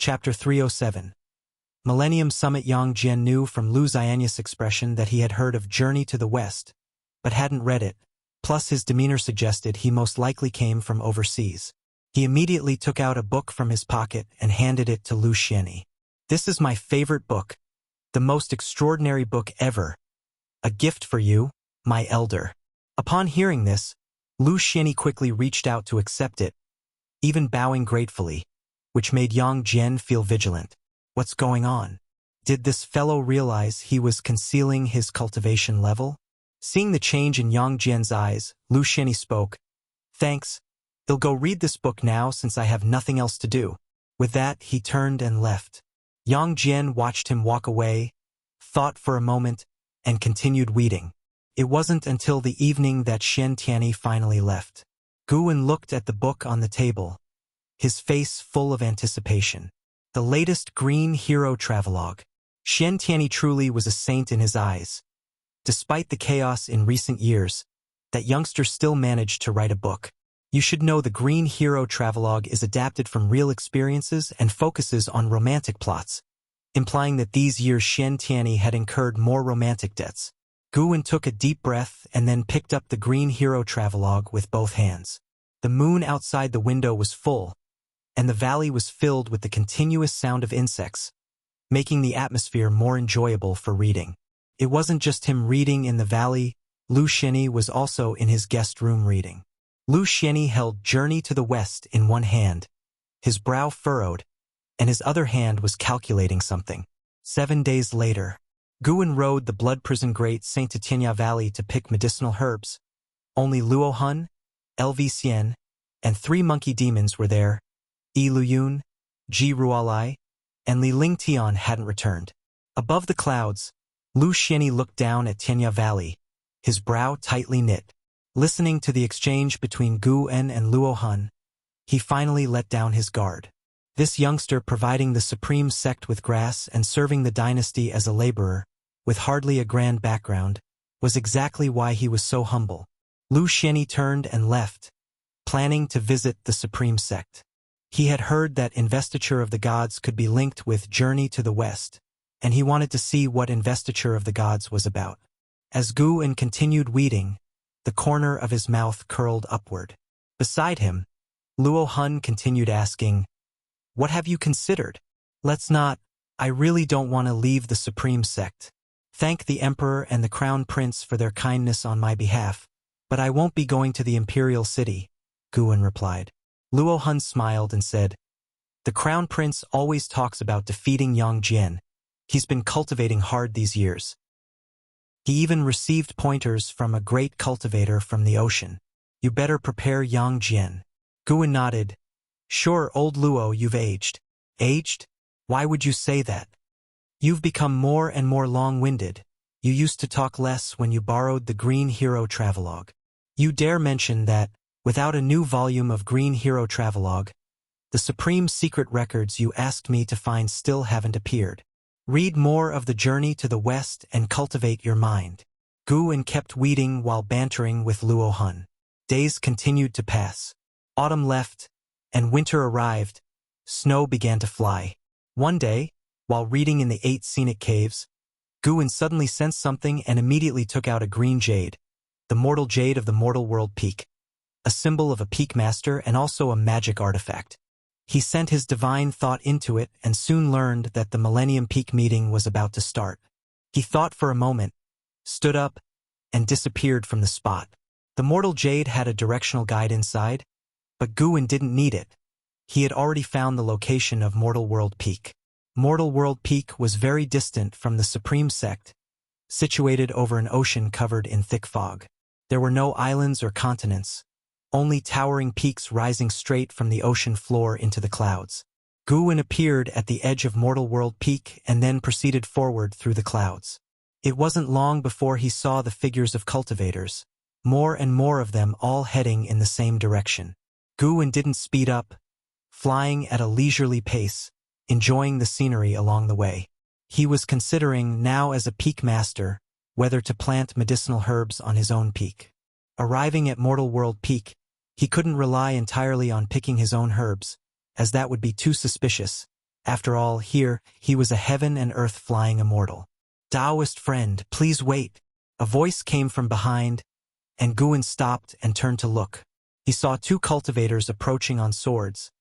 Chapter 307. Millennium Summit. Yang Jian knew from Lu Xianyas' expression that he had heard of Journey to the West, but hadn't read it, plus his demeanor suggested he most likely came from overseas. He immediately took out a book from his pocket and handed it to Lu Xianyas. "This is my favorite book, the most extraordinary book ever. A gift for you, my elder." Upon hearing this, Lu Xianyas quickly reached out to accept it, even bowing gratefully, which made Yang Jian feel vigilant. What's going on? Did this fellow realize he was concealing his cultivation level? Seeing the change in Yang Jian's eyes, Lu Xianyas spoke. "Thanks. I'll go read this book now since I have nothing else to do." With that, he turned and left. Yang Jian watched him walk away, thought for a moment, and continued reading. It wasn't until the evening that Shen Tianyi finally left. Guwen looked at the book on the table, his face full of anticipation. The latest green hero travelogue. Shen Tianyi truly was a saint in his eyes. Despite the chaos in recent years, that youngster still managed to write a book. You should know the green hero travelogue is adapted from real experiences and focuses on romantic plots, implying that these years Shen Tianyi had incurred more romantic debts. Guwen took a deep breath and then picked up the green hero travelogue with both hands. The moon outside the window was full, and the valley was filled with the continuous sound of insects, making the atmosphere more enjoyable for reading. It wasn't just him reading in the valley, Lu Xianyas was also in his guest room reading. Lu Xianyas held Journey to the West in one hand, his brow furrowed, and his other hand was calculating something. 7 days later, Guwen rode the blood prison Great Saint Titianya Valley to pick medicinal herbs. Only Luo Hun, LV Xian, and 3 monkey demons were there. Yi Luyun, Ji Rualai, and Li Ling Tian hadn't returned. Above the clouds, Lu Xianyas looked down at Tianya Valley, his brow tightly knit. Listening to the exchange between Guwen and Luo Hun, he finally let down his guard. This youngster providing the supreme sect with grass and serving the dynasty as a laborer, with hardly a grand background, was exactly why he was so humble. Lu Xianyas turned and left, planning to visit the supreme sect. He had heard that investiture of the gods could be linked with Journey to the West, and he wanted to see what investiture of the gods was about. As Guwen continued reading, the corner of his mouth curled upward. Beside him, Luo Hun continued asking, "What have you considered?" "Let's not. I really don't want to leave the supreme sect. Thank the emperor and the crown prince for their kindness on my behalf, but I won't be going to the imperial city," Guwen replied. Luo Hun smiled and said, "The crown prince always talks about defeating Yang Jian. He's been cultivating hard these years. He even received pointers from a great cultivator from the ocean. You better prepare Yang Jian." Guwen nodded. "Sure, old Luo, you've aged." "Aged? Why would you say that? You've become more and more long-winded. You used to talk less when you borrowed the Green Hero Travelogue. You dare mention that, without a new volume of Green Hero Travelogue, the supreme secret records you asked me to find still haven't appeared. Read more of the Journey to the West and cultivate your mind." Guwen kept reading while bantering with Luo Hun. Days continued to pass. Autumn left, and winter arrived. Snow began to fly. One day, while reading in the 8 scenic caves, Guwen suddenly sensed something and immediately took out a green jade, the mortal jade of the Mortal World Peak, a symbol of a peak master and also a magic artifact. He sent his divine thought into it and soon learned that the Millennium Peak meeting was about to start. He thought for a moment, stood up, and disappeared from the spot. The mortal jade had a directional guide inside, but Guwen didn't need it. He had already found the location of Mortal World Peak. Mortal World Peak was very distant from the Supreme Sect, situated over an ocean covered in thick fog. There were no islands or continents, only towering peaks rising straight from the ocean floor into the clouds. Guwen appeared at the edge of Mortal World Peak and then proceeded forward through the clouds. It wasn't long before he saw the figures of cultivators, more and more of them all heading in the same direction. Guwen didn't speed up, flying at a leisurely pace, enjoying the scenery along the way. He was considering, now as a peak master, whether to plant medicinal herbs on his own peak. Arriving at Mortal World Peak, he couldn't rely entirely on picking his own herbs, as that would be too suspicious, After all, here, he was a heaven and earth flying immortal. Taoist friend, please wait. A voice came from behind, and Guin stopped and turned to look. He saw two cultivators approaching on swords,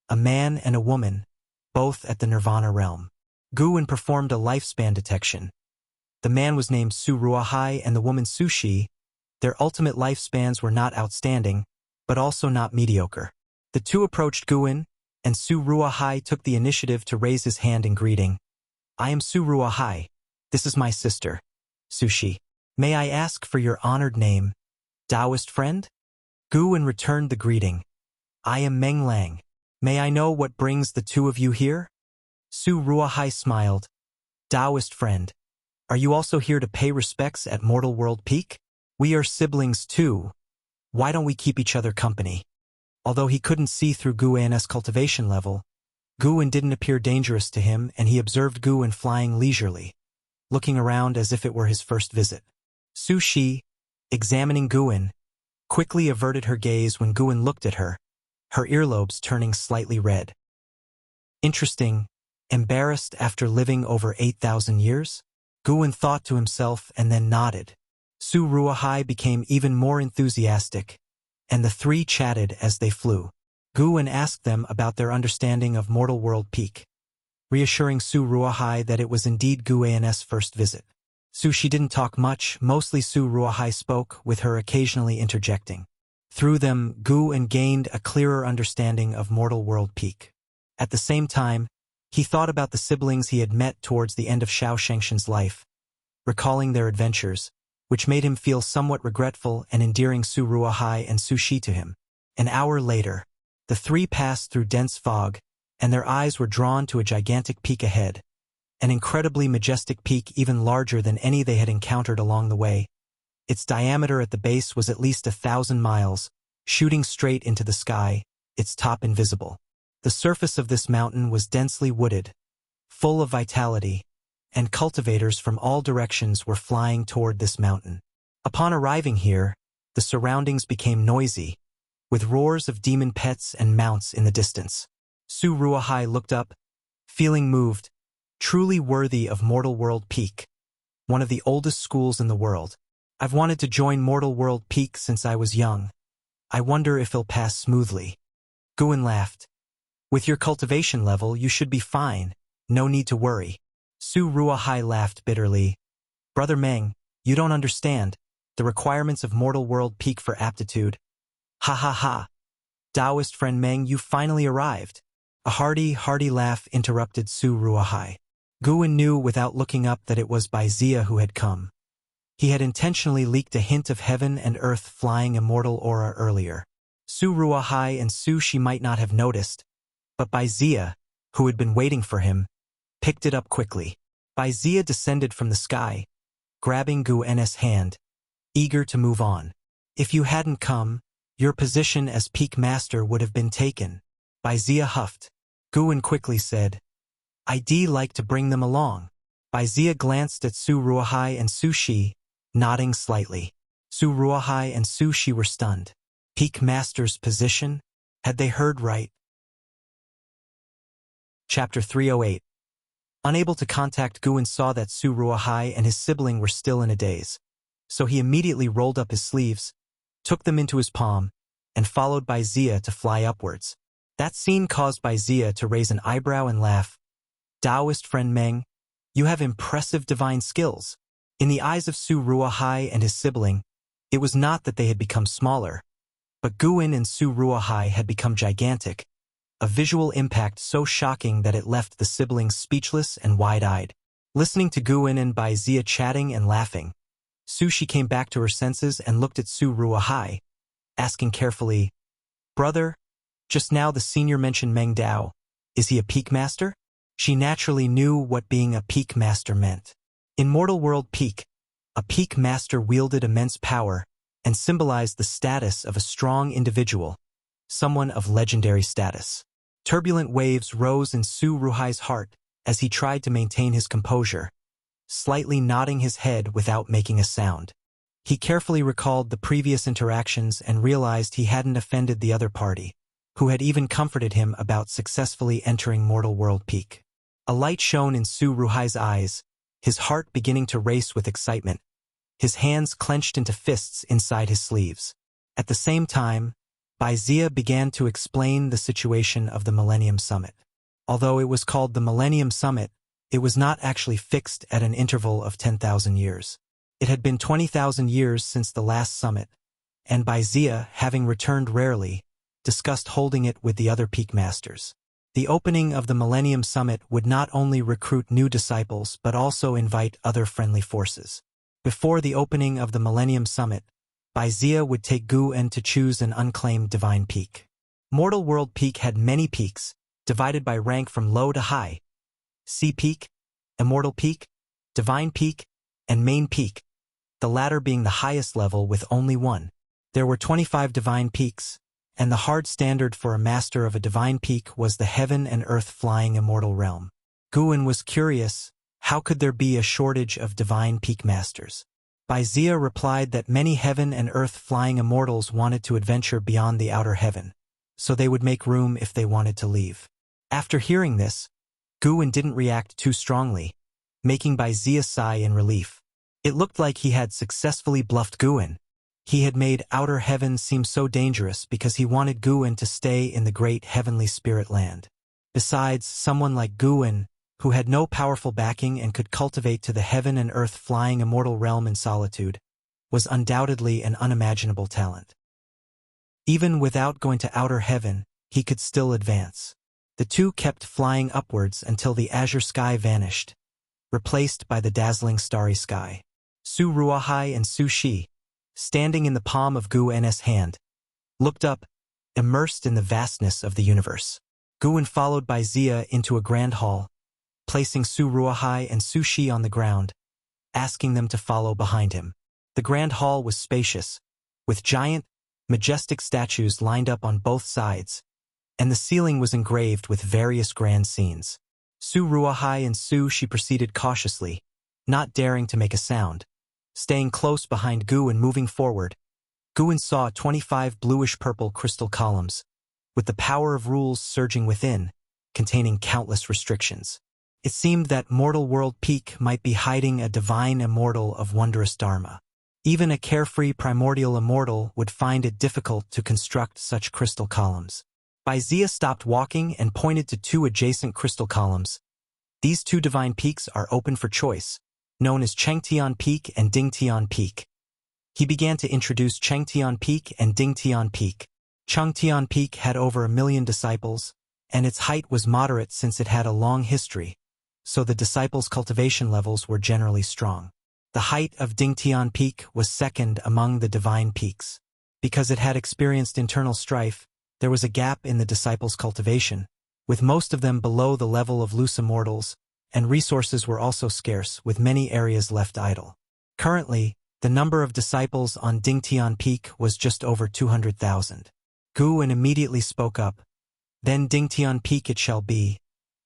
a man and a woman, both at the Nirvana realm. Guin performed a lifespan detection. The man was named Su Ruahai and the woman Su Shi. Their ultimate lifespans were not outstanding, but also not mediocre. The two approached Guin, and Su Ruahai took the initiative to raise his hand in greeting. I am Su Ruahai. This is my sister, Su Shi. May I ask for your honored name, Taoist friend? Guin returned the greeting. I am Meng Lang. May I know what brings the two of you here? Su Ruahai smiled. Taoist friend, are you also here to pay respects at Mortal World Peak? We are siblings too. Why don't we keep each other company? Although he couldn't see through Guin's cultivation level, Guin didn't appear dangerous to him, and he observed Guin flying leisurely, looking around as if it were his first visit. Su Shi, examining Guin, quickly averted her gaze when Guin looked at her, her earlobes turning slightly red. Interesting, embarrassed after living over 8,000 years? Guin thought to himself and then nodded. Su Ruahai became even more enthusiastic, and the three chatted as they flew. Guin asked them about their understanding of Mortal World Peak, reassuring Su Ruahai that it was indeed Guin's first visit. Su Shi didn't talk much, mostly Su Ruahai spoke, with her occasionally interjecting. Through them, Guin gained a clearer understanding of Mortal World Peak. At the same time, he thought about the siblings he had met towards the end of Xiao Shengshen's life, recalling their adventures, which made him feel somewhat regretful and endearing Su Ruahai and Su Shi to him. An hour later, the three passed through dense fog, and their eyes were drawn to a gigantic peak ahead, an incredibly majestic peak even larger than any they had encountered along the way. Its diameter at the base was at least 1,000 miles, shooting straight into the sky, its top invisible. The surface of this mountain was densely wooded, full of vitality, and cultivators from all directions were flying toward this mountain. Upon arriving here, the surroundings became noisy, with roars of demon pets and mounts in the distance. Su Ruahai looked up, feeling moved, truly worthy of Mortal World Peak, one of the oldest schools in the world. I've wanted to join Mortal World Peak since I was young. I wonder if it'll pass smoothly. Guin laughed. With your cultivation level, you should be fine. No need to worry. Su Ruahai laughed bitterly. Brother Meng, you don't understand the requirements of Mortal World Peak for aptitude. Ha ha ha. Taoist friend Meng, you finally arrived. A hearty laugh interrupted Su Ruahai. Guin knew without looking up that it was Zia who had come. He had intentionally leaked a hint of heaven and earth flying immortal aura earlier. Su Ruahai and Su Shi might not have noticed, but Zia, who had been waiting for him, picked it up quickly. Zia descended from the sky, grabbing Guin's hand, eager to move on. If you hadn't come, your position as Peak Master would have been taken. Zia huffed. Guin quickly said, I'd like to bring them along. Zia glanced at Su Ruahai and Su Shi, nodding slightly. Su Ruahai and Su Shi were stunned. Peak Master's position? Had they heard right? Chapter 308. Unable to contact Guin saw that Su Ruahai and his sibling were still in a daze. So he immediately rolled up his sleeves, took them into his palm, and followed Zia to fly upwards. That scene caused Zia to raise an eyebrow and laugh. Taoist friend Meng, you have impressive divine skills. In the eyes of Su Ruahai and his sibling, it was not that they had become smaller, but Guin and Su Ruahai had become gigantic, a visual impact so shocking that it left the siblings speechless and wide-eyed. Listening to Guin and Zia chatting and laughing, Su Shi came back to her senses and looked at Su Ruahai, asking carefully, Brother, just now the senior mentioned Meng Dao. Is he a Peak Master? She naturally knew what being a Peak Master meant. In Mortal World Peak, a Peak Master wielded immense power and symbolized the status of a strong individual, someone of legendary status. Turbulent waves rose in Su Ruahai's heart as he tried to maintain his composure, slightly nodding his head without making a sound. He carefully recalled the previous interactions and realized he hadn't offended the other party, who had even comforted him about successfully entering Mortal World Peak. A light shone in Su Ruhai's eyes, his heart beginning to race with excitement. His hands clenched into fists inside his sleeves. At the same time, Baizia began to explain the situation of the Millennium Summit. Although it was called the Millennium Summit, it was not actually fixed at an interval of 10,000 years. It had been 20,000 years since the last summit, and Baizia, having returned rarely, discussed holding it with the other peak masters. The opening of the Millennium Summit would not only recruit new disciples but also invite other friendly forces. Before the opening of the Millennium Summit, Baizia would take Gu-en to choose an unclaimed divine peak. Mortal World Peak had many peaks, divided by rank from low to high. Sea Peak, Immortal Peak, Divine Peak, and Main Peak, the latter being the highest level with only one. There were 25 divine peaks, and the hard standard for a master of a divine peak was the heaven and earth flying immortal realm. Gu-en was curious, how could there be a shortage of divine peak masters? Baizia replied that many heaven and earth flying immortals wanted to adventure beyond the outer heaven, so they would make room if they wanted to leave. After hearing this, Gu-en didn't react too strongly, making Baizia sigh in relief. It looked like he had successfully bluffed Gu-en. He had made outer heaven seem so dangerous because he wanted Gu-en to stay in the great heavenly spirit land. Besides, someone like Gu-en, who had no powerful backing and could cultivate to the heaven and earth flying immortal realm in solitude, was undoubtedly an unimaginable talent. Even without going to outer heaven, he could still advance. The two kept flying upwards until the azure sky vanished, replaced by the dazzling starry sky. Su Ruahai and Su Shi, standing in the palm of Gu-en's hand, looked up, immersed in the vastness of the universe. Gu-en followed Baizia into a grand hall, placing Su Ruahai and Su Shi on the ground, asking them to follow behind him. The grand hall was spacious, with giant, majestic statues lined up on both sides, and the ceiling was engraved with various grand scenes. Su Ruahai and Su Shi proceeded cautiously, not daring to make a sound. Staying close behind Gu and moving forward, Gu-en saw 25 bluish-purple crystal columns, with the power of rules surging within, containing countless restrictions. It seemed that Mortal World Peak might be hiding a divine immortal of wondrous dharma. Even a carefree primordial immortal would find it difficult to construct such crystal columns. Baizia stopped walking and pointed to two adjacent crystal columns. These two divine peaks are open for choice, known as Chengtian Peak and Dingtian Peak. He began to introduce Chengtian Peak and Dingtian Peak. Chengtian Peak had over 1 million disciples, and its height was moderate since it had a long history, so the disciples' cultivation levels were generally strong. The height of Dingtian Peak was second among the divine peaks. Because it had experienced internal strife, there was a gap in the disciples' cultivation, with most of them below the level of loose immortals, and resources were also scarce, with many areas left idle. Currently, the number of disciples on Dingtian Peak was just over 200,000. Gu-en immediately spoke up. Then Dingtian Peak it shall be.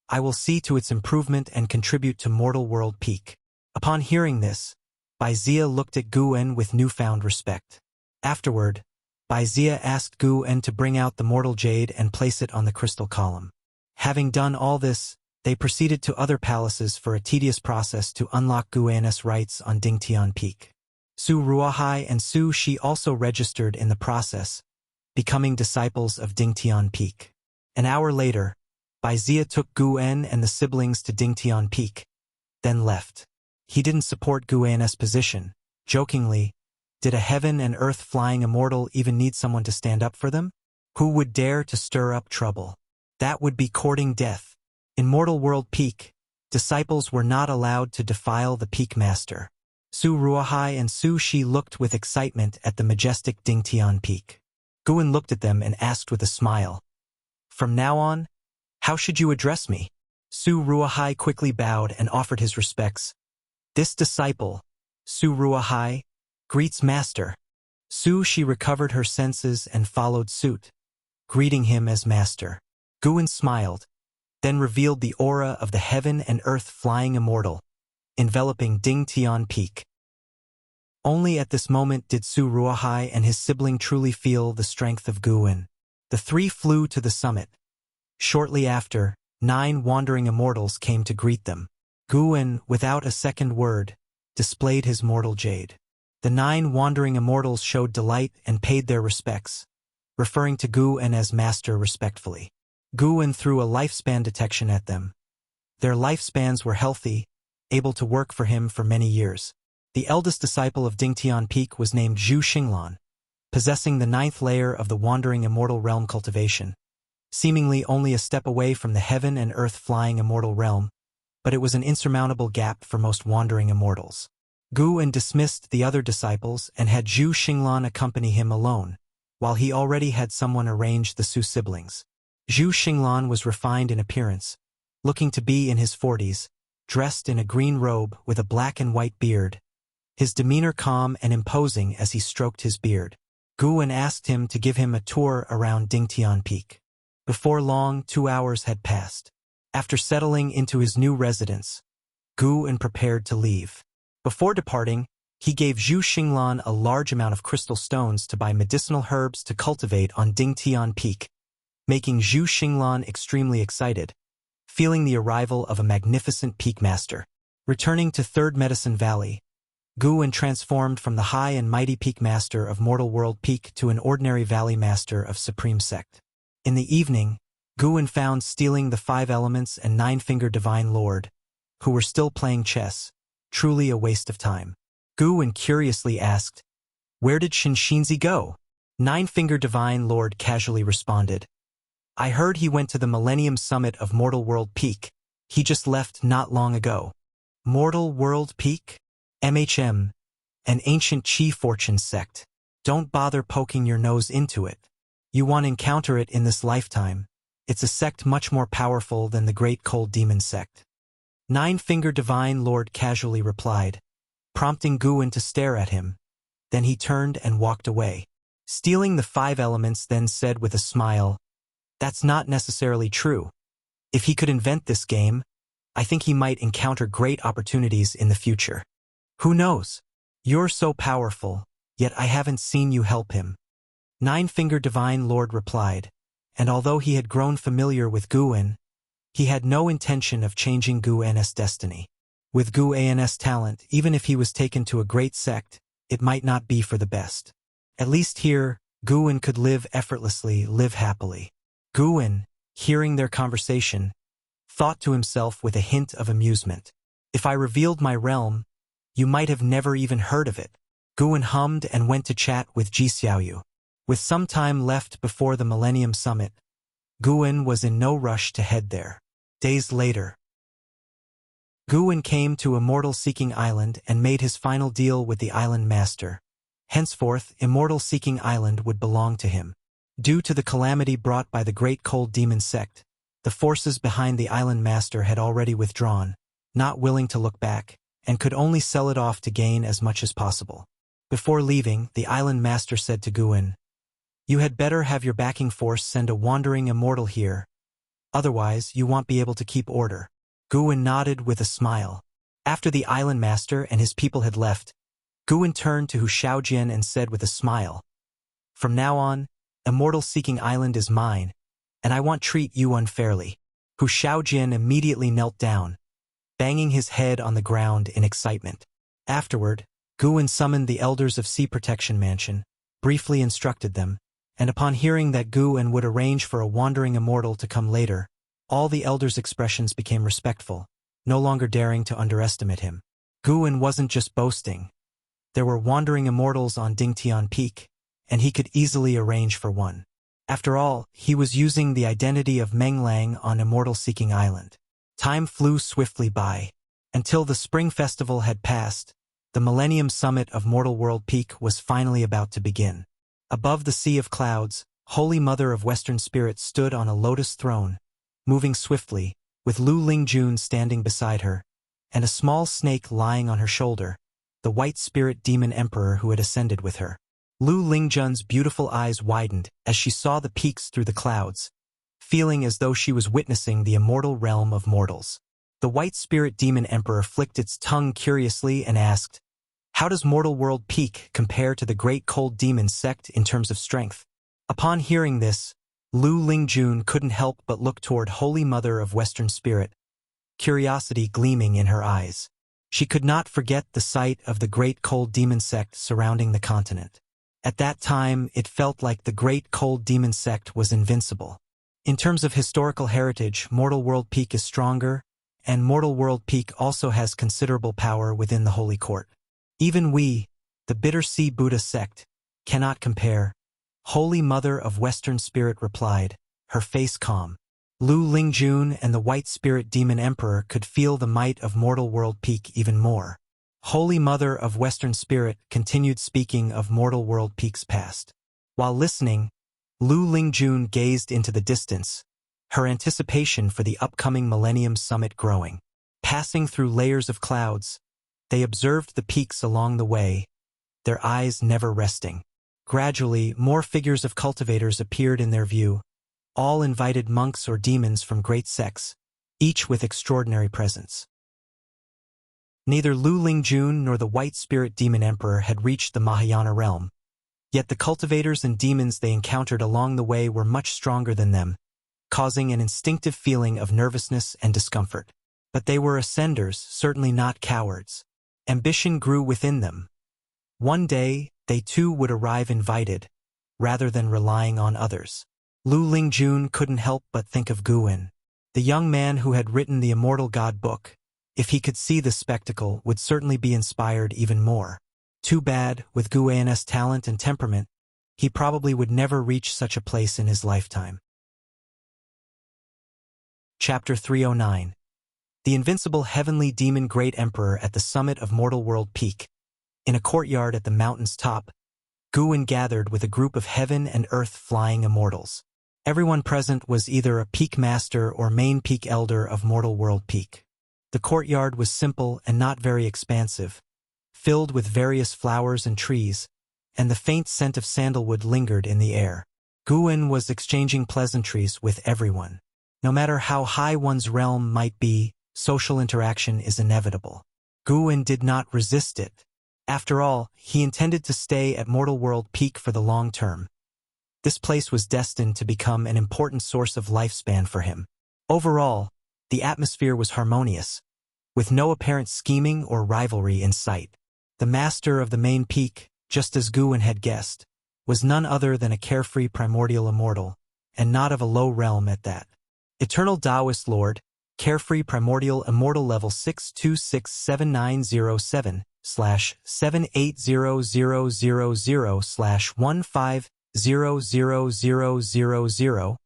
I will see to its improvement and contribute to Mortal World Peak. Upon hearing this, Baizia looked at Gu-en with newfound respect. Afterward, Baizia asked Gu-en to bring out the mortal jade and place it on the crystal column. Having done all this, they proceeded to other palaces for a tedious process to unlock Gu-en's rights on Dingtian Peak. Su Ruahai and Su Shi also registered in the process, becoming disciples of Dingtian Peak. An hour later, Baizia took Gu-en and the siblings to Dingtian Peak, then left. He didn't support Gu-en's position. Jokingly, did a heaven and earth flying immortal even need someone to stand up for them? Who would dare to stir up trouble? That would be courting death. In Mortal World Peak, disciples were not allowed to defile the Peak Master. Su Ruahai and Su Shi looked with excitement at the majestic Dingtian Peak. Gu-en looked at them and asked with a smile, "From now on, how should you address me?" Su Ruahai quickly bowed and offered his respects. "This disciple, Su Ruahai, greets Master." Su Shi recovered her senses and followed suit, greeting him as Master. Gu-en smiled, then revealed the aura of the heaven and earth flying immortal, enveloping Dingtian Peak. Only at this moment did Su Ruahai and his sibling truly feel the strength of Gu-en. The three flew to the summit. Shortly after, 9 wandering immortals came to greet them. Guwen, without a second word, displayed his mortal jade. The 9 wandering immortals showed delight and paid their respects, referring to Guwen as master respectfully. Guwen threw a lifespan detection at them. Their lifespans were healthy, able to work for him for many years. The eldest disciple of Dingtian Peak was named Zhu Xinglan, possessing the 9th layer of the wandering immortal realm cultivation, seemingly only a step away from the heaven and earth flying immortal realm, but it was an insurmountable gap for most wandering immortals. Guwen dismissed the other disciples and had Zhu Xinglan accompany him alone, while he already had someone arrange the Su siblings. Zhu Xinglan was refined in appearance, looking to be in his 40s, dressed in a green robe with a black and white beard, his demeanor calm and imposing as he stroked his beard. Guwen asked him to give him a tour around Dingtian Peak. Before long, 2 hours had passed. After settling into his new residence, Guwen prepared to leave. Before departing, he gave Zhu Xinglan a large amount of crystal stones to buy medicinal herbs to cultivate on Dingtian Peak, making Zhu Xinglan extremely excited, feeling the arrival of a magnificent peak master. Returning to 3rd Medicine Valley, Guwen transformed from the high and mighty peak master of Mortal World Peak to an ordinary valley master of Supreme Sect. In the evening, Guwen found stealing the 5 elements and 9-fingered Divine Lord, who were still playing chess, truly a waste of time. Guwen curiously asked, "Where did Shinshinzi go?" 9-fingered Divine Lord casually responded, "I heard he went to the Millennium Summit of Mortal World Peak. He just left not long ago." Mortal World Peak? MHM, an ancient Qi fortune sect. Don't bother poking your nose into it. You want to encounter it in this lifetime. It's a sect much more powerful than the Great Cold Demon sect. 9-fingered Divine Lord casually replied, prompting Guwen to stare at him. Then he turned and walked away. Stealing the 5 elements then said with a smile, "That's not necessarily true. If he could invent this game, I think he might encounter great opportunities in the future. Who knows? You're so powerful, yet I haven't seen you help him." 9-fingered Divine Lord replied, and although he had grown familiar with Guwen, he had no intention of changing Guwen's destiny. With Guwen's talent, even if he was taken to a great sect, it might not be for the best. At least here, Guwen could live effortlessly, live happily. Guwen, hearing their conversation, thought to himself with a hint of amusement, "If I revealed my realm, you might have never even heard of it." Guwen hummed and went to chat with Ji Xiaoyu. With some time left before the Millennium Summit, Guwen was in no rush to head there. Days later, Guwen came to Immortal Seeking Island and made his final deal with the island master. Henceforth, Immortal Seeking Island would belong to him. Due to the calamity brought by the Great Cold Demon sect, the forces behind the island master had already withdrawn, not willing to look back, and could only sell it off to gain as much as possible. Before leaving, the island master said to Guwen, "You had better have your backing force send a wandering immortal here. Otherwise, you won't be able to keep order." Guwen nodded with a smile. After the island master and his people had left, Guwen turned to Hu Shaojian and said with a smile, "From now on, Immortal Seeking Island is mine, and I won't treat you unfairly." Hu Shaojian immediately knelt down, banging his head on the ground in excitement. Afterward, Guwen summoned the elders of Sea Protection Mansion, briefly instructed them, and upon hearing that Guwen would arrange for a wandering immortal to come later, all the elders' expressions became respectful, no longer daring to underestimate him. Guwen wasn't just boasting. There were wandering immortals on Dingtian Peak, and he could easily arrange for one. After all, he was using the identity of Meng Lang on Immortal Seeking Island. Time flew swiftly by. Until the Spring Festival had passed, the Millennium Summit of Mortal World Peak was finally about to begin. Above the sea of clouds, Holy Mother of Western Spirits stood on a lotus throne, moving swiftly, with Lu Lingjun standing beside her, and a small snake lying on her shoulder, the White Spirit Demon Emperor who had ascended with her. Lu Lingjun's beautiful eyes widened as she saw the peaks through the clouds, feeling as though she was witnessing the immortal realm of mortals. The White Spirit Demon Emperor flicked its tongue curiously and asked, "How does Mortal World Peak compare to the Great Cold Demon sect in terms of strength?" Upon hearing this, Lu Lingjun couldn't help but look toward Holy Mother of Western Spirit, curiosity gleaming in her eyes. She could not forget the sight of the great cold demon sect surrounding the continent. At that time, it felt like the great cold demon sect was invincible. In terms of historical heritage, Mortal World Peak is stronger, and Mortal World Peak also has considerable power within the Holy Court. Even we, the Bitter Sea Buddha sect, cannot compare, Holy Mother of Western Spirit replied, her face calm. Lu Lingjun and the White Spirit Demon Emperor could feel the might of Mortal World Peak even more. Holy Mother of Western Spirit continued speaking of Mortal World Peak's past. While listening, Lu Lingjun gazed into the distance, her anticipation for the upcoming Millennium Summit growing. Passing through layers of clouds, they observed the peaks along the way, their eyes never resting. Gradually, more figures of cultivators appeared in their view, all invited monks or demons from great sects, each with extraordinary presence. Neither Lu Lingjun nor the White Spirit Demon Emperor had reached the Mahayana realm, yet the cultivators and demons they encountered along the way were much stronger than them, causing an instinctive feeling of nervousness and discomfort. But they were ascenders, certainly not cowards. Ambition grew within them. One day, they too would arrive invited, rather than relying on others. Lu Lingjun couldn't help but think of Guwen, the young man who had written the Immortal God book. If he could see this spectacle, would certainly be inspired even more. Too bad, with Guwen's talent and temperament, he probably would never reach such a place in his lifetime. Chapter 309. The Invincible Heavenly Demon Great Emperor at the summit of Mortal World Peak. In a courtyard at the mountain's top, Guwen gathered with a group of heaven and earth flying immortals. Everyone present was either a peak master or main peak elder of Mortal World Peak. The courtyard was simple and not very expansive, filled with various flowers and trees, and the faint scent of sandalwood lingered in the air. Guwen was exchanging pleasantries with everyone. No matter how high one's realm might be, social interaction is inevitable. Guwen did not resist it. After all, he intended to stay at Mortal World Peak for the long term. This place was destined to become an important source of lifespan for him. Overall, the atmosphere was harmonious, with no apparent scheming or rivalry in sight. The master of the main peak, just as Guwen had guessed, was none other than a carefree primordial immortal, and not of a low realm at that. Eternal Taoist Lord, carefree primordial immortal level 6267907/78000/150000,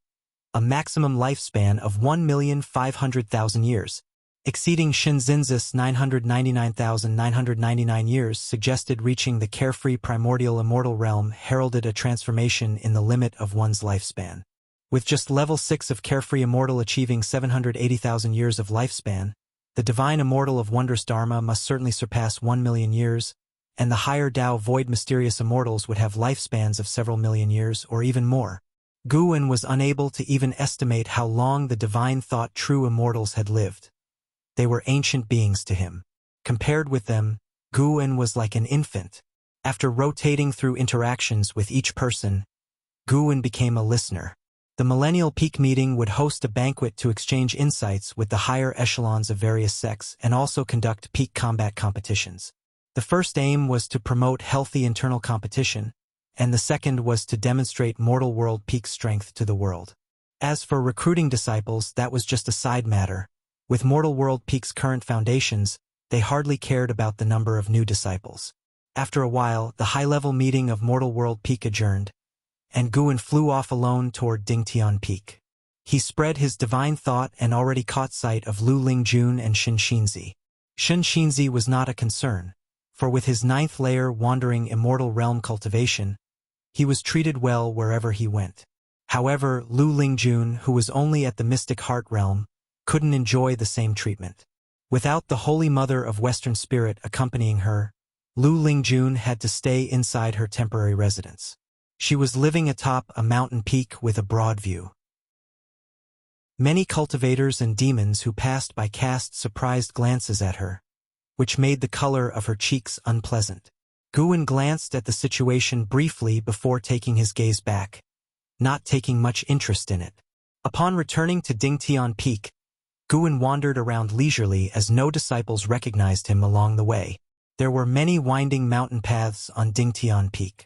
a maximum lifespan of 1,500,000 years, exceeding Shinzin's 999,999 years, suggested reaching the carefree primordial immortal realm heralded a transformation in the limit of one's lifespan. With just level 6 of carefree immortal achieving 780,000 years of lifespan, the divine immortal of wondrous Dharma must certainly surpass 1,000,000 years, and the higher Tao void mysterious immortals would have lifespans of several million years or even more. Guwen was unable to even estimate how long the divine thought true immortals had lived. They were ancient beings to him. Compared with them, Guwen was like an infant. After rotating through interactions with each person, Guwen became a listener. The Millennial Peak meeting would host a banquet to exchange insights with the higher echelons of various sects and also conduct peak combat competitions. The first aim was to promote healthy internal competition, and the second was to demonstrate Mortal World Peak's strength to the world. As for recruiting disciples, that was just a side matter. With Mortal World Peak's current foundations, they hardly cared about the number of new disciples. After a while, the high-level meeting of Mortal World Peak adjourned, and Guwen flew off alone toward Dingtian Peak. He spread his divine thought and already caught sight of Lu Lingjun and Shinxinzi. Shinxinzi was not a concern, for with his 9th layer wandering immortal realm cultivation, he was treated well wherever he went. However, Lu Lingjun, who was only at the Mystic Heart realm, couldn't enjoy the same treatment. Without the Holy Mother of Western Spirit accompanying her, Lu Lingjun had to stay inside her temporary residence. She was living atop a mountain peak with a broad view. Many cultivators and demons who passed by cast surprised glances at her, which made the color of her cheeks unpleasant. Guwen glanced at the situation briefly before taking his gaze back. not taking much interest in it. Upon returning to Dingtian Peak, Guan wandered around leisurely as no disciples recognized him along the way. There were many winding mountain paths on Dingtian Peak.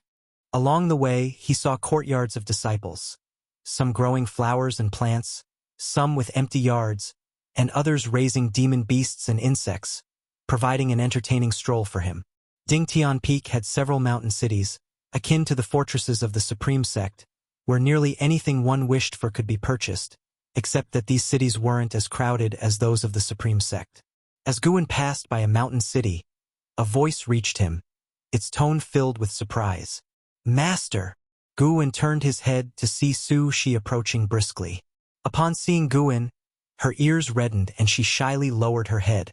Along the way, he saw courtyards of disciples, some growing flowers and plants, some with empty yards, and others raising demon beasts and insects, providing an entertaining stroll for him. Dingtian Peak had several mountain cities, akin to the fortresses of the Supreme Sect, where nearly anything one wished for could be purchased, except that these cities weren't as crowded as those of the Supreme Sect. As Guan passed by a mountain city, a voice reached him, its tone filled with surprise. "Master!" Guan turned his head to see Su Shi approaching briskly. Upon seeing Guan, her ears reddened and she shyly lowered her head,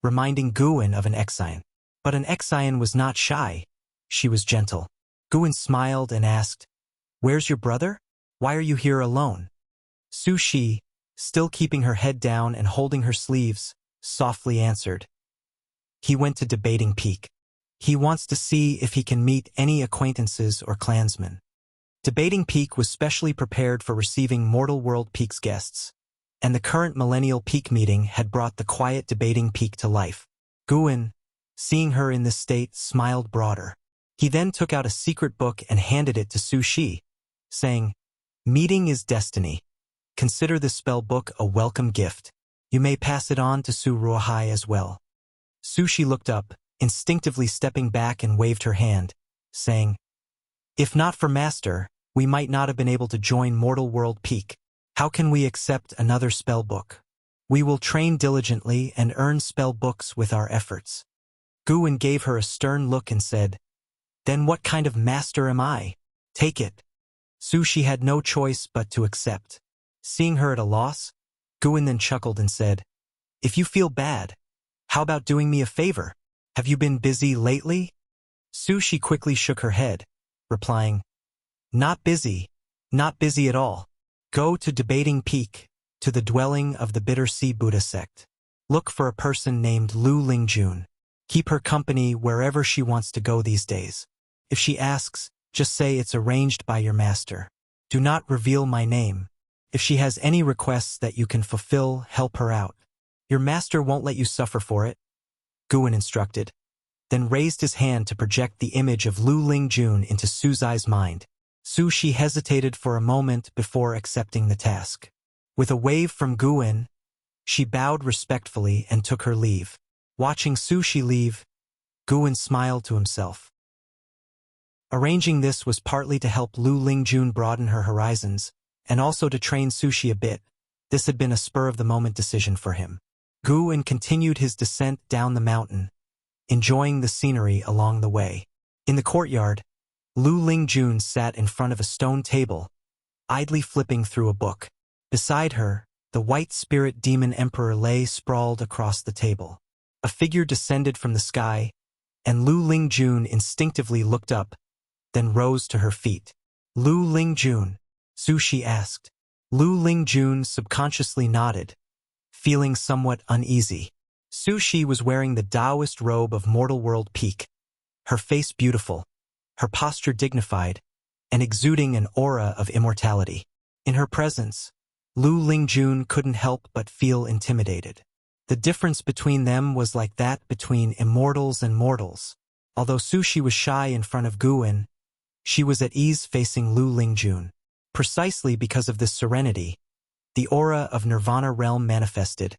reminding Guan of an Exine. But an Exine was not shy, she was gentle. Guan smiled and asked, "Where's your brother? Why are you here alone?" Su Shi, still keeping her head down and holding her sleeves, softly answered, "He went to Debating Peak. He wants to see if he can meet any acquaintances or clansmen." Debating Peak was specially prepared for receiving Mortal World Peak's guests, and the current Millennial Peak meeting had brought the quiet Debating Peak to life. Guan, seeing her in this state, smiled broader. He then took out a secret book and handed it to Su Shi, saying, "Meeting is destiny. Consider this spell book a welcome gift. You may pass it on to Su Ruohai as well." Su Shi looked up, instinctively stepping back and waved her hand, saying, "If not for Master, we might not have been able to join Mortal World Peak. How can we accept another spell book? We will train diligently and earn spell books with our efforts." Guan gave her a stern look and said, "Then what kind of master am I? Take it." Su Shi had no choice but to accept. Seeing her at a loss, Guan then chuckled and said, "If you feel bad, how about doing me a favor? Have you been busy lately?" Su Shi quickly shook her head, replying, "Not busy. Not busy at all. Go to Debating Peak, to the dwelling of the Bitter Sea Buddha sect. Look for a person named Lu Lingjun. Keep her company wherever she wants to go these days. If she asks, just say it's arranged by your master. Do not reveal my name. If she has any requests that you can fulfill, help her out. Your master won't let you suffer for it," Guan instructed, then raised his hand to project the image of Lu Lingjun into Suzai's mind. Su Shi hesitated for a moment before accepting the task. With a wave from Guan, she bowed respectfully and took her leave. Watching Su Shi leave, Guan smiled to himself. Arranging this was partly to help Lu Lingjun broaden her horizons, and also to train Su Shi a bit. This had been a spur-of-the-moment decision for him. Guan continued his descent down the mountain, enjoying the scenery along the way. In the courtyard, Lu Lingjun sat in front of a stone table, idly flipping through a book. Beside her, the white spirit demon emperor lay sprawled across the table. A figure descended from the sky, and Lu Lingjun instinctively looked up, then rose to her feet. "Lu Lingjun?" Su Shi asked. Lu Lingjun subconsciously nodded, feeling somewhat uneasy. Su Shi was wearing the Taoist robe of Mortal World Peak, her face beautiful, her posture dignified, and exuding an aura of immortality. In her presence, Lu Lingjun couldn't help but feel intimidated. The difference between them was like that between immortals and mortals. Although Su Shi was shy in front of Guan, she was at ease facing Lu Lingjun. Precisely because of this serenity, the aura of Nirvana realm manifested,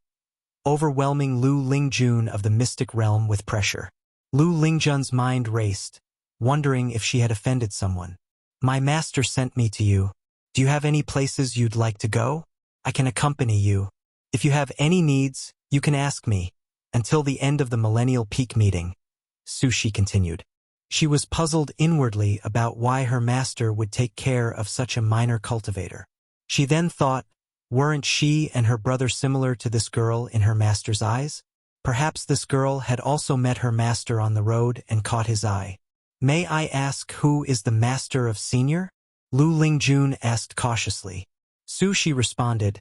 overwhelming Lu Lingjun of the mystic realm with pressure. Lu Lingjun's mind raced, wondering if she had offended someone. "My master sent me to you. Do you have any places you'd like to go? I can accompany you. If you have any needs, you can ask me, until the end of the Millennial Peak meeting," Su Shi continued. She was puzzled inwardly about why her master would take care of such a minor cultivator. She then thought, weren't she and her brother similar to this girl in her master's eyes? Perhaps this girl had also met her master on the road and caught his eye. "May I ask who is the master of Senior?" Lu Lingjun asked cautiously. Su Shi responded,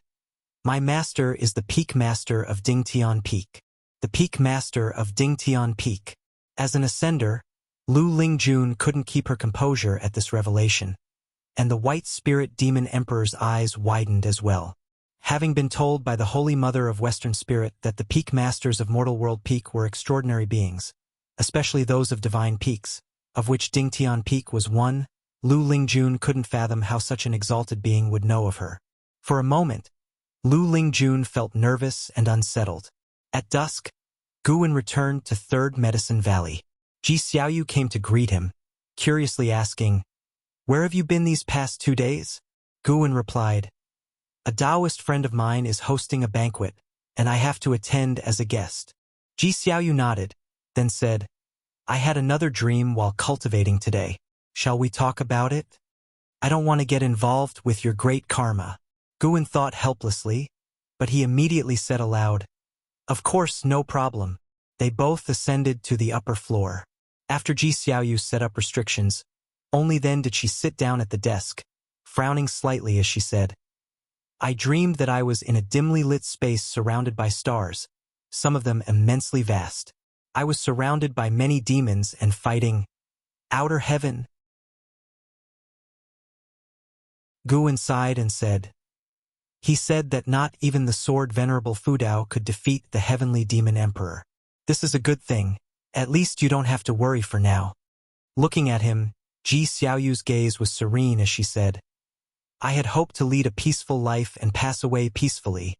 "My master is the Peak Master of Dingtian Peak. The Peak Master of Dingtian Peak." As an ascender, Lu Lingjun couldn't keep her composure at this revelation. and the white spirit demon emperor's eyes widened as well. Having been told by the Holy Mother of Western Spirit that the peak masters of Mortal World Peak were extraordinary beings, especially those of divine peaks, of which Dingtian Peak was one, Lu Lingjun couldn't fathom how such an exalted being would know of her. For a moment, Lu Lingjun felt nervous and unsettled. At dusk, Guwen returned to Third Medicine Valley. Ji Xiaoyu came to greet him, curiously asking, "Where have you been these past 2 days?" Guwen replied, "A Taoist friend of mine is hosting a banquet, and I have to attend as a guest." Ji Xiaoyu nodded, then said, "I had another dream while cultivating today. Shall we talk about it? I don't want to get involved with your great karma." Guwen thought helplessly, but he immediately said aloud, "Of course, no problem." They both ascended to the upper floor. After Ji Xiaoyu set up restrictions, only then did she sit down at the desk, frowning slightly as she said, "I dreamed that I was in a dimly lit space surrounded by stars, some of them immensely vast. I was surrounded by many demons and fighting outer heaven." Guwen sighed and said, "He said that not even the sword Venerable Fudao could defeat the heavenly demon emperor. This is a good thing. At least you don't have to worry for now." Looking at him, Ji Xiaoyu's gaze was serene as she said, "I had hoped to lead a peaceful life and pass away peacefully,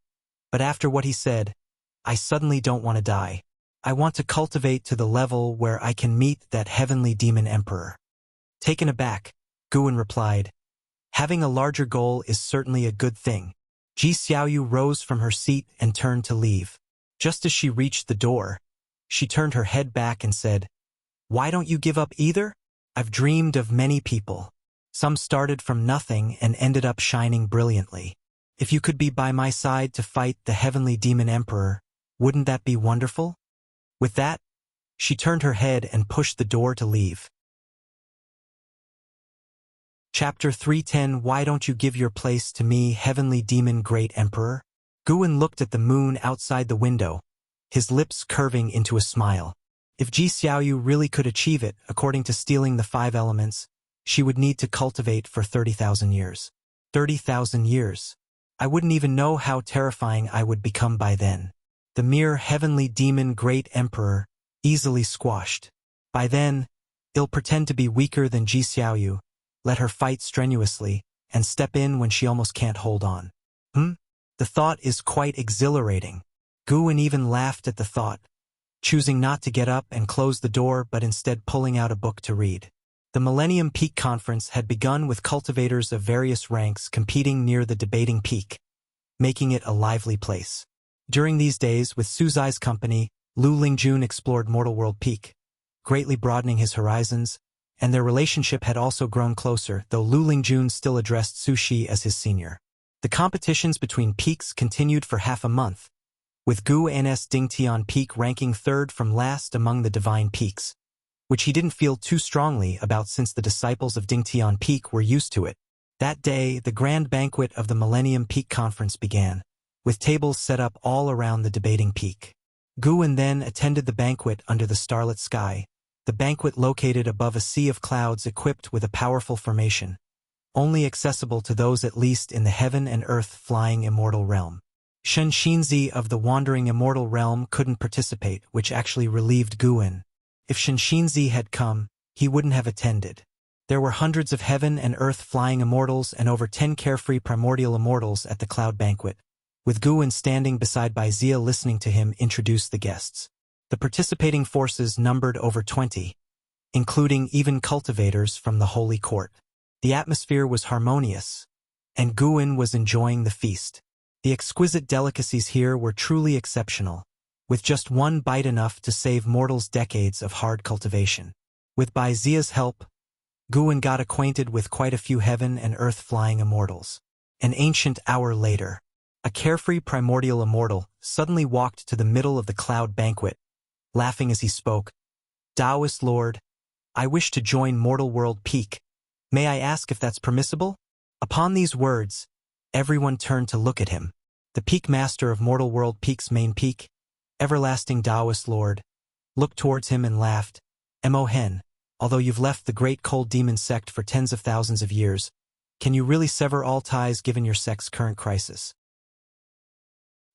but after what he said, I suddenly don't want to die. I want to cultivate to the level where I can meet that heavenly demon emperor." Taken aback, Guwen replied, "Having a larger goal is certainly a good thing." Ji Xiaoyu rose from her seat and turned to leave. Just as she reached the door, she turned her head back and said, "Why don't you give up either? I've dreamed of many people. Some started from nothing and ended up shining brilliantly. If you could be by my side to fight the heavenly demon emperor, wouldn't that be wonderful?" With that, she turned her head and pushed the door to leave. Chapter 310 Why don't you give your place to me, heavenly demon great emperor? Guwen looked at the moon outside the window, his lips curving into a smile. If Ji Xiaoyu really could achieve it, according to stealing the 5 elements, she would need to cultivate for 30,000 years. 30,000 years. I wouldn't even know how terrifying I would become by then. The mere heavenly demon great emperor, easily squashed. By then, I'll pretend to be weaker than Ji Xiaoyu, let her fight strenuously, and step in when she almost can't hold on. The thought is quite exhilarating. Guwen even laughed at the thought, choosing not to get up and close the door but instead pulling out a book to read. The Millennium Peak Conference had begun with cultivators of various ranks competing near the debating peak, making it a lively place. During these days, with Suzai's company, Lu Lingjun explored Mortal World Peak, greatly broadening his horizons, and their relationship had also grown closer, though Lu Lingjun still addressed Su Shi as his senior. The competitions between peaks continued for half a month, with Gu N's Dingtian Peak ranking 3rd from last among the divine peaks, which he didn't feel too strongly about since the disciples of Dingtian Peak were used to it. That day, the grand banquet of the Millennium Peak Conference began, with tables set up all around the debating peak. Guwen then attended the banquet under the starlit sky, the banquet located above a sea of clouds equipped with a powerful formation, only accessible to those at least in the heaven and earth flying immortal realm. Shen Xinzi of the wandering immortal realm couldn't participate, which actually relieved Guwen. If Shen Xinzi had come, he wouldn't have attended. There were hundreds of heaven and earth flying immortals and over 10 carefree primordial immortals at the cloud banquet, with Guwen standing beside Baizia listening to him introduce the guests. The participating forces numbered over 20, including even cultivators from the Holy Court. The atmosphere was harmonious, and Guwen was enjoying the feast. The exquisite delicacies here were truly exceptional, with just one bite enough to save mortals decades of hard cultivation. With Baizia's help, Guwen got acquainted with quite a few heaven and earth flying immortals. An ancient hour later, a carefree primordial immortal suddenly walked to the middle of the cloud banquet, laughing as he spoke. "Taoist Lord, I wish to join Mortal World Peak. May I ask if that's permissible?" Upon these words, everyone turned to look at him. The peak master of Mortal World Peak's main peak, everlasting Taoist Lord, looked towards him and laughed. "Mo Hen, although you've left the great cold demon sect for tens of thousands of years, Can you really sever all ties given your sect's current crisis?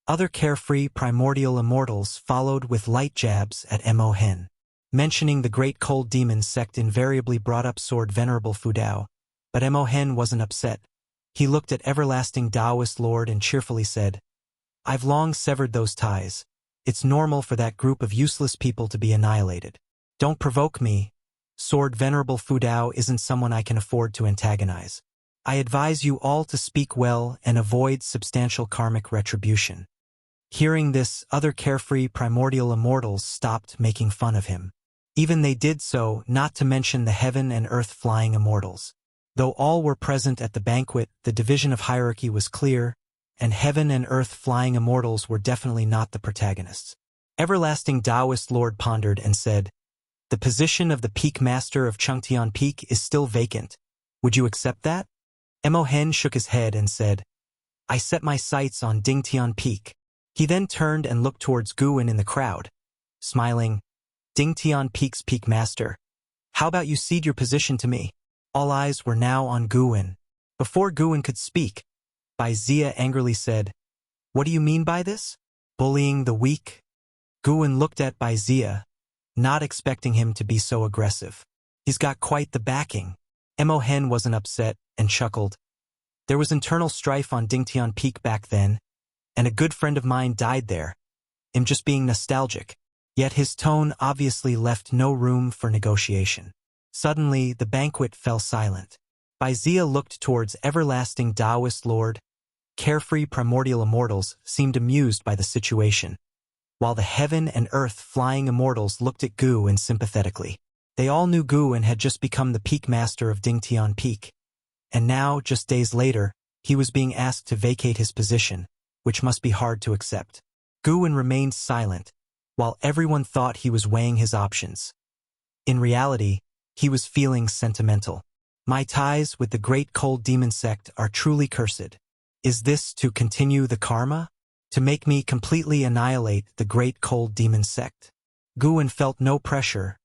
Other carefree primordial immortals followed with light jabs at Mo Hen. Mentioning the great cold demon sect invariably brought up Sword Venerable Fudao, but Mo Hen wasn't upset. He looked at Everlasting Taoist Lord and cheerfully said, I've long severed those ties. It's normal for that group of useless people to be annihilated. Don't provoke me. Sword Venerable Fudao isn't someone I can afford to antagonize. I advise you all to speak well and avoid substantial karmic retribution. Hearing this, other carefree primordial immortals stopped making fun of him. Even they did so, not to mention the heaven and earth flying immortals. Though all were present at the banquet, the division of hierarchy was clear, and heaven and earth flying immortals were definitely not the protagonists. Everlasting Taoist Lord pondered and said, The position of the Peak Master of Chungtian Peak is still vacant. Would you accept that? Mo Hen shook his head and said, I set my sights on Dingtian Peak. He then turned and looked towards Guwen in the crowd, smiling, Dingtian Peak's Peak Master. How about you cede your position to me? All eyes were now on Guwen. Before Guwen could speak, Bai Zia angrily said, What do you mean by this? Bullying the weak? Guwen looked at Bai Zia, not expecting him to be so aggressive. He's got quite the backing. Mo Hen wasn't upset and chuckled. There was internal strife on Dingtian Peak back then, and a good friend of mine died there. I'm just being nostalgic. Yet his tone obviously left no room for negotiation. Suddenly, the banquet fell silent. Bai Zia looked towards Everlasting Taoist Lord. Carefree primordial immortals seemed amused by the situation, while the heaven and earth flying immortals looked at Guwen sympathetically. They all knew Guwen had just become the Peak Master of Dingtian Peak, and now, just days later, he was being asked to vacate his position, which must be hard to accept. Guwen remained silent, while everyone thought he was weighing his options. In reality, he was feeling sentimental. My ties with the great cold demon sect are truly cursed. Is this to continue the karma? To make me completely annihilate the great cold demon sect? Guwen felt no pressure.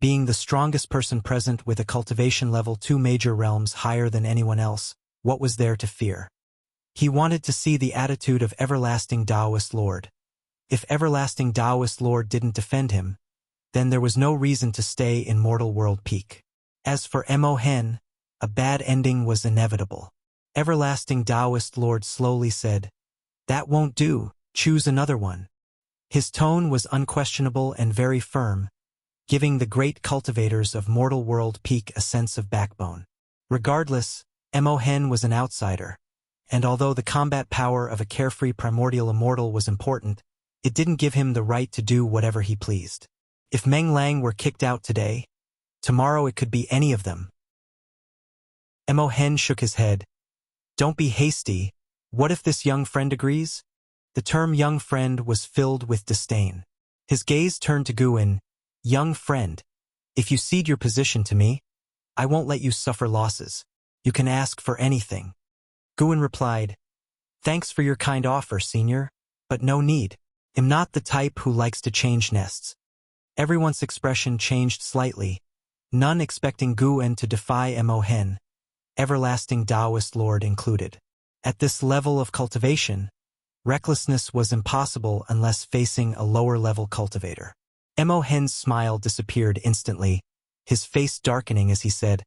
Being the strongest person present with a cultivation level 2 major realms higher than anyone else, what was there to fear? He wanted to see the attitude of Everlasting Taoist Lord. If Everlasting Taoist Lord didn't defend him, then there was no reason to stay in Mortal World Peak. As for Mo Hen, a bad ending was inevitable. Everlasting Taoist Lord slowly said, That won't do, choose another one. His tone was unquestionable and very firm, giving the great cultivators of Mortal World Peak a sense of backbone. Regardless, Mo Hen was an outsider, and although the combat power of a carefree primordial immortal was important, it didn't give him the right to do whatever he pleased. If Meng Lang were kicked out today, tomorrow it could be any of them. Mo Hen shook his head. Don't be hasty. What if this young friend agrees? The term young friend was filled with disdain. His gaze turned to Guwen. Young friend, if you cede your position to me, I won't let you suffer losses. You can ask for anything. Guwen replied, Thanks for your kind offer, senior, but no need. I'm not the type who likes to change nests. Everyone's expression changed slightly, none expecting Guwen to defy Mo Hen, Everlasting Taoist Lord included. At this level of cultivation, recklessness was impossible unless facing a lower-level cultivator. Mo Hen's smile disappeared instantly, his face darkening as he said,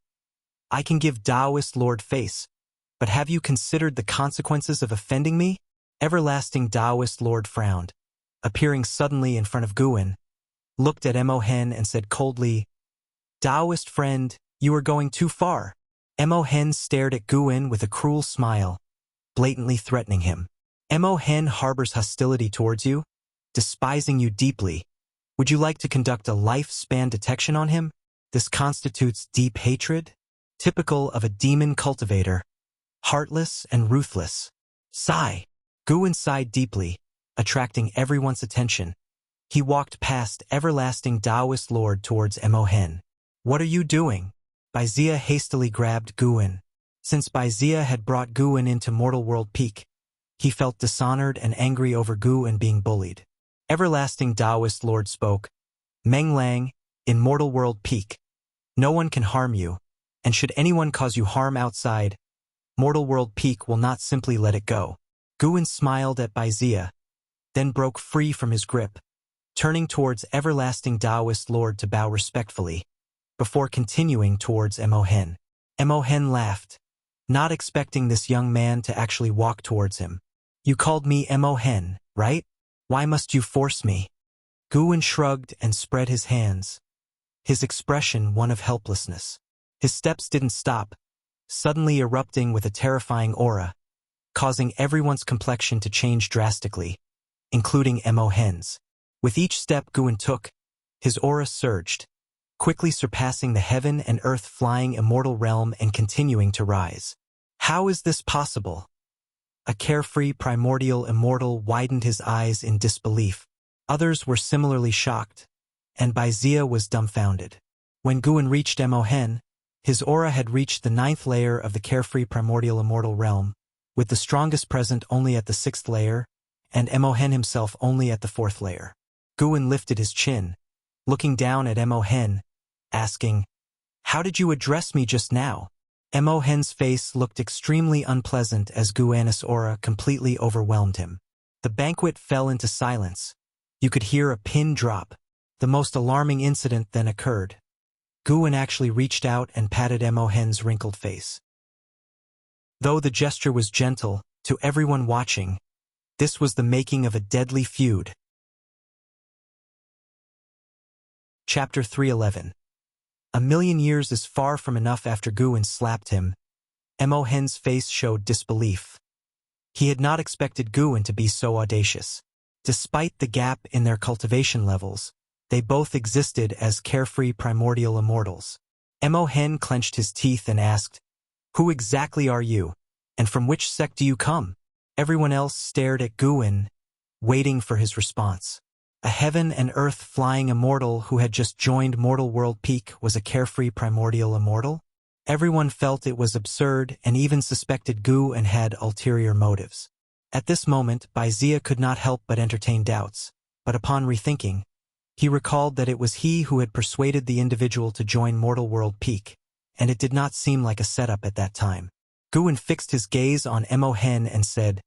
I can give Taoist Lord face, but have you considered the consequences of offending me? Everlasting Taoist Lord frowned, appearing suddenly in front of Guwen, looked at Mo Hen and said coldly, Taoist friend, you are going too far. Mo Hen stared at Guwen with a cruel smile, blatantly threatening him. Mo Hen harbors hostility towards you, despising you deeply. Would you like to conduct a lifespan detection on him? This constitutes deep hatred, typical of a demon cultivator, heartless and ruthless. Sigh. Guwen sighed deeply, attracting everyone's attention. He walked past Everlasting Taoist Lord towards Mo Hen. What are you doing? Bai Zia hastily grabbed Guwen. Since Bai Zia had brought Guwen into Mortal World Peak, he felt dishonored and angry over Guwen being bullied. Everlasting Taoist Lord spoke, Meng Lang, in Mortal World Peak, no one can harm you, and should anyone cause you harm outside, Mortal World Peak will not simply let it go. Guin smiled at Baizia, then broke free from his grip, turning towards Everlasting Taoist Lord to bow respectfully, before continuing towards Emohen. Emohen laughed, not expecting this young man to actually walk towards him. You called me Emohen, right? Why must you force me? Guin shrugged and spread his hands, his expression one of helplessness. His steps didn't stop, suddenly erupting with a terrifying aura, causing everyone's complexion to change drastically, including Emohen's. With each step Guin took, his aura surged, quickly surpassing the heaven and earth flying immortal realm and continuing to rise. How is this possible? A carefree primordial immortal widened his eyes in disbelief. Others were similarly shocked, and Baizia was dumbfounded. When Guin reached Emohen, his aura had reached the 9th layer of the carefree primordial immortal realm, with the strongest present only at the 6th layer, and Emohen himself only at the 4th layer. Guin lifted his chin, looking down at Emohen, asking, "How did you address me just now?" Emohen's face looked extremely unpleasant as Guan's aura completely overwhelmed him. The banquet fell into silence. You could hear a pin drop. The most alarming incident then occurred. Guin actually reached out and patted Emohen's wrinkled face. Though the gesture was gentle, to everyone watching, this was the making of a deadly feud. Chapter 311. A million years is far from enough. After Guin slapped him, Emohen's face showed disbelief. He had not expected Guin to be so audacious. Despite the gap in their cultivation levels, they both existed as carefree primordial immortals. Emohen clenched his teeth and asked, "Who exactly are you, and from which sect do you come?" Everyone else stared at Guin, waiting for his response. A heaven and earth flying immortal who had just joined Mortal World Peak was a carefree primordial immortal? Everyone felt it was absurd and even suspected Guin had ulterior motives. At this moment, Baizia could not help but entertain doubts, but upon rethinking, he recalled that it was he who had persuaded the individual to join Mortal World Peak, and it did not seem like a setup at that time. Guin fixed his gaze on Emohen and said,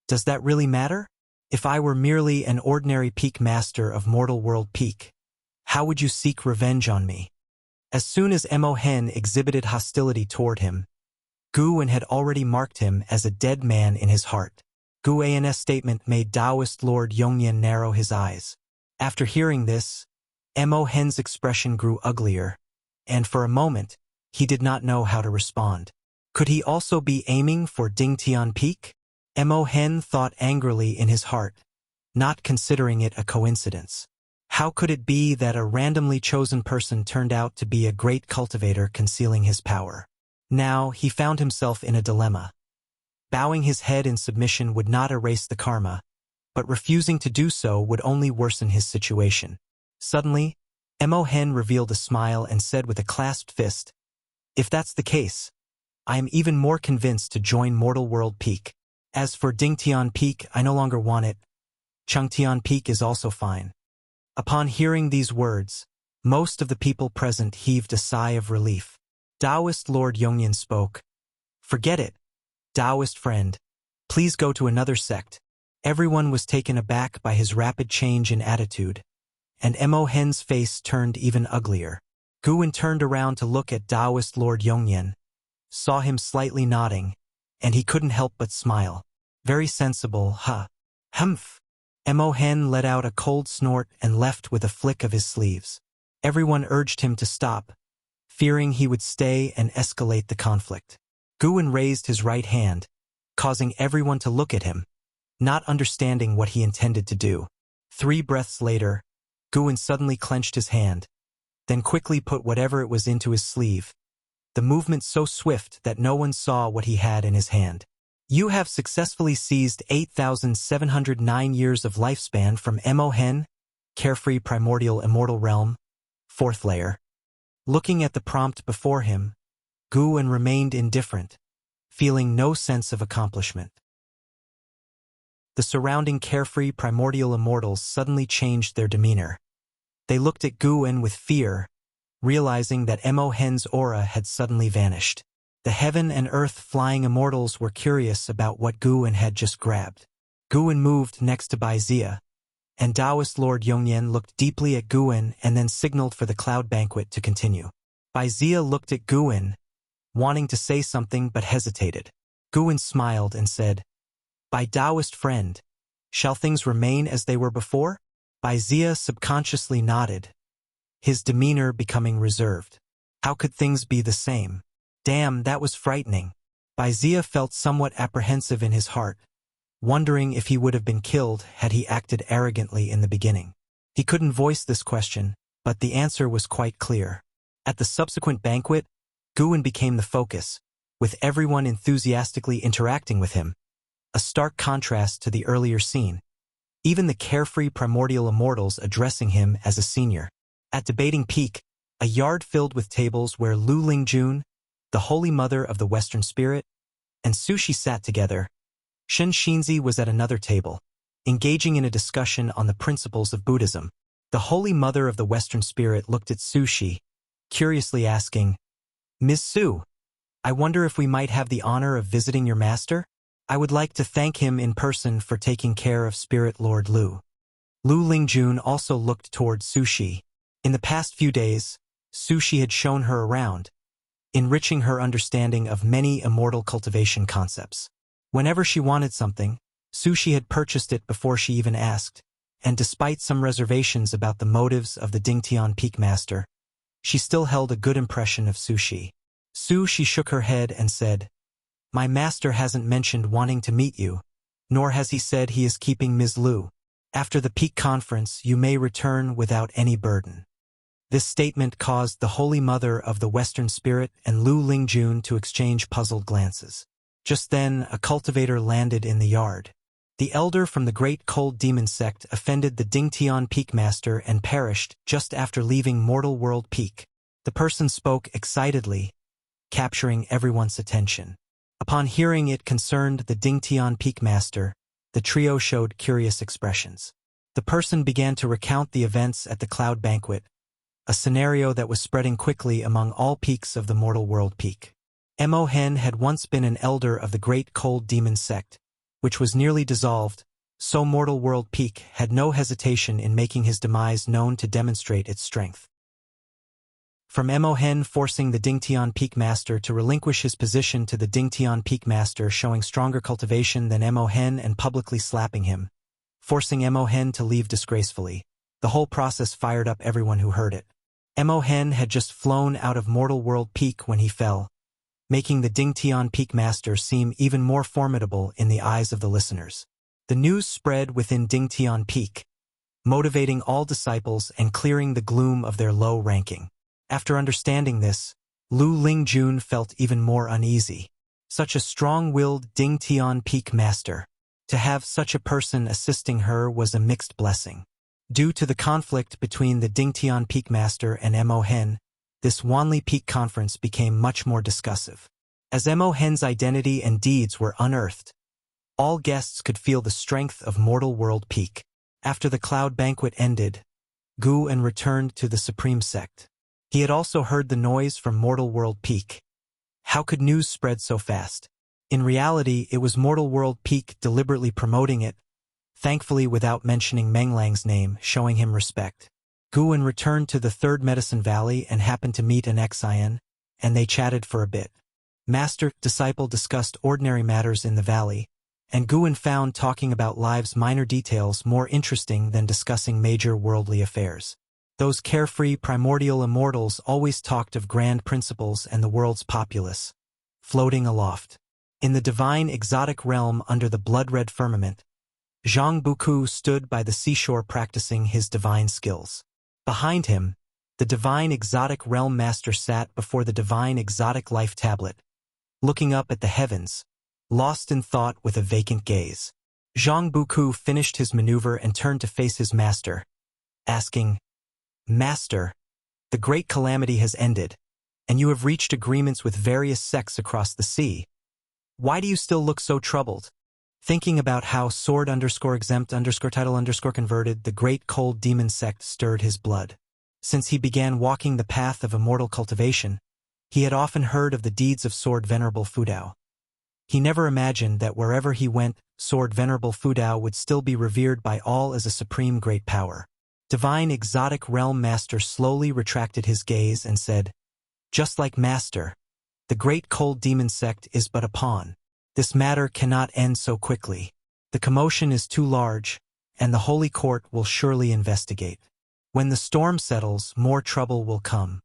"Does that really matter? If I were merely an ordinary peak master of Mortal World Peak, how would you seek revenge on me?" As soon as Emohen exhibited hostility toward him, Guin had already marked him as a dead man in his heart. Guan's statement made Taoist Lord Yongyan narrow his eyes. After hearing this, Emohen's expression grew uglier, and for a moment, he did not know how to respond. Could he also be aiming for Dingtian Peak? Emohen thought angrily in his heart, not considering it a coincidence. How could it be that a randomly chosen person turned out to be a great cultivator concealing his power? Now he found himself in a dilemma. Bowing his head in submission would not erase the karma, but refusing to do so would only worsen his situation. Suddenly, Emohen revealed a smile and said with a clasped fist, "If that's the case, I am even more convinced to join Mortal World Peak. As for Dingtian Peak, I no longer want it. Changtian Peak is also fine." Upon hearing these words, most of the people present heaved a sigh of relief. Taoist Lord Yongyan spoke, "Forget it, Taoist friend. Please go to another sect." Everyone was taken aback by his rapid change in attitude, and Emohen's face turned even uglier. Guin turned around to look at Taoist Lord Yongyan, saw him slightly nodding, and he couldn't help but smile. "Very sensible, huh? Humph." Emohen let out a cold snort and left with a flick of his sleeves. Everyone urged him to stop, fearing he would stay and escalate the conflict. Guin raised his right hand, causing everyone to look at him, not understanding what he intended to do. 3 breaths later, Guin suddenly clenched his hand, then quickly put whatever it was into his sleeve, the movement so swift that no one saw what he had in his hand. "You have successfully seized 8,709 years of lifespan from Emohen, Carefree Primordial Immortal Realm, 4th layer." Looking at the prompt before him, Guin remained indifferent, feeling no sense of accomplishment. The surrounding carefree primordial immortals suddenly changed their demeanor. They looked at Guin with fear, realizing that Emohen's aura had suddenly vanished. The heaven and earth flying immortals were curious about what Guwen had just grabbed. Guwen moved next to Baizia, and Taoist Lord Yongyan looked deeply at Guwen and then signaled for the cloud banquet to continue. Baizia looked at Guwen, wanting to say something but hesitated. Guwen smiled and said, "By Taoist friend, shall things remain as they were before?" Baizia subconsciously nodded, his demeanor becoming reserved. How could things be the same? Damn, that was frightening. Baizia felt somewhat apprehensive in his heart, wondering if he would have been killed had he acted arrogantly in the beginning. He couldn't voice this question, but the answer was quite clear. At the subsequent banquet, Guwen became the focus, with everyone enthusiastically interacting with him, a stark contrast to the earlier scene. Even the carefree primordial immortals addressing him as a senior. At Debating Peak, a yard filled with tables where Lu Lingjun, the Holy Mother of the Western Spirit, and Sushi sat together, Shen Xinzi was at another table, engaging in a discussion on the principles of Buddhism. The Holy Mother of the Western Spirit looked at Sushi, curiously asking, "Ms. Su, I wonder if we might have the honor of visiting your master? I would like to thank him in person for taking care of Spirit Lord Lu." Lu Lingjun also looked toward Sushi. In the past few days, Sushi had shown her around, enriching her understanding of many immortal cultivation concepts. Whenever she wanted something, Sushi had purchased it before she even asked, and despite some reservations about the motives of the Dingtian Peak Master, she still held a good impression of Sushi. Sushi shook her head and said, "My master hasn't mentioned wanting to meet you, nor has he said he is keeping Ms. Lu. After the Peak Conference, you may return without any burden." This statement caused the Holy Mother of the Western Spirit and Lu Lingjun to exchange puzzled glances. Just then, a cultivator landed in the yard. The elder from the Great Cold Demon Sect offended the Dingtian Peak Master and perished just after leaving Mortal World Peak. The person spoke excitedly, capturing everyone's attention. Upon hearing it concerned the Dingtian Peak Master, the trio showed curious expressions. The person began to recount the events at the Cloud Banquet, a scenario that was spreading quickly among all peaks of the Mortal World Peak. Mo Hen had once been an elder of the Great Cold Demon Sect, which was nearly dissolved, so Mortal World Peak had no hesitation in making his demise known to demonstrate its strength. From Mo Hen forcing the Dingtian Peak Master to relinquish his position to the Dingtian Peak Master showing stronger cultivation than Mo Hen and publicly slapping him, forcing Mo Hen to leave disgracefully. The whole process fired up everyone who heard it. Mo Hen had just flown out of Mortal World Peak when he fell, making the Dingtian Peak Master seem even more formidable in the eyes of the listeners. The news spread within Dingtian Peak, motivating all disciples and clearing the gloom of their low ranking. After understanding this, Lu Lingjun felt even more uneasy. Such a strong-willed Dingtian Peak Master. To have such a person assisting her was a mixed blessing. Due to the conflict between the Dingtian Peak Master and Mo Hen, this Wanli Peak Conference became much more discussive. As Mo Hen's identity and deeds were unearthed, all guests could feel the strength of Mortal World Peak. After the Cloud Banquet ended, Guwen returned to the Supreme Sect. He had also heard the noise from Mortal World Peak. How could news spread so fast? In reality, it was Mortal World Peak deliberately promoting it, thankfully without mentioning Menglang's name, showing him respect. Guwen returned to the Third Medicine Valley and happened to meet an Xian, and they chatted for a bit. Master-disciple discussed ordinary matters in the valley, and Guwen found talking about life's minor details more interesting than discussing major worldly affairs. Those carefree primordial immortals always talked of grand principles and the world's populace, floating aloft. In the divine exotic realm under the blood-red firmament, Zhang Buku stood by the seashore practicing his divine skills. Behind him, the divine exotic realm master sat before the divine exotic life tablet, looking up at the heavens, lost in thought with a vacant gaze. Zhang Buku finished his maneuver and turned to face his master, asking, "Master, the great calamity has ended, and you have reached agreements with various sects across the sea. Why do you still look so troubled?" Thinking about how sword_exempt_title_converted the Great Cold Demon Sect stirred his blood. Since he began walking the path of immortal cultivation, He had often heard of the deeds of Sword Venerable Fudao. He never imagined that wherever he went, Sword Venerable Fudao would still be revered by all as a supreme great power. Divine Exotic Realm Master slowly retracted his gaze and said, "Just like Master, the great cold demon sect is but a pawn. This matter cannot end so quickly. The commotion is too large, and the Holy Court will surely investigate. When the storm settles, more trouble will come."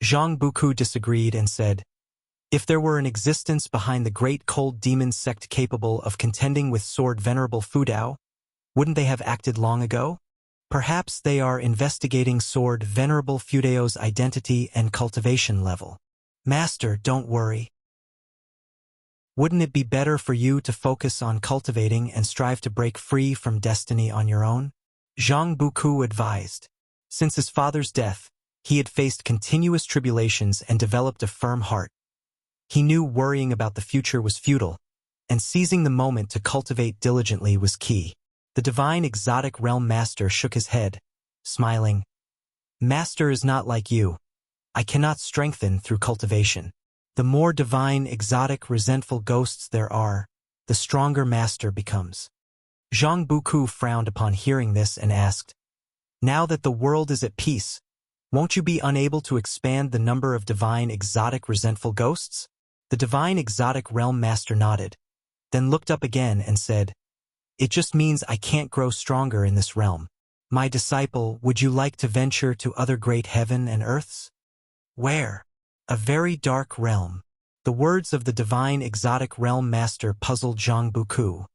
Zhang Buku disagreed and said, "If there were an existence behind the great cold demon sect capable of contending with Sword Venerable Fudao, wouldn't they have acted long ago? Perhaps they are investigating Sword Venerable Fudao's identity and cultivation level. Master, don't worry. Wouldn't it be better for you to focus on cultivating and strive to break free from destiny on your own?" Zhang Buku advised. Since his father's death, he had faced continuous tribulations and developed a firm heart. He knew worrying about the future was futile, and seizing the moment to cultivate diligently was key. The Divine Exotic Realm Master shook his head, smiling. "Master is not like you. I cannot strengthen through cultivation. The more divine, exotic, resentful ghosts there are, the stronger Master becomes." Zhang Buku frowned upon hearing this and asked, "Now that the world is at peace, won't you be unable to expand the number of divine, exotic, resentful ghosts?" The Divine Exotic Realm Master nodded, then looked up again and said, "It just means I can't grow stronger in this realm. My disciple, would you like to venture to other great heaven and earths?" "Where?" "A very dark realm." The words of the Divine Exotic Realm Master puzzled Zhang Buku.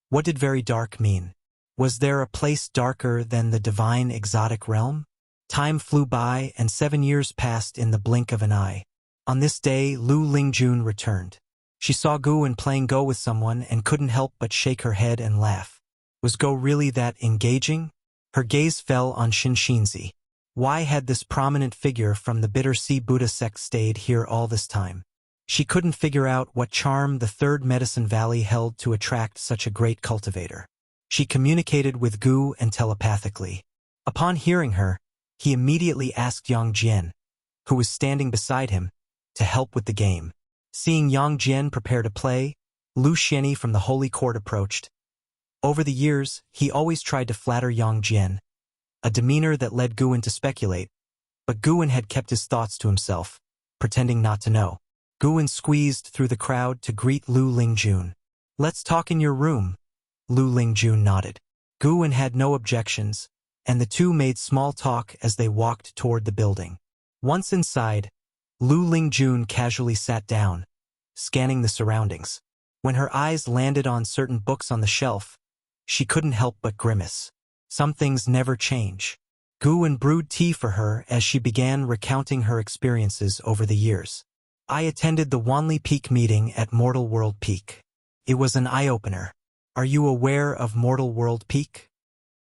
What did very dark mean? Was there a place darker than the Divine Exotic Realm? Time flew by, and 7 years passed in the blink of an eye. On this day, Lu Lingjun returned. She saw Guwen playing Go with someone and couldn't help but shake her head and laugh. Was Go really that engaging? Her gaze fell on Shinshinzi. Why had this prominent figure from the Bitter Sea Buddha sect stayed here all this time? She couldn't figure out what charm the Third Medicine Valley held to attract such a great cultivator. She communicated with Gu and telepathically. Upon hearing her, he immediately asked Yang Jian, who was standing beside him, to help with the game. Seeing Yang Jian prepare to play, Lu Xianyi from the Holy Court approached. Over the years, he always tried to flatter Yang Jian, a demeanor that led Guwen to speculate, but Guwen had kept his thoughts to himself, pretending not to know. Guwen squeezed through the crowd to greet Lu Lingjun. "Let's talk in your room." Lu Lingjun nodded. Guwen had no objections, and the two made small talk as they walked toward the building. Once inside, Lu Lingjun casually sat down, scanning the surroundings. When her eyes landed on certain books on the shelf, she couldn't help but grimace. Some things never change. Guwen brewed tea for her as she began recounting her experiences over the years. "I attended the Wanli Peak meeting at Mortal World Peak. It was an eye-opener. Are you aware of Mortal World Peak?"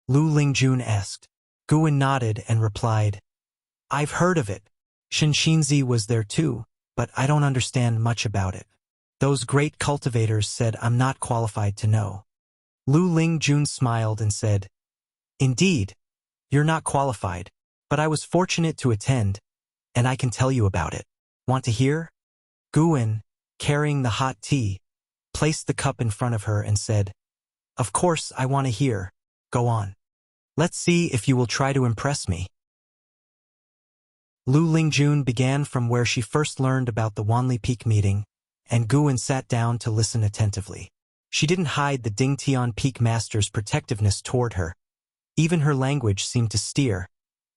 Lu Lingjun asked. Guwen nodded and replied, "I've heard of it. Shinshinzi was there too, but I don't understand much about it. Those great cultivators said I'm not qualified to know." Lu Lingjun smiled and said, "Indeed, you're not qualified, but I was fortunate to attend, and I can tell you about it. Want to hear?" Guwen, carrying the hot tea, placed the cup in front of her and said, "Of course I want to hear. Go on. Let's see if you will try to impress me." Lu Lingjun began from where she first learned about the Wanli Peak meeting, and Guwen sat down to listen attentively. She didn't hide the Dingtian Peak Master's protectiveness toward her. Even her language seemed to steer,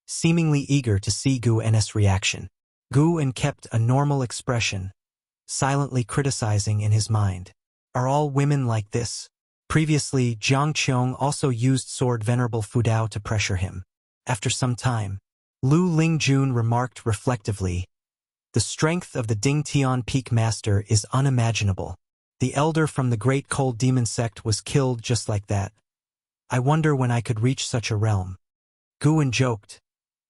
seemingly eager to see Guwen's reaction. Guwen kept a normal expression, silently criticizing in his mind. Are all women like this? Previously, Jiang Qiong also used Sword Venerable Fudao to pressure him. After some time, Lu Lingjun remarked reflectively, "The strength of the Dingtian Peak Master is unimaginable. The elder from the Great Cold Demon Sect was killed just like that. I wonder when I could reach such a realm." Guwen joked,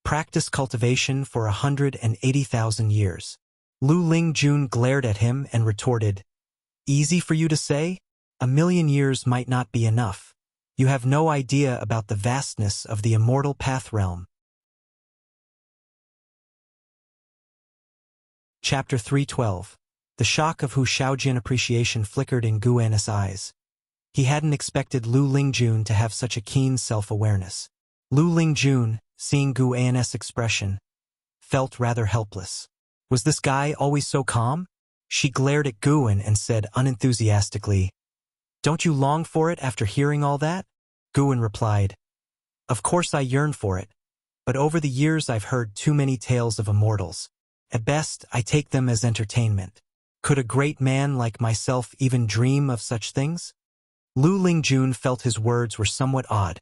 "Practice cultivation for 180,000 years. Lu Lingjun glared at him and retorted, "Easy for you to say? 1,000,000 years might not be enough. You have no idea about the vastness of the immortal path realm." Chapter 312. The shock of Hu Shaojian appreciation flickered in Gu An's eyes. He hadn't expected Lu Lingjun to have such a keen self-awareness. Lu Lingjun, seeing Gu An's expression, felt rather helpless. Was this guy always so calm? She glared at Guan and said unenthusiastically, "Don't you long for it after hearing all that?" Guan replied, "Of course I yearn for it, but over the years I've heard too many tales of immortals. At best, I take them as entertainment. Could a great man like myself even dream of such things?" Lu Lingjun felt his words were somewhat odd,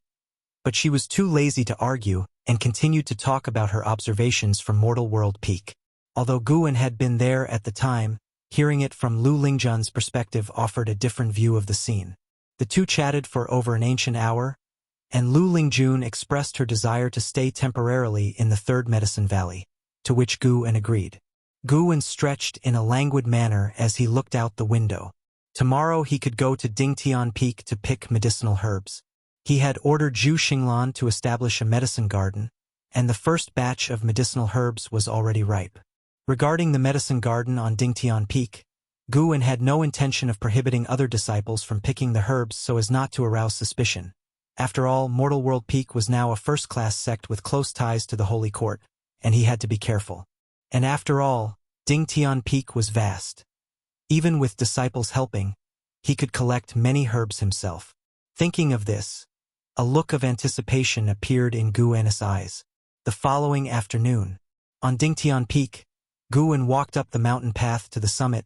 but she was too lazy to argue and continued to talk about her observations from Mortal World Peak. Although Guan had been there at the time, hearing it from Lu Lingjun's perspective offered a different view of the scene. The two chatted for over an ancient hour, and Lu Lingjun expressed her desire to stay temporarily in the Third Medicine Valley, to which Guan agreed. Guan stretched in a languid manner as he looked out the window. Tomorrow he could go to Dingtian Peak to pick medicinal herbs. He had ordered Zhu Xinglan to establish a medicine garden, and the first batch of medicinal herbs was already ripe. Regarding the medicine garden on Dingtian Peak, Guan had no intention of prohibiting other disciples from picking the herbs so as not to arouse suspicion. After all, Mortal World Peak was now a first-class sect with close ties to the Holy Court, and he had to be careful. And after all, Dingtian Peak was vast. Even with disciples helping, he could collect many herbs himself. Thinking of this, a look of anticipation appeared in Guan's eyes. The following afternoon, on Dingtian Peak, Guan walked up the mountain path to the summit,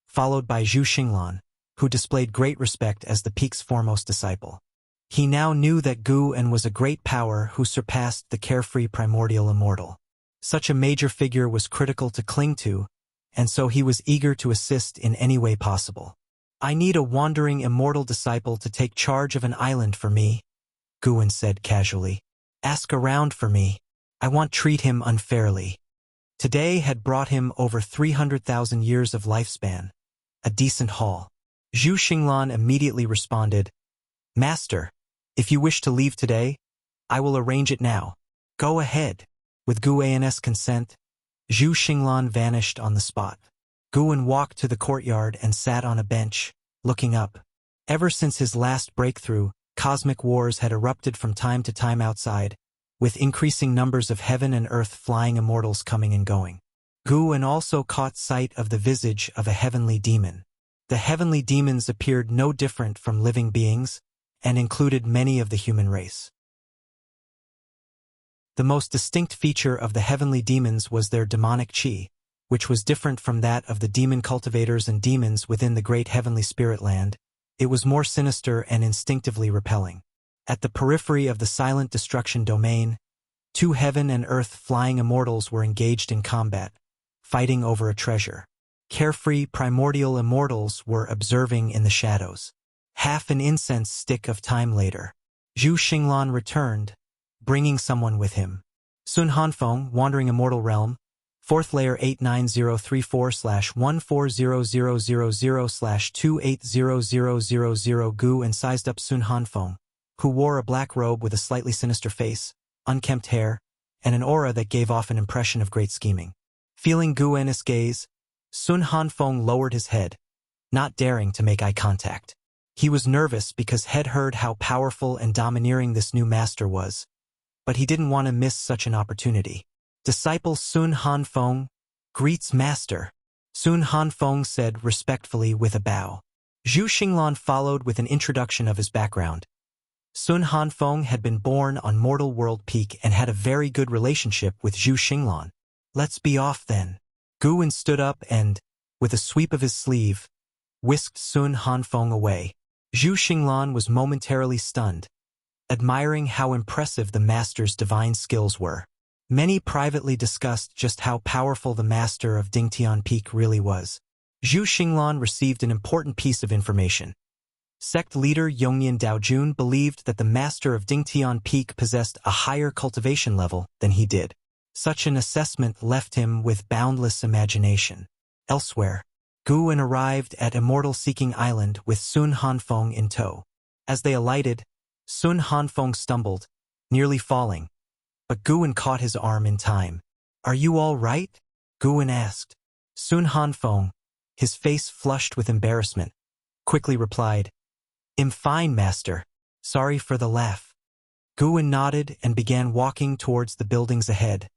followed by Zhu Xinglan, who displayed great respect as the peak's foremost disciple. He now knew that Guan was a great power who surpassed the carefree primordial immortal. Such a major figure was critical to cling to, and so he was eager to assist in any way possible. "I need a wandering immortal disciple to take charge of an island for me," Guan said casually. "Ask around for me. I won't treat him unfairly." Today had brought him over 300,000 years of lifespan, a decent haul. Zhu Xinglan immediately responded, "Master, if you wish to leave today, I will arrange it now. Go ahead." With Guan's consent, Zhu Xinglan vanished on the spot. Guan walked to the courtyard and sat on a bench, looking up. Ever since his last breakthrough, cosmic wars had erupted from time to time outside, with increasing numbers of heaven and earth flying immortals coming and going. Guan also caught sight of the visage of a heavenly demon. The heavenly demons appeared no different from living beings, and included many of the human race. The most distinct feature of the heavenly demons was their demonic chi, which was different from that of the demon cultivators and demons within the great heavenly spirit land. It was more sinister and instinctively repelling. At the periphery of the silent destruction domain, two heaven and earth flying immortals were engaged in combat, fighting over a treasure. Carefree primordial immortals were observing in the shadows. Half an incense stick of time later, Zhu Xinglan returned, bringing someone with him. Sun Hanfeng, Wandering Immortal Realm, 4th Layer 89034/14000/280000 Gu and sized up Sun Hanfeng, who wore a black robe with a slightly sinister face, unkempt hair, and an aura that gave off an impression of great scheming. Feeling Guan's gaze, Sun Hanfeng lowered his head, not daring to make eye contact. He was nervous because he'd heard how powerful and domineering this new master was, but he didn't want to miss such an opportunity. Disciple Sun Hanfeng greets master, Sun Hanfeng said respectfully with a bow. Zhu Xinglan followed with an introduction of his background. Sun Hanfeng had been born on Mortal World Peak and had a very good relationship with Zhu Xinglan. "Let's be off then." Guan stood up and, with a sweep of his sleeve, whisked Sun Hanfeng away. Zhu Xinglan was momentarily stunned, admiring how impressive the master's divine skills were. Many privately discussed just how powerful the master of Dingtian Peak really was. Zhu Xinglan received an important piece of information. Sect leader Yongnian Daojun believed that the master of Dingtian Peak possessed a higher cultivation level than he did. Such an assessment left him with boundless imagination. Elsewhere, Guan arrived at Immortal Seeking Island with Sun Hanfeng in tow. As they alighted, Sun Hanfeng stumbled, nearly falling, but Guan caught his arm in time. "Are you all right?" Guan asked. Sun Hanfeng, his face flushed with embarrassment, quickly replied, "I'm fine, master. Sorry for the laugh." Guwen nodded and began walking towards the buildings ahead,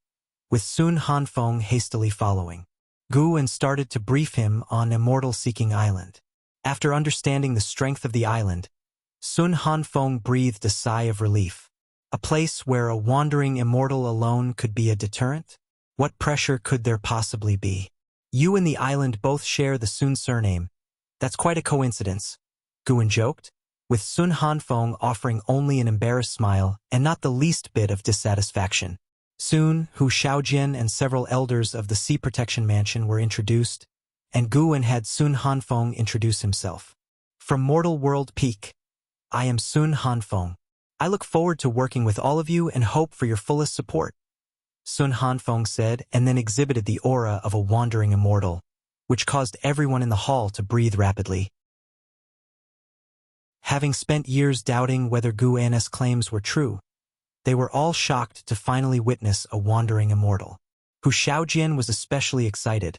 with Sun Hanfeng hastily following. Guwen started to brief him on Immortal Seeking Island. After understanding the strength of the island, Sun Hanfeng breathed a sigh of relief. A place where a wandering immortal alone could be a deterrent? What pressure could there possibly be? You and the island both share the Sun surname. That's quite a coincidence, Guwen joked, with Sun Hanfeng offering only an embarrassed smile and not the least bit of dissatisfaction. Soon, Hu Shaojian and several elders of the Sea Protection Mansion were introduced, and Guwen had Sun Hanfeng introduce himself. From Mortal World Peak, I am Sun Hanfeng. I look forward to working with all of you and hope for your fullest support, Sun Hanfeng said, and then exhibited the aura of a wandering immortal, which caused everyone in the hall to breathe rapidly. Having spent years doubting whether Guwen's claims were true, they were all shocked to finally witness a wandering immortal. Hu Shaojian was especially excited,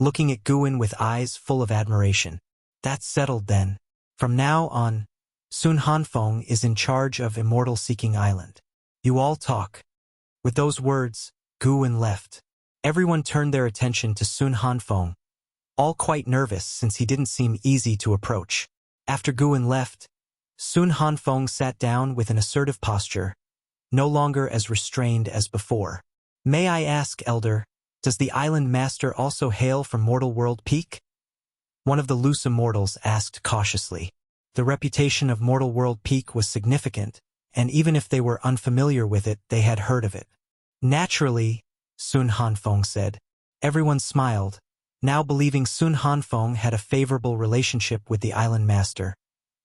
looking at Guwen with eyes full of admiration. That's settled then. From now on, Sun Hanfeng is in charge of Immortal Seeking Island. You all talk. With those words, Guwen left. Everyone turned their attention to Sun Hanfeng, all quite nervous since he didn't seem easy to approach. After Guwen left, Sun Hanfeng sat down with an assertive posture, no longer as restrained as before. May I ask, Elder, does the island master also hail from Mortal World Peak? One of the loose immortals asked cautiously. The reputation of Mortal World Peak was significant, and even if they were unfamiliar with it, they had heard of it. Naturally, Sun Hanfeng said. Everyone smiled, now believing Sun Hanfeng had a favorable relationship with the island master,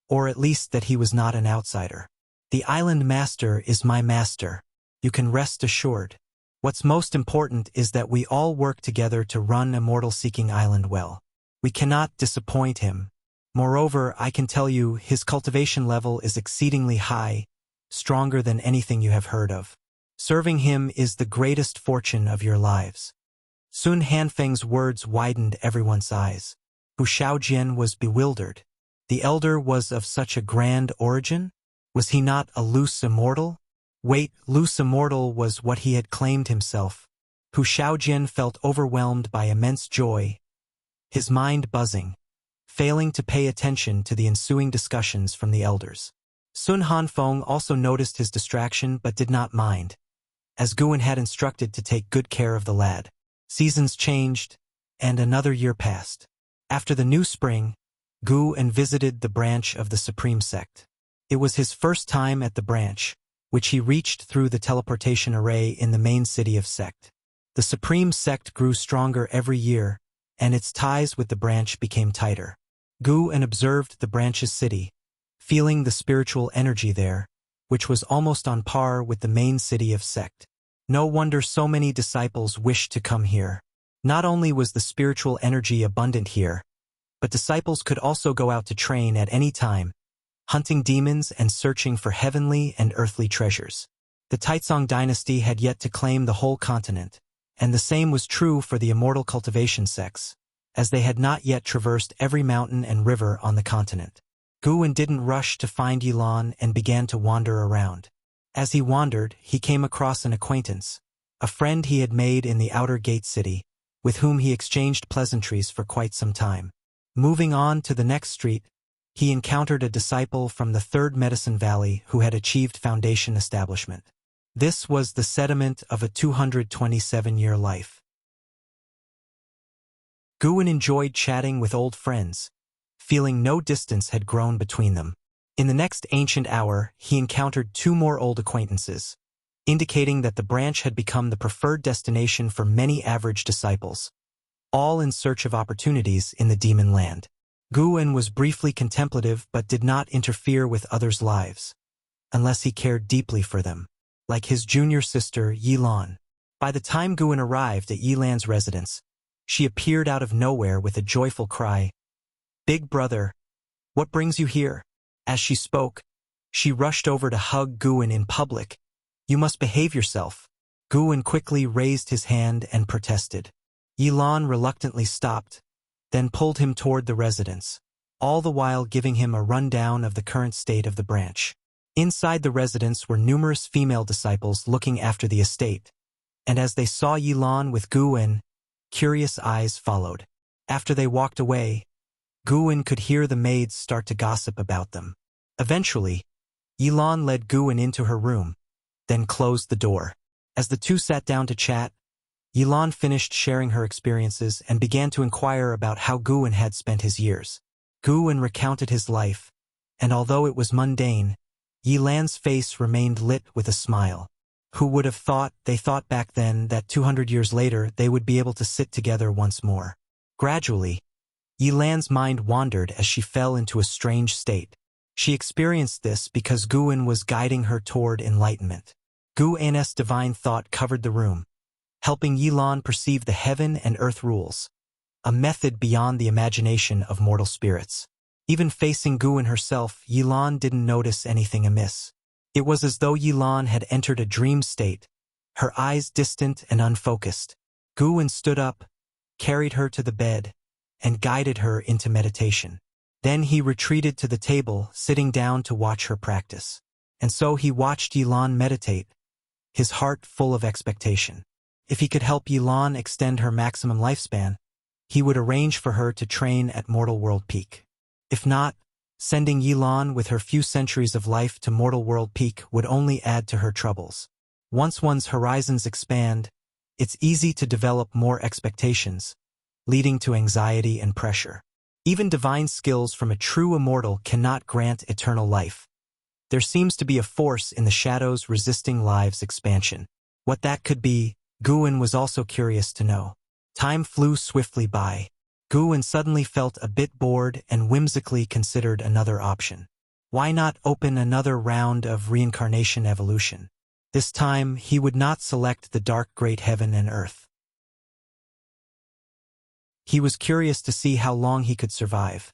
or at least that he was not an outsider. The island master is my master. You can rest assured. What's most important is that we all work together to run Immortal Seeking Island well. We cannot disappoint him. Moreover, I can tell you his cultivation level is exceedingly high, stronger than anything you have heard of. Serving him is the greatest fortune of your lives. Sun Hanfeng's words widened everyone's eyes. Hu Shaojian was bewildered. The elder was of such a grand origin? Was he not a loose immortal? Wait, loose immortal was what he had claimed himself. Hu Shaojian felt overwhelmed by immense joy, his mind buzzing, failing to pay attention to the ensuing discussions from the elders. Sun Hanfeng also noticed his distraction but did not mind, as Guwen had instructed to take good care of the lad. Seasons changed, and another year passed. After the new spring, Guwen visited the branch of the Supreme Sect. It was his first time at the branch, which he reached through the teleportation array in the main city of Sect. The Supreme Sect grew stronger every year, and its ties with the branch became tighter. Guwen observed the branch's city, feeling the spiritual energy there, which was almost on par with the main city of Sect. No wonder so many disciples wished to come here. Not only was the spiritual energy abundant here, but disciples could also go out to train at any time, hunting demons and searching for heavenly and earthly treasures. The Taizong dynasty had yet to claim the whole continent, and the same was true for the immortal cultivation sects, as they had not yet traversed every mountain and river on the continent. Guwen didn't rush to find Yilan and began to wander around. As he wandered, he came across an acquaintance, a friend he had made in the outer gate city, with whom he exchanged pleasantries for quite some time. Moving on to the next street, he encountered a disciple from the Third Medicine Valley who had achieved foundation establishment. This was the sediment of a 227-year life. Guwen enjoyed chatting with old friends, feeling no distance had grown between them. In the next ancient hour, he encountered two more old acquaintances, indicating that the branch had become the preferred destination for many average disciples, all in search of opportunities in the demon land. Guwen was briefly contemplative but did not interfere with others' lives, unless he cared deeply for them, like his junior sister Yilan. By the time Guwen arrived at Yilan's residence, she appeared out of nowhere with a joyful cry, "Big brother, what brings you here?" As she spoke, she rushed over to hug Guwen in public. "You must behave yourself." Guwen quickly raised his hand and protested. Yilan reluctantly stopped, then pulled him toward the residence, all the while giving him a rundown of the current state of the branch. Inside the residence were numerous female disciples looking after the estate, and as they saw Yilan with Guwen, curious eyes followed. After they walked away, Guwen could hear the maids start to gossip about them. Eventually, Yilan led Guwen into her room, then closed the door. As the two sat down to chat, Yilan finished sharing her experiences and began to inquire about how Guwen had spent his years. Guwen recounted his life, and although it was mundane, Yilan's face remained lit with a smile. Who would have thought they thought back then that 200 years later they would be able to sit together once more. Gradually, Yilan's mind wandered as she fell into a strange state. She experienced this because Guwen was guiding her toward enlightenment. Guwen's divine thought covered the room, helping Yilan perceive the heaven and earth rules, a method beyond the imagination of mortal spirits. Even facing Guwen herself, Yilan didn't notice anything amiss. It was as though Yilan had entered a dream state, her eyes distant and unfocused. Guwen stood up, carried her to the bed, and guided her into meditation. Then he retreated to the table, sitting down to watch her practice. And so he watched Yilan meditate, his heart full of expectation. If he could help Yilan extend her maximum lifespan, he would arrange for her to train at Mortal World Peak. If not, sending Yilan with her few centuries of life to Mortal World Peak would only add to her troubles. Once one's horizons expand, it's easy to develop more expectations, leading to anxiety and pressure. Even divine skills from a true immortal cannot grant eternal life. There seems to be a force in the shadows resisting life's expansion. What that could be, Guwen was also curious to know. Time flew swiftly by. Guwen suddenly felt a bit bored and whimsically considered another option. Why not open another round of reincarnation evolution? This time, he would not select the dark great heaven and earth. He was curious to see how long he could survive.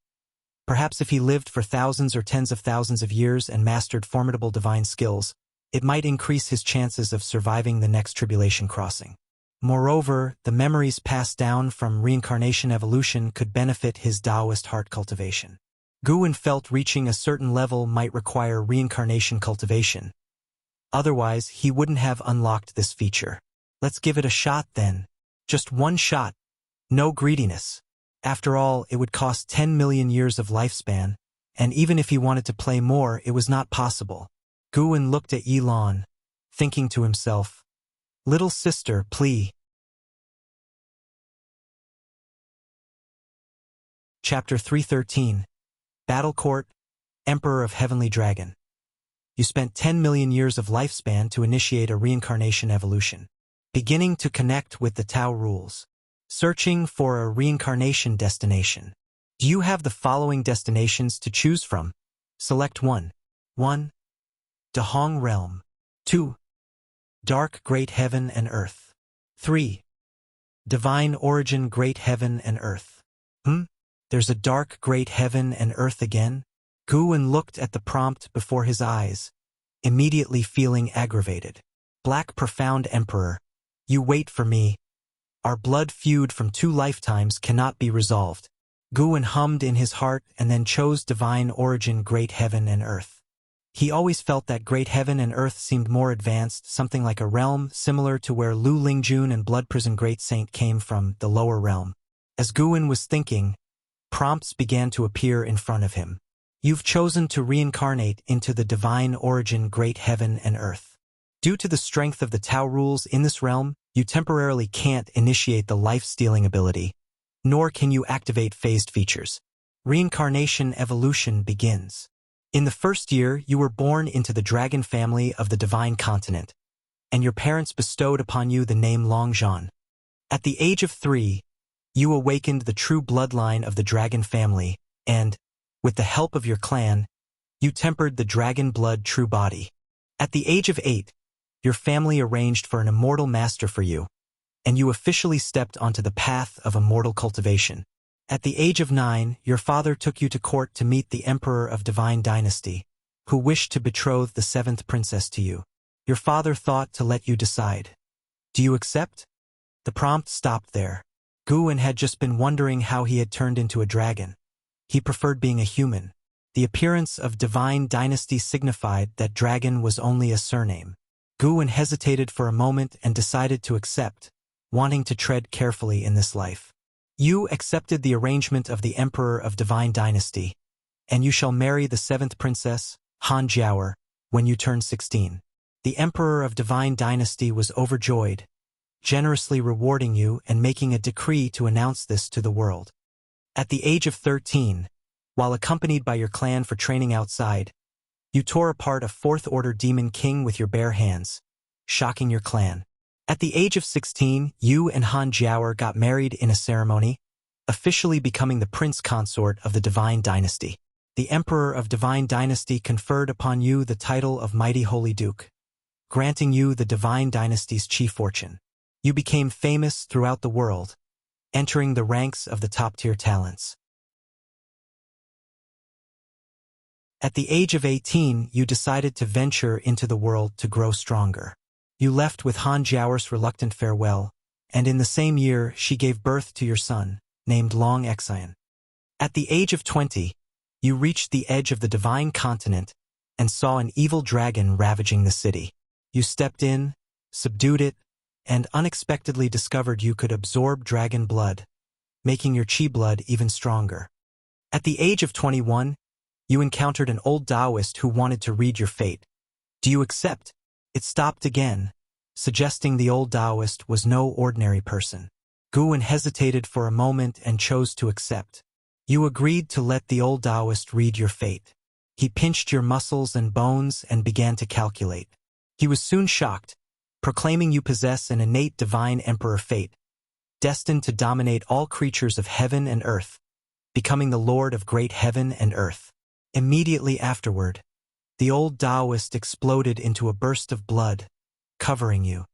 Perhaps if he lived for thousands or tens of thousands of years and mastered formidable divine skills, it might increase his chances of surviving the next tribulation crossing. Moreover, the memories passed down from reincarnation evolution could benefit his Taoist heart cultivation. Guwen felt reaching a certain level might require reincarnation cultivation. Otherwise, he wouldn't have unlocked this feature. Let's give it a shot then. Just one shot. No greediness. After all, it would cost 10 million years of lifespan, and even if he wanted to play more, it was not possible. Guwen looked at Yilan, thinking to himself, "Little sister, please." Chapter 313. Battle Court, Emperor of Heavenly Dragon. You spent 10 million years of lifespan to initiate a reincarnation evolution. Beginning to connect with the Tao rules. Searching for a reincarnation destination. Do you have the following destinations to choose from? Select 1. 1. Dahong Realm. 2. Dark Great Heaven and Earth. 3. Divine Origin Great Heaven and Earth. There's a dark great heaven and earth again? Guwen looked at the prompt before his eyes, immediately feeling aggravated. Black Profound Emperor, you wait for me. Our blood feud from 2 lifetimes cannot be resolved. Guwen hummed in his heart and then chose Divine Origin Great Heaven and Earth. He always felt that Great Heaven and Earth seemed more advanced, something like a realm similar to where Lu Lingjun and Blood Prison Great Saint came from, the lower realm. As Guwen was thinking, prompts began to appear in front of him. You've chosen to reincarnate into the Divine Origin Great Heaven and Earth. Due to the strength of the Tao rules in this realm, you temporarily can't initiate the life-stealing ability, nor can you activate phased features. Reincarnation evolution begins. In the first year, you were born into the dragon family of the Divine Continent, and your parents bestowed upon you the name Longzhan. At the age of 3, you awakened the true bloodline of the dragon family, and, with the help of your clan, you tempered the dragon blood true body. At the age of 8, your family arranged for an immortal master for you, and you officially stepped onto the path of immortal cultivation. At the age of 9, your father took you to court to meet the Emperor of Divine Dynasty, who wished to betroth the 7th princess to you. Your father thought to let you decide. Do you accept? The prompt stopped there. Guwen had just been wondering how he had turned into a dragon. He preferred being a human. The appearance of divine dynasty signified that dragon was only a surname. Guwen hesitated for a moment and decided to accept, wanting to tread carefully in this life. You accepted the arrangement of the Emperor of Divine Dynasty, and you shall marry the 7th princess, Han Jiaoer, when you turn 16. The Emperor of Divine Dynasty was overjoyed, generously rewarding you and making a decree to announce this to the world. At the age of 13, while accompanied by your clan for training outside, you tore apart a 4th-order demon king with your bare hands, shocking your clan. At the age of 16, you and Han Jiaoer got married in a ceremony, officially becoming the prince consort of the Divine Dynasty. The Emperor of Divine Dynasty conferred upon you the title of Mighty Holy Duke, granting you the Divine Dynasty's chief fortune. You became famous throughout the world, entering the ranks of the top-tier talents. At the age of 18, you decided to venture into the world to grow stronger. You left with Han Jiaoer's reluctant farewell, and in the same year she gave birth to your son, named Long Xian. At the age of 20, you reached the edge of the divine continent and saw an evil dragon ravaging the city. You stepped in, subdued it, and unexpectedly discovered you could absorb dragon blood, making your chi blood even stronger. At the age of 21, you encountered an old Taoist who wanted to read your fate. Do you accept? It stopped again, suggesting the old Taoist was no ordinary person. Guwen hesitated for a moment and chose to accept. You agreed to let the old Taoist read your fate. He pinched your muscles and bones and began to calculate. He was soon shocked, proclaiming you possess an innate divine emperor fate, destined to dominate all creatures of heaven and earth, becoming the lord of great heaven and earth. Immediately afterward, the old Taoist exploded into a burst of blood, covering you.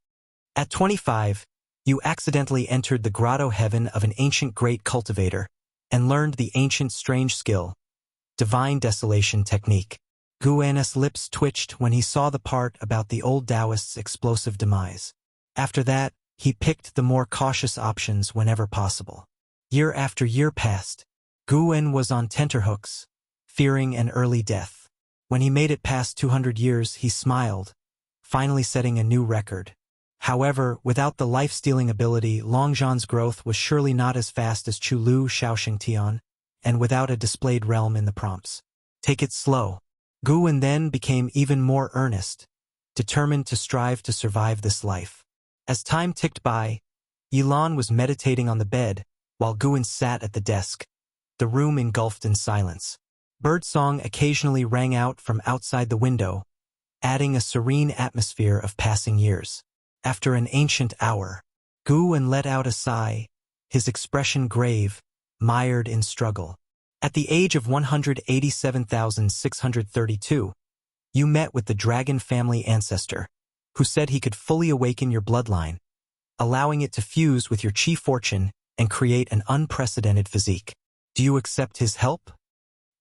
At 25, you accidentally entered the grotto heaven of an ancient great cultivator and learned the ancient strange skill, divine desolation technique. Guwen's lips twitched when he saw the part about the old Taoist's explosive demise. After that, he picked the more cautious options whenever possible. Year after year passed. Guwen was on tenterhooks, fearing an early death. When he made it past 200 years, he smiled, finally setting a new record. However, without the life-stealing ability, Longzhan's growth was surely not as fast as Chulu Shaoxingtian, and without a displayed realm in the prompts. Take it slow. Guwen then became even more earnest, determined to strive to survive this life. As time ticked by, Yilan was meditating on the bed, while Guwen sat at the desk, the room engulfed in silence. Birdsong occasionally rang out from outside the window, adding a serene atmosphere of passing years. After an ancient hour, Guwen let out a sigh, his expression grave, mired in struggle. At the age of 187,632, you met with the dragon family ancestor, who said he could fully awaken your bloodline, allowing it to fuse with your chi fortune and create an unprecedented physique. Do you accept his help?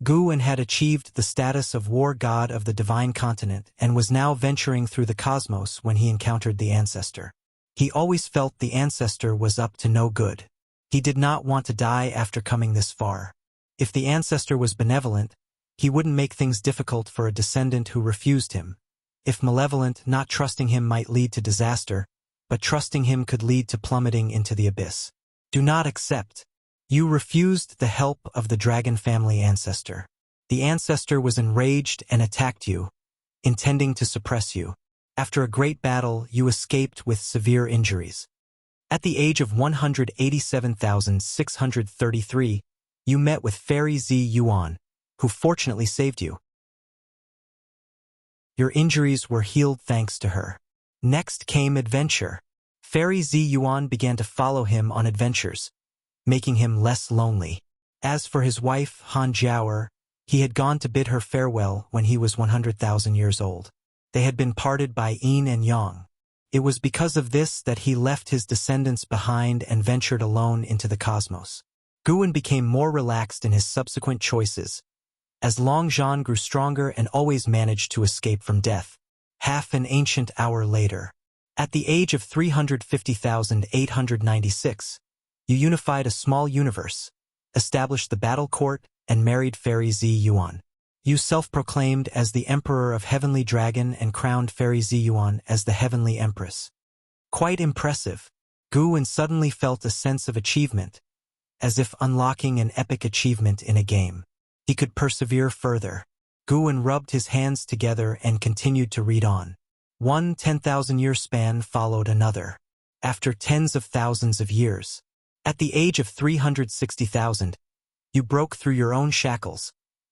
Guwen had achieved the status of war god of the divine continent and was now venturing through the cosmos when he encountered the ancestor. He always felt the ancestor was up to no good. He did not want to die after coming this far. If the ancestor was benevolent, he wouldn't make things difficult for a descendant who refused him. If malevolent, not trusting him might lead to disaster, but trusting him could lead to plummeting into the abyss. Do not accept. You refused the help of the dragon family ancestor. The ancestor was enraged and attacked you, intending to suppress you. After a great battle, you escaped with severe injuries. At the age of 187,633, you met with Fairy Zi Yuan, who fortunately saved you. Your injuries were healed thanks to her. Next came adventure. Fairy Zi Yuan began to follow him on adventures, making him less lonely. As for his wife, Han Jiaoer, he had gone to bid her farewell when he was 100,000 years old. They had been parted by yin and yang. It was because of this that he left his descendants behind and ventured alone into the cosmos. Guwen became more relaxed in his subsequent choices, as Longzhan grew stronger and always managed to escape from death. Half an ancient hour later, at the age of 350,896, You unified a small universe, established the battle court, and married Fairy Z Yuan. You self-proclaimed as the Emperor of Heavenly Dragon and crowned Fairy Z Yuan as the Heavenly Empress. Quite impressive. Guwen suddenly felt a sense of achievement, as if unlocking an epic achievement in a game. He could persevere further. Guwen rubbed his hands together and continued to read on. One 10,000-year span followed another. After tens of thousands of years, at the age of 360,000, you broke through your own shackles,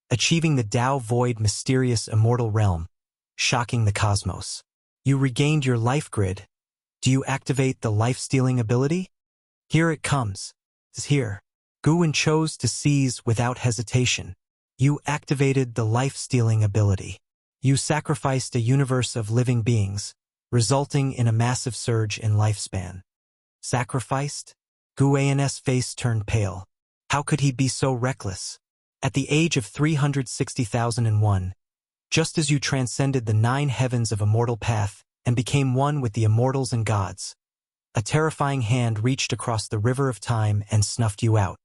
achieving the Tao Void mysterious immortal realm, shocking the cosmos. You regained your life grid. Do you activate the life-stealing ability? Here it comes. It's here. Guwen chose to seize without hesitation. You activated the life-stealing ability. You sacrificed a universe of living beings, resulting in a massive surge in lifespan. Sacrificed? Guwen's face turned pale. How could he be so reckless? At the age of 360,001, just as you transcended the 9 heavens of immortal path and became one with the immortals and gods, a terrifying hand reached across the river of time and snuffed you out.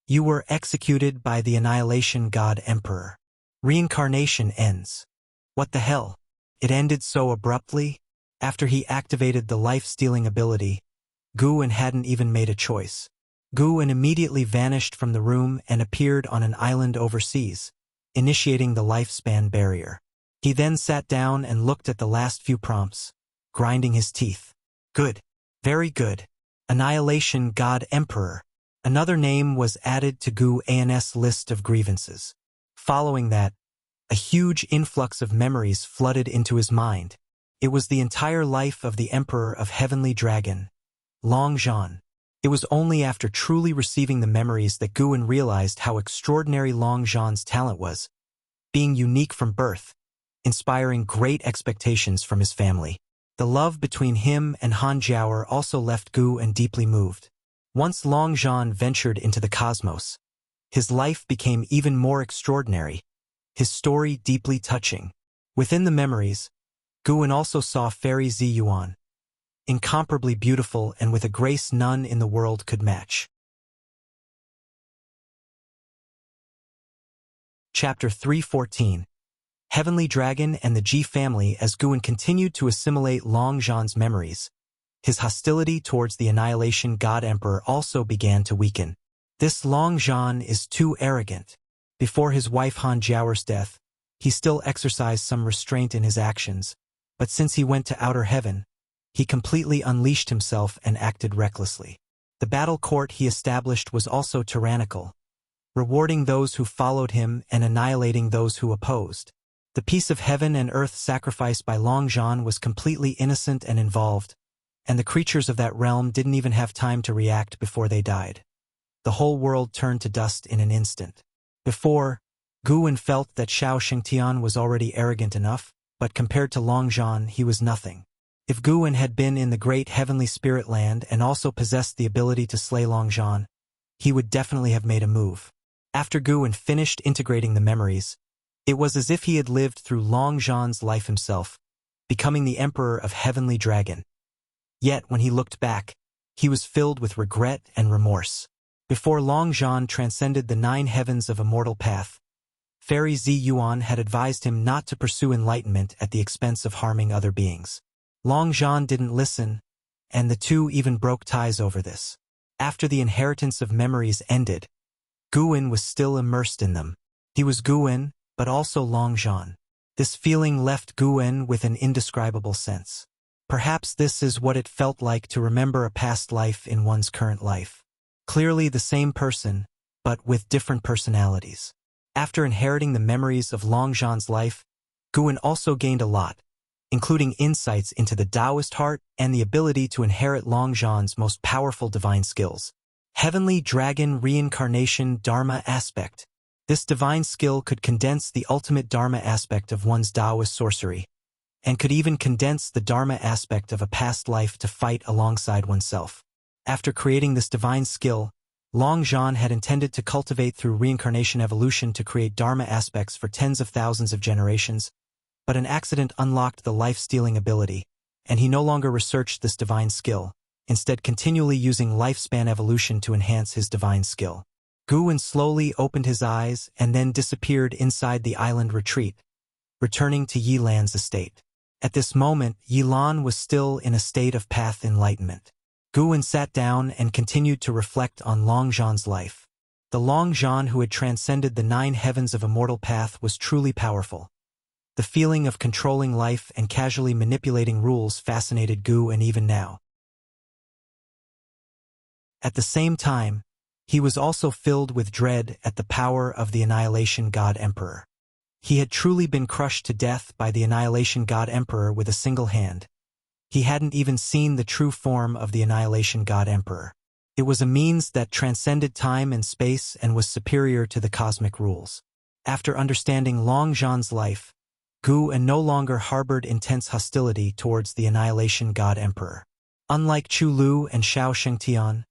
You were executed by the Annihilation God Emperor. Reincarnation ends. What the hell? It ended so abruptly? After he activated the life-stealing ability, Guwen hadn't even made a choice. Guwen immediately vanished from the room and appeared on an island overseas, initiating the lifespan barrier. He then sat down and looked at the last few prompts, grinding his teeth. Good. Very good. Annihilation God Emperor. Another name was added to Guwen's list of grievances. Following that, a huge influx of memories flooded into his mind. It was the entire life of the Emperor of Heavenly Dragon, Long Zhan. It was only after truly receiving the memories that Guwen realized how extraordinary Long Zhan's talent was, being unique from birth, inspiring great expectations from his family. The love between him and Han Jiaoer also left Guwen deeply moved. Once Long Zhan ventured into the cosmos, his life became even more extraordinary, his story deeply touching. Within the memories, Guwen also saw Fairy Z Yuan, incomparably beautiful and with a grace none in the world could match. Chapter 314. Heavenly Dragon and the Ji family. As Guwen continued to assimilate Long Zhan's memories, his hostility towards the Annihilation God Emperor also began to weaken. This Long Zhan is too arrogant. Before his wife Han Jiaoer's death, he still exercised some restraint in his actions, but since he went to outer heaven, he completely unleashed himself and acted recklessly. The battle court he established was also tyrannical, rewarding those who followed him and annihilating those who opposed. The peace of heaven and earth sacrificed by Long Zhan was completely innocent and involved, and the creatures of that realm didn't even have time to react before they died. The whole world turned to dust in an instant. Before, Guwen felt that Xiao Shengtian was already arrogant enough, but compared to Long Zhan, he was nothing. If Guwen had been in the great heavenly spirit land and also possessed the ability to slay Long Zhan, he would definitely have made a move. After Guwen finished integrating the memories, it was as if he had lived through Long Zhan's life himself, becoming the Emperor of Heavenly Dragon. Yet, when he looked back, he was filled with regret and remorse. Before Long Zhan transcended the 9 heavens of immortal path, Fairy Z Yuan had advised him not to pursue enlightenment at the expense of harming other beings. Long Zhan didn't listen, and the two even broke ties over this. After the inheritance of memories ended, Guwen was still immersed in them. He was Guwen, but also Long Zhan. This feeling left Guwen with an indescribable sense. Perhaps this is what it felt like to remember a past life in one's current life. Clearly the same person, but with different personalities. After inheriting the memories of Long Zhan's life, Guwen also gained a lot, including insights into the Taoist heart and the ability to inherit Long Zhan's most powerful divine skills. Heavenly Dragon Reincarnation Dharma Aspect. This divine skill could condense the ultimate Dharma aspect of one's Taoist sorcery, and could even condense the Dharma aspect of a past life to fight alongside oneself. After creating this divine skill, Long Zhan had intended to cultivate through reincarnation evolution to create Dharma aspects for tens of thousands of generations, but an accident unlocked the life-stealing ability, and he no longer researched this divine skill, instead continually using lifespan evolution to enhance his divine skill. Guwen slowly opened his eyes and then disappeared inside the island retreat, returning to Yilan's estate. At this moment, Yilan was still in a state of path enlightenment. Guwen sat down and continued to reflect on Longzhan's life. The Longzhan who had transcended the 9 heavens of immortal path was truly powerful. The feeling of controlling life and casually manipulating rules fascinated Guwen even now. At the same time, he was also filled with dread at the power of the Annihilation God Emperor. He had truly been crushed to death by the Annihilation God Emperor with a single hand. He hadn't even seen the true form of the Annihilation God Emperor. It was a means that transcended time and space and was superior to the cosmic rules. After understanding Longzhan's life, Guwen no longer harbored intense hostility towards the Annihilation God Emperor. Unlike Chu Lu and Xiao Shengtian,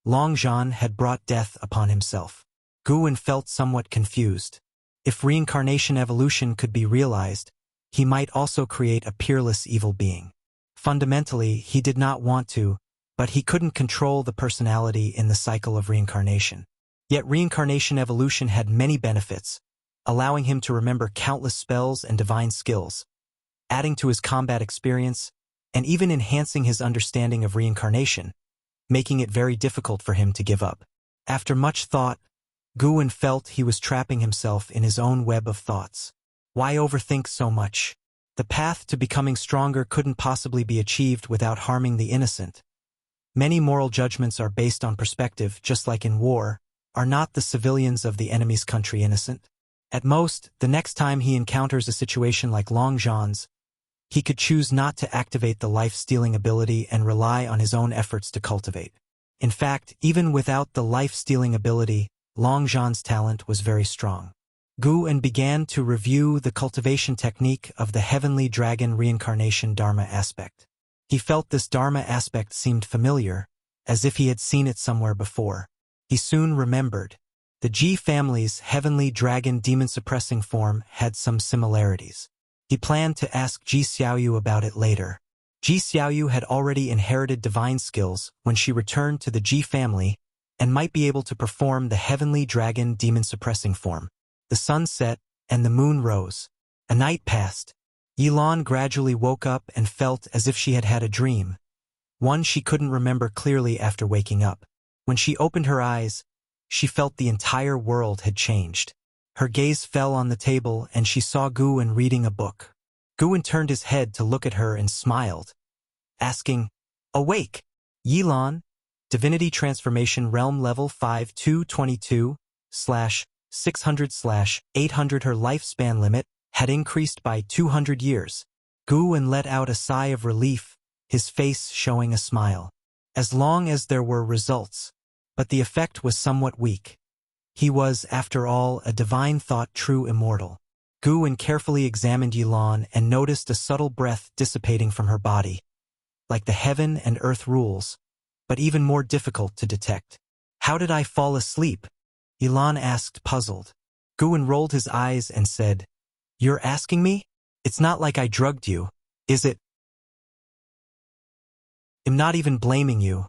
Longzhan had brought death upon himself. Guwen felt somewhat confused. If reincarnation evolution could be realized, he might also create a peerless evil being. Fundamentally, he did not want to, but he couldn't control the personality in the cycle of reincarnation. Yet reincarnation evolution had many benefits, allowing him to remember countless spells and divine skills, adding to his combat experience, and even enhancing his understanding of reincarnation, making it very difficult for him to give up. After much thought, Guwen felt he was trapping himself in his own web of thoughts. Why overthink so much? The path to becoming stronger couldn't possibly be achieved without harming the innocent. Many moral judgments are based on perspective, just like in war. Are not the civilians of the enemy's country innocent? At most, the next time he encounters a situation like Longzhan's, he could choose not to activate the life-stealing ability and rely on his own efforts to cultivate. In fact, even without the life-stealing ability, Longzhan's talent was very strong. Guwen began to review the cultivation technique of the heavenly dragon reincarnation Dharma aspect. He felt this Dharma aspect seemed familiar, as if he had seen it somewhere before. He soon remembered. The Ji family's heavenly dragon demon-suppressing form had some similarities. He planned to ask Ji Xiaoyu about it later. Ji Xiaoyu had already inherited divine skills when she returned to the Ji family and might be able to perform the heavenly dragon demon-suppressing form. The sun set and the moon rose. A night passed. Yilan gradually woke up and felt as if she had had a dream, one she couldn't remember clearly after waking up. When she opened her eyes, she felt the entire world had changed. Her gaze fell on the table and she saw Guwen reading a book. Guwen turned his head to look at her and smiled, asking, "Awake, Yilan?" Divinity Transformation Realm Level 5222/600/800. Her lifespan limit had increased by 200 years. Guwen let out a sigh of relief, his face showing a smile. As long as there were results. But the effect was somewhat weak. He was, after all, a divine thought true immortal. Guwen carefully examined Yilan and noticed a subtle breath dissipating from her body, like the heaven and earth rules, but even more difficult to detect. "How did I fall asleep?" Yilan asked, puzzled. Guwen rolled his eyes and said, "You're asking me? It's not like I drugged you, is it? I'm not even blaming you.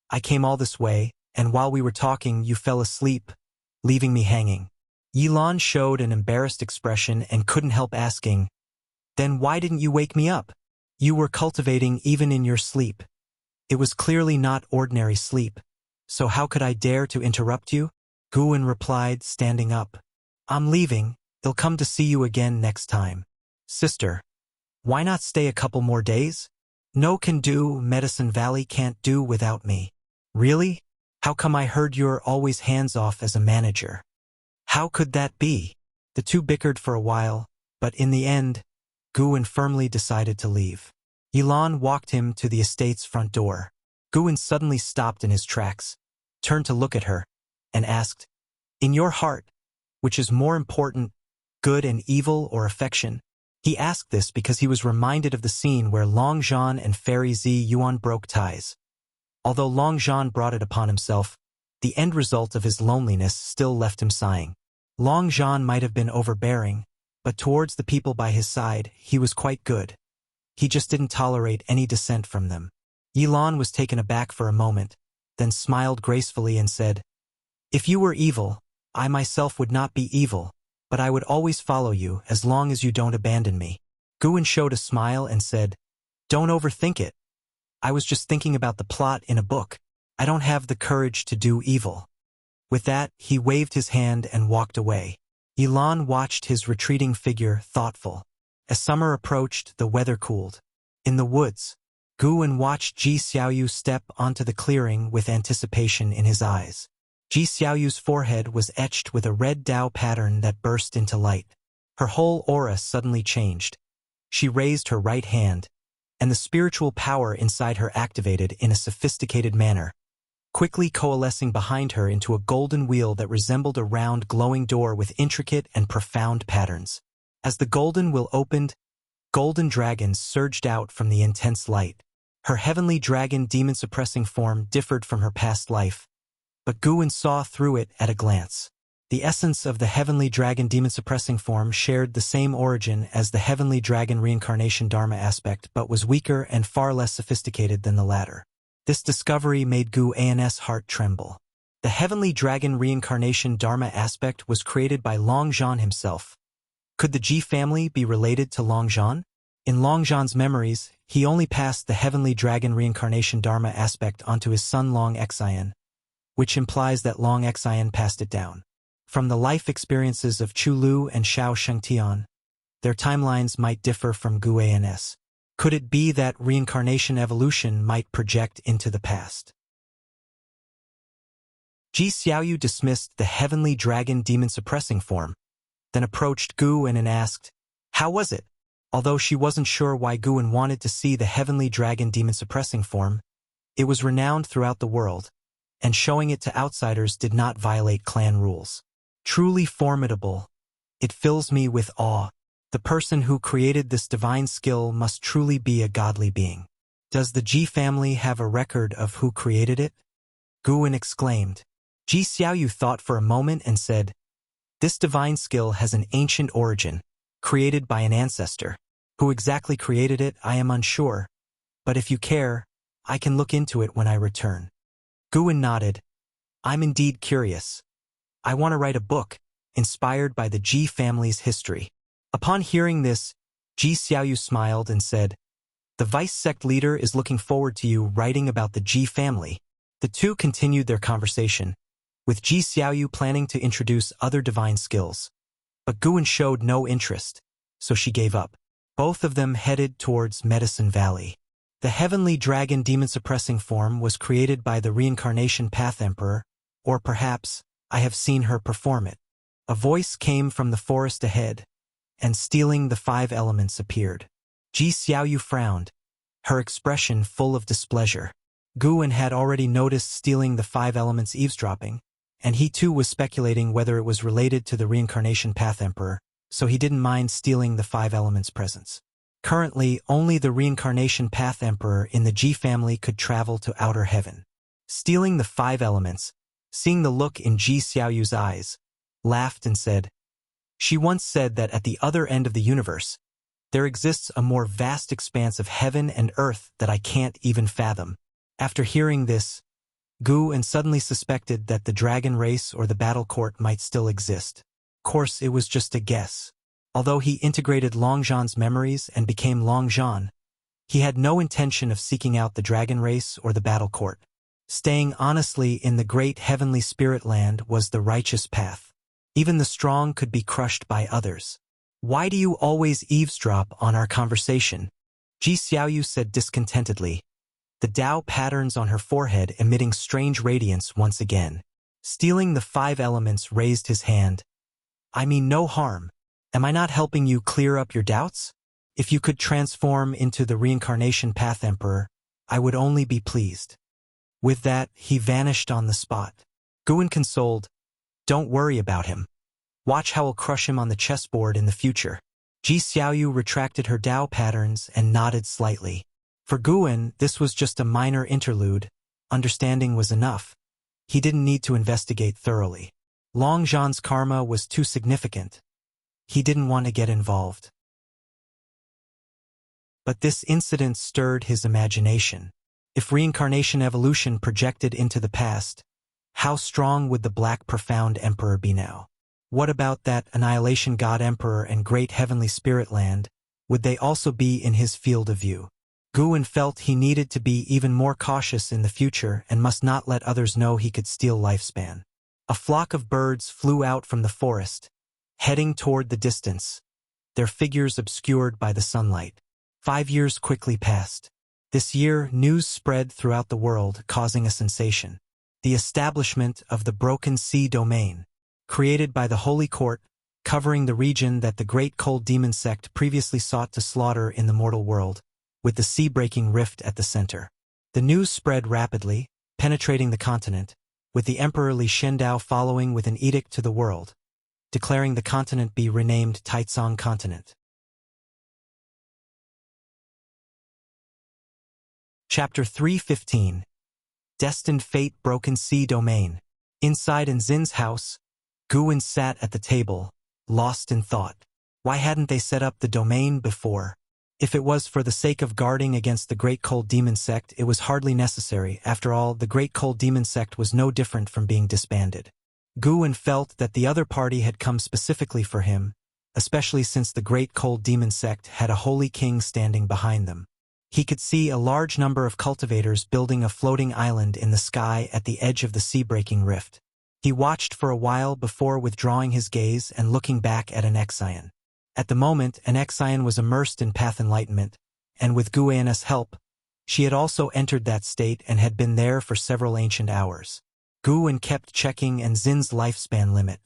I came all this way, and while we were talking, you fell asleep, leaving me hanging." Yilan showed an embarrassed expression and couldn't help asking, "Then why didn't you wake me up? You were cultivating even in your sleep. It was clearly not ordinary sleep, so how could I dare to interrupt you?" Guwen replied, standing up. "I'm leaving. They'll come to see you again next time." "Sister, why not stay a couple more days?" "No can do, Medicine Valley can't do without me." "Really? How come I heard you're always hands-off as a manager?" "How could that be?" The two bickered for a while, but in the end, Guwen firmly decided to leave. Yilan walked him to the estate's front door. Guwen suddenly stopped in his tracks, turned to look at her, and asked, "In your heart, which is more important, good and evil or affection?" He asked this because he was reminded of the scene where Longzhan and Fairy Zi Yuan broke ties. Although Longzhan brought it upon himself, the end result of his loneliness still left him sighing. Longzhan might have been overbearing, but towards the people by his side, he was quite good. He just didn't tolerate any dissent from them. Yilan was taken aback for a moment, then smiled gracefully and said, "If you were evil, I myself would not be evil, but I would always follow you as long as you don't abandon me." Guwen showed a smile and said, "Don't overthink it. I was just thinking about the plot in a book. I don't have the courage to do evil." With that, he waved his hand and walked away. Yilan watched his retreating figure, thoughtful. As summer approached, the weather cooled. In the woods, Guwen watched Ji Xiaoyu step onto the clearing with anticipation in his eyes. Ji Xiaoyu's forehead was etched with a red Dao pattern that burst into light. Her whole aura suddenly changed. She raised her right hand, and the spiritual power inside her activated in a sophisticated manner, quickly coalescing behind her into a golden wheel that resembled a round glowing door with intricate and profound patterns. As the golden wheel opened, golden dragons surged out from the intense light. Her heavenly dragon demon-suppressing form differed from her past life, but Guwen saw through it at a glance. The essence of the heavenly dragon demon-suppressing form shared the same origin as the heavenly dragon reincarnation dharma aspect, but was weaker and far less sophisticated than the latter. This discovery made Guwen's heart tremble. The heavenly dragon reincarnation dharma aspect was created by Longzhan himself. Could the Ji family be related to Longzhan? In Longzhan's memories, he only passed the heavenly dragon reincarnation dharma aspect onto his son Long Xian, which implies that Long Xian passed it down. From the life experiences of Chu Lu and Xiao Shengtian, their timelines might differ from Guwen's. Could it be that reincarnation evolution might project into the past? Ji Xiaoyu dismissed the heavenly dragon demon-suppressing form, then approached Guwen and asked, "How was it?" Although she wasn't sure why Guwen wanted to see the heavenly dragon demon-suppressing form, it was renowned throughout the world, and showing it to outsiders did not violate clan rules. Truly formidable. It fills me with awe. The person who created this divine skill must truly be a godly being. Does the Ji family have a record of who created it? Guwen exclaimed. Ji Xiaoyu thought for a moment and said, "This divine skill has an ancient origin, created by an ancestor. Who exactly created it, I am unsure, but if you care, I can look into it when I return." Guwen nodded. "I'm indeed curious. I want to write a book, inspired by the Ji family's history." Upon hearing this, Ji Xiaoyu smiled and said, "The vice sect leader is looking forward to you writing about the Ji family." The two continued their conversation, with Ji Xiaoyu planning to introduce other divine skills. But Guwen showed no interest, so she gave up. Both of them headed towards Medicine Valley. The heavenly dragon demon-suppressing form was created by the Reincarnation Path Emperor, or perhaps I have seen her perform it. A voice came from the forest ahead, and stealing the 5 elements appeared. Ji Xiaoyu frowned, her expression full of displeasure. Guwen had already noticed stealing the 5 elements eavesdropping, and he too was speculating whether it was related to the Reincarnation Path Emperor, so he didn't mind stealing the 5 elements' presence. Currently, only the Reincarnation Path Emperor in the Ji family could travel to outer heaven. Stealing the 5 elements, seeing the look in Ji Xiaoyu's eyes, laughed and said, "She once said that at the other end of the universe, there exists a more vast expanse of heaven and earth that I can't even fathom." After hearing this, Guwen suddenly suspected that the dragon race or the battle court might still exist. Of course, it was just a guess. Although he integrated Longzhan's memories and became Longzhan, he had no intention of seeking out the dragon race or the battle court. Staying honestly in the great heavenly spirit land was the righteous path. Even the strong could be crushed by others. "Why do you always eavesdrop on our conversation?" Ji Xiaoyu said discontentedly, the Dao patterns on her forehead emitting strange radiance once again. Stealing the 5 elements raised his hand. "I mean no harm. Am I not helping you clear up your doubts? If you could transform into the Reincarnation Path Emperor, I would only be pleased." With that, he vanished on the spot. Guwen consoled, "Don't worry about him. Watch how I'll crush him on the chessboard in the future." Ji Xiaoyu retracted her Dao patterns and nodded slightly. For Guwen, this was just a minor interlude. Understanding was enough. He didn't need to investigate thoroughly. Longzhan's karma was too significant. He didn't want to get involved. But this incident stirred his imagination. If reincarnation evolution projected into the past, how strong would the Black Profound Emperor be now? What about that Annihilation God Emperor and Great Heavenly Spirit Land? Would they also be in his field of view? Guwen felt he needed to be even more cautious in the future and must not let others know he could steal lifespan. A flock of birds flew out from the forest, heading toward the distance, their figures obscured by the sunlight. 5 years quickly passed. This year, news spread throughout the world, causing a sensation. The establishment of the Broken Sea Domain, created by the Holy Court, covering the region that the Great Cold Demon Sect previously sought to slaughter in the mortal world, with the sea-breaking rift at the center. The news spread rapidly, penetrating the continent, with the Emperor Li Shendao following with an edict to the world, declaring the continent be renamed Taizong Continent. Chapter 3:15. Destined Fate Broken Sea Domain. Inside Nzin's house, Guwen sat at the table, lost in thought. Why hadn't they set up the domain before? If it was for the sake of guarding against the Great Cold Demon Sect, it was hardly necessary. After all, the Great Cold Demon Sect was no different from being disbanded. Guwen felt that the other party had come specifically for him, especially since the Great Cold Demon Sect had a holy king standing behind them. He could see a large number of cultivators building a floating island in the sky at the edge of the sea-breaking rift. He watched for a while before withdrawing his gaze and looking back at an Exian. At the moment, an Exian was immersed in path enlightenment, and with Guwen's help, she had also entered that state and had been there for several ancient hours. Guwen kept checking Nzin's lifespan limit.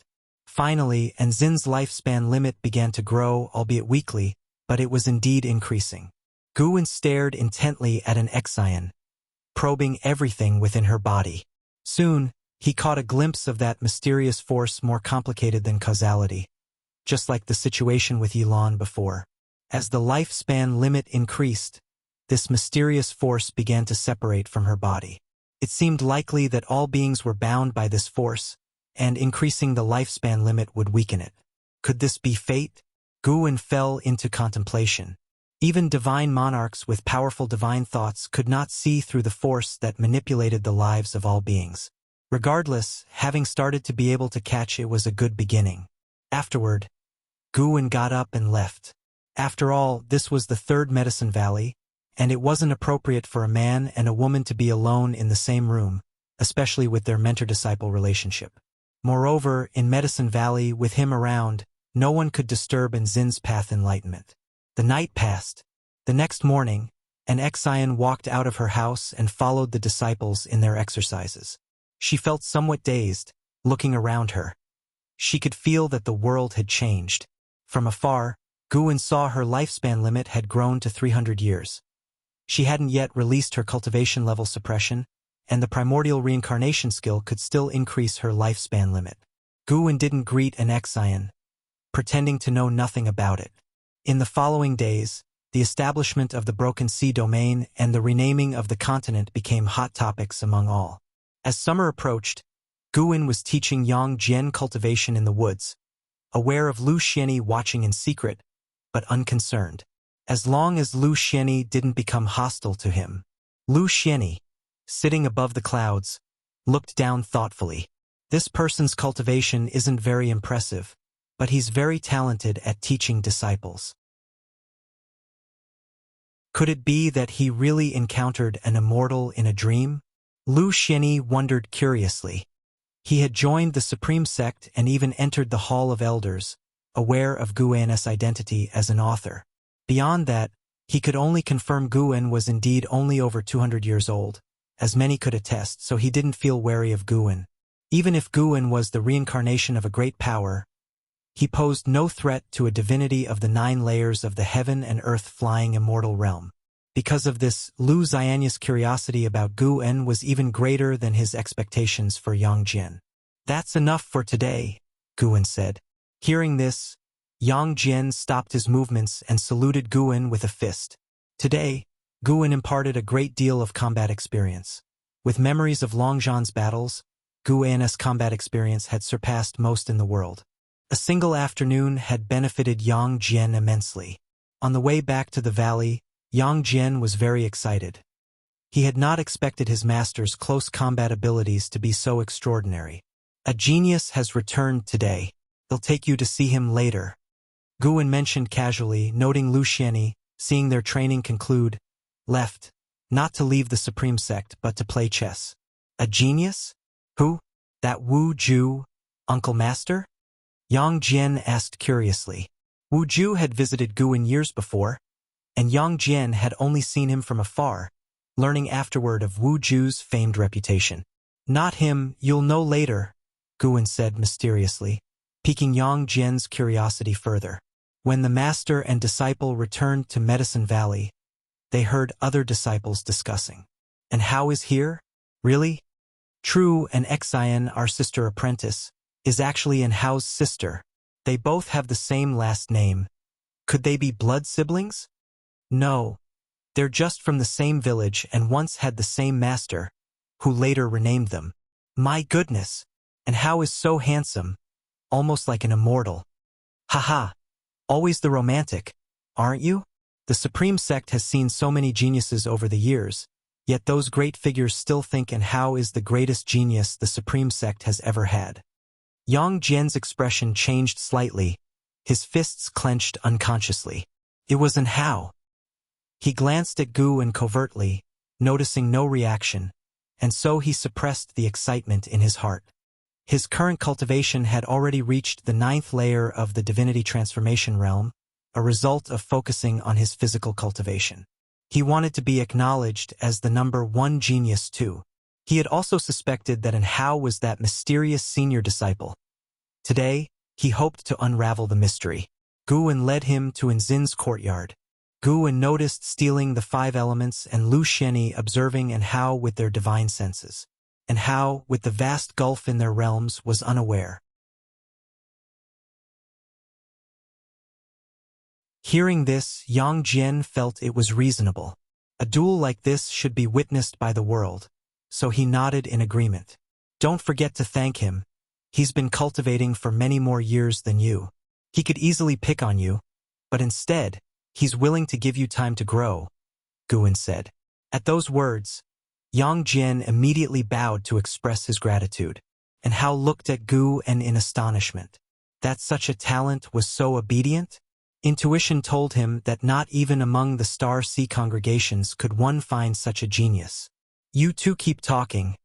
Finally, Nzin's lifespan limit began to grow, albeit weakly, but it was indeed increasing. Guwen stared intently at an Exian, probing everything within her body. Soon, he caught a glimpse of that mysterious force more complicated than causality, just like the situation with Yilan before. As the lifespan limit increased, this mysterious force began to separate from her body. It seemed likely that all beings were bound by this force, and increasing the lifespan limit would weaken it. Could this be fate? Guwen fell into contemplation. Even divine monarchs with powerful divine thoughts could not see through the force that manipulated the lives of all beings. Regardless, having started to be able to catch it was a good beginning. Afterward, Guwen got up and left. After all, this was the third Medicine Valley, and it wasn't appropriate for a man and a woman to be alone in the same room, especially with their mentor-disciple relationship. Moreover, in Medicine Valley, with him around, no one could disturb Nzin's path enlightenment. The night passed. The next morning, an Exian walked out of her house and followed the disciples in their exercises. She felt somewhat dazed, looking around her. She could feel that the world had changed. From afar, Guwen saw her lifespan limit had grown to 300 years. She hadn't yet released her cultivation level suppression, and the primordial reincarnation skill could still increase her lifespan limit. Guwen didn't greet an Exian, pretending to know nothing about it. In the following days, the establishment of the Broken Sea Domain and the renaming of the continent became hot topics among all. As summer approached, Guwen was teaching Yang Jian cultivation in the woods, aware of Lu Xianyi watching in secret, but unconcerned. As long as Lu Xianyi didn't become hostile to him. Lu Xianyi, sitting above the clouds, looked down thoughtfully. This person's cultivation isn't very impressive, but he's very talented at teaching disciples. Could it be that he really encountered an immortal in a dream? Lu Xianyi wondered curiously. He had joined the Supreme Sect and even entered the Hall of Elders, aware of Guwen's identity as an author. Beyond that, he could only confirm Guwen was indeed only over 200 years old, as many could attest, so he didn't feel wary of Guwen. Even if Guwen was the reincarnation of a great power, he posed no threat to a divinity of the 9 layers of the heaven and earth flying immortal realm. Because of this, Lu Xianyi's curiosity about Guwen was even greater than his expectations for Yang Jian. "That's enough for today," Guwen said. Hearing this, Yang Jian stopped his movements and saluted Guwen with a fist. Today, Guwen imparted a great deal of combat experience. With memories of Longzhan's battles, Guwen's combat experience had surpassed most in the world. A single afternoon had benefited Yang Jian immensely. On the way back to the valley, Yang Jian was very excited. He had not expected his master's close combat abilities to be so extraordinary. A genius has returned today. They'll take you to see him later. Guwen mentioned casually, noting Luciani, seeing their training conclude, left, not to leave the Supreme Sect but to play chess. A genius? Who? That Wu Ju, Uncle Master? Yang Jian asked curiously. Wu Ju had visited Guwen years before, and Yang Jian had only seen him from afar, learning afterward of Wu Ju's famed reputation. Not him, you'll know later, Guwen said mysteriously, piquing Yang Jian's curiosity further. When the master and disciple returned to Medicine Valley, they heard other disciples discussing. And Hao is here? Really? True, and Xian, our sister apprentice, is actually Hao's sister. They both have the same last name. Could they be blood siblings? No. They're just from the same village and once had the same master, who later renamed them. My goodness! And Hao is so handsome, almost like an immortal. Haha! Always the romantic, aren't you? The Supreme Sect has seen so many geniuses over the years, yet those great figures still think Hao is the greatest genius the Supreme Sect has ever had. Yang Jian's expression changed slightly, his fists clenched unconsciously. It was Hao. He glanced at Guwen covertly, noticing no reaction, and so he suppressed the excitement in his heart. His current cultivation had already reached the 9th layer of the divinity transformation realm, a result of focusing on his physical cultivation. He wanted to be acknowledged as the number 1 genius too. He had also suspected that Hao was that mysterious senior disciple. Today, he hoped to unravel the mystery. Guwen led him to Nzin's courtyard. Guwen noticed stealing the 5 elements and Lu Xianyi observing Hao with their divine senses. And Hao, with the vast gulf in their realms, was unaware. Hearing this, Yang Jian felt it was reasonable. A duel like this should be witnessed by the world, so he nodded in agreement. Don't forget to thank him. He's been cultivating for many more years than you. He could easily pick on you, but instead, he's willing to give you time to grow, Guwen said. At those words, Yang Jian immediately bowed to express his gratitude, and Hao looked at Guwen in astonishment. That such a talent was so obedient? Intuition told him that not even among the Star Sea congregations could one find such a genius. You two keep talking.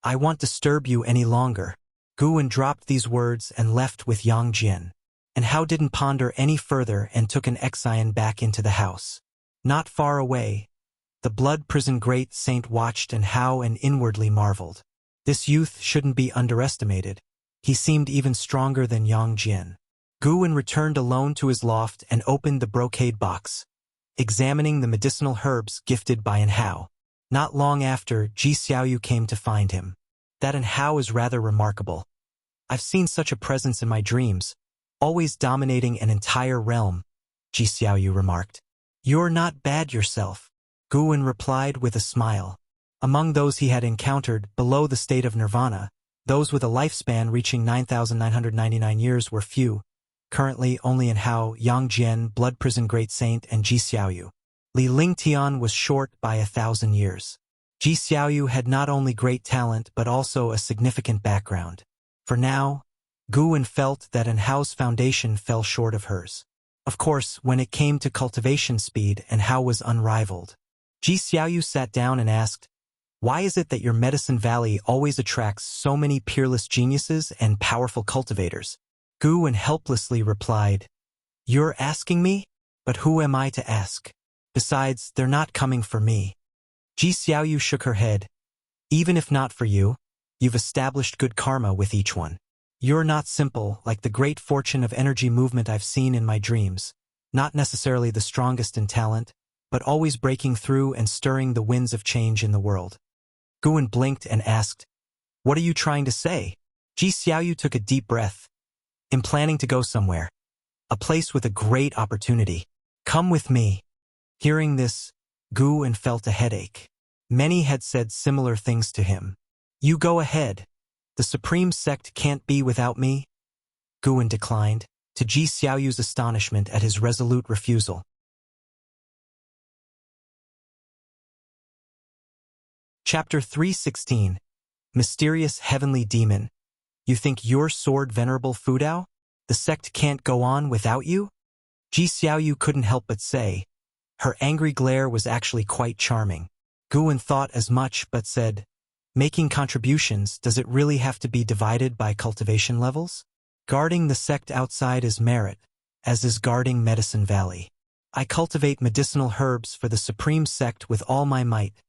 I won't disturb you any longer. Guwen dropped these words and left with Yang Jian. And Hao didn't ponder any further and took Xian back into the house. Not far away, the blood prison great saint watched Hao and inwardly marveled. This youth shouldn't be underestimated. He seemed even stronger than Yang Jian. Guwen returned alone to his loft and opened the brocade box, examining the medicinal herbs gifted by Hao. Not long after, Ji Xiaoyu came to find him. That Hao is rather remarkable. I've seen such a presence in my dreams, always dominating an entire realm, Ji Xiaoyu remarked. You're not bad yourself, Guwen replied with a smile. Among those he had encountered below the state of nirvana, those with a lifespan reaching 9,999 years were few. Currently only Hao, Yang Jian, Blood Prison Great Saint, and Ji Xiaoyu. Li Lingtian was short by 1,000 years. Ji Xiaoyu had not only great talent but also a significant background. For now, Guwen felt that Hao's foundation fell short of hers. Of course, when it came to cultivation speed, Hao was unrivaled. Ji Xiaoyu sat down and asked, "Why is it that your Medicine Valley always attracts so many peerless geniuses and powerful cultivators?" Guwen helplessly replied, "You're asking me? But who am I to ask? Besides, they're not coming for me." Ji Xiaoyu shook her head. "Even if not for you, you've established good karma with each one. You're not simple, like the great fortune of energy movement I've seen in my dreams, not necessarily the strongest in talent, but always breaking through and stirring the winds of change in the world." Guwen blinked and asked, "What are you trying to say?" Ji Xiaoyu took a deep breath. "I'm planning to go somewhere. A place with a great opportunity. Come with me." Hearing this, Guwen felt a headache. Many had said similar things to him. "You go ahead. The Supreme Sect can't be without me." Guwen declined, to Ji Xiaoyu's astonishment at his resolute refusal. Chapter 316. Mysterious Heavenly Demon. You think your sword venerable Fudao? The sect can't go on without you? Ji Xiaoyu couldn't help but say. Her angry glare was actually quite charming. Guwen thought as much but said, making contributions, does it really have to be divided by cultivation levels? Guarding the sect outside is merit, as is guarding Medicine Valley. I cultivate medicinal herbs for the supreme sect with all my might.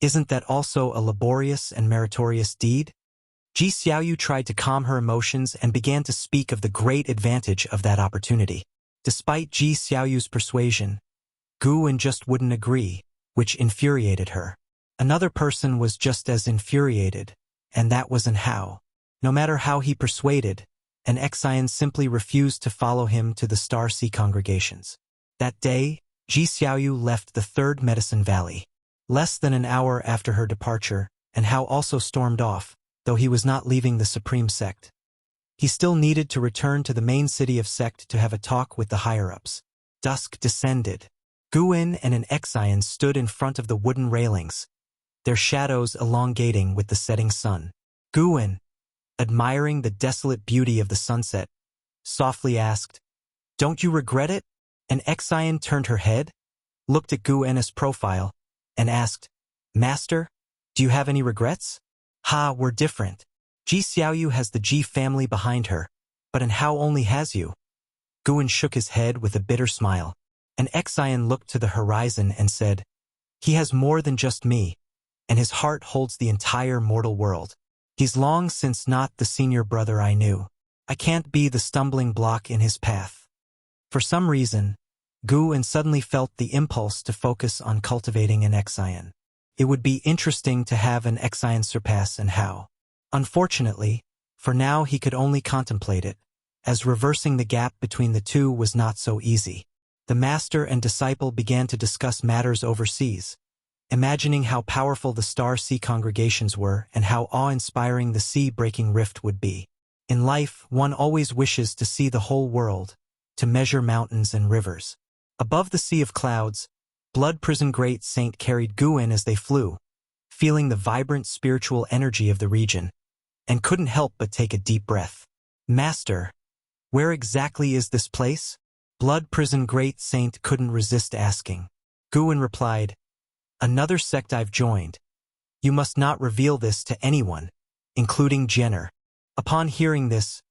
Isn't that also a laborious and meritorious deed? Ji Xiaoyu tried to calm her emotions and began to speak of the great advantage of that opportunity. Despite Ji Xiaoyu's persuasion, Guwen just wouldn't agree, which infuriated her. Another person was just as infuriated, and that was An Hao. No matter how he persuaded, an Exian simply refused to follow him to the Star Sea congregations. That day, Ji Xiaoyu left the Third Medicine Valley. Less than an hour after her departure, An Hao also stormed off, though he was not leaving the Supreme Sect. He still needed to return to the main city of Sect to have a talk with the higher-ups. Dusk descended. Guwen and an Exian stood in front of the wooden railings, their shadows elongating with the setting sun. Guwen, admiring the desolate beauty of the sunset, softly asked, "Don't you regret it?" An Exian turned her head, looked at Guwen's profile, and asked, "Master, do you have any regrets?" "Ha, we're different. Ji Xiaoyu has the Ji family behind her, but An Hao only has you." Guwen shook his head with a bitter smile. An Exian looked to the horizon and said, "He has more than just me, and his heart holds the entire mortal world. He's long since not the senior brother I knew. I can't be the stumbling block in his path." For some reason, Guwen suddenly felt the impulse to focus on cultivating an Exian. It would be interesting to have an Exian surpass An Hao. Unfortunately, for now he could only contemplate it, as reversing the gap between the two was not so easy. The master and disciple began to discuss matters overseas, imagining how powerful the Star Sea congregations were and how awe-inspiring the sea-breaking rift would be. In life, one always wishes to see the whole world, to measure mountains and rivers. Above the sea of clouds, Blood Prison Great Saint carried Guwen as they flew, feeling the vibrant spiritual energy of the region, and couldn't help but take a deep breath. "Master, where exactly is this place?" Blood Prison Great Saint couldn't resist asking. Guwen replied, "Another sect I've joined. You must not reveal this to anyone, including Jenner." Upon hearing this,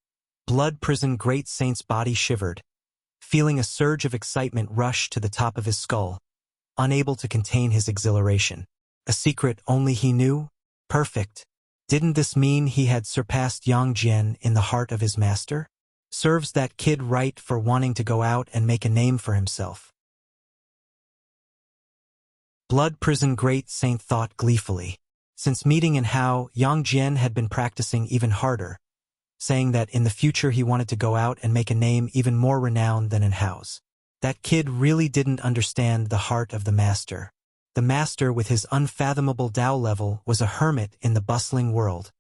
Blood Prison Great Saint's body shivered, feeling a surge of excitement rush to the top of his skull, unable to contain his exhilaration. A secret only he knew? Perfect. Didn't this mean he had surpassed Yang Jian in the heart of his master? Serves that kid right for wanting to go out and make a name for himself. Blood Prison Great Saint thought gleefully. Since meeting An Hao, Yang Jian had been practicing even harder, saying that in the future he wanted to go out and make a name even more renowned than An Hao's. That kid really didn't understand the heart of the master. The master, with his unfathomable Tao level, was a hermit in the bustling world,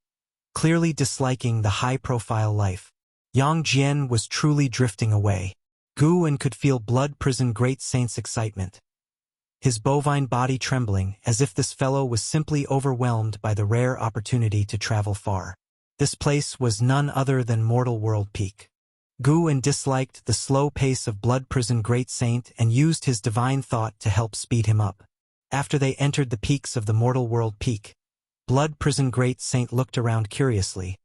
clearly disliking the high-profile life. Yang Jian was truly drifting away. Guwen could feel Blood Prison Great Saint's excitement, his bovine body trembling as if this fellow was simply overwhelmed by the rare opportunity to travel far. This place was none other than Mortal World Peak. Guwen disliked the slow pace of Blood Prison Great Saint and used his divine thought to help speed him up. After they entered the peaks of the Mortal World Peak, Blood Prison Great Saint looked around curiously,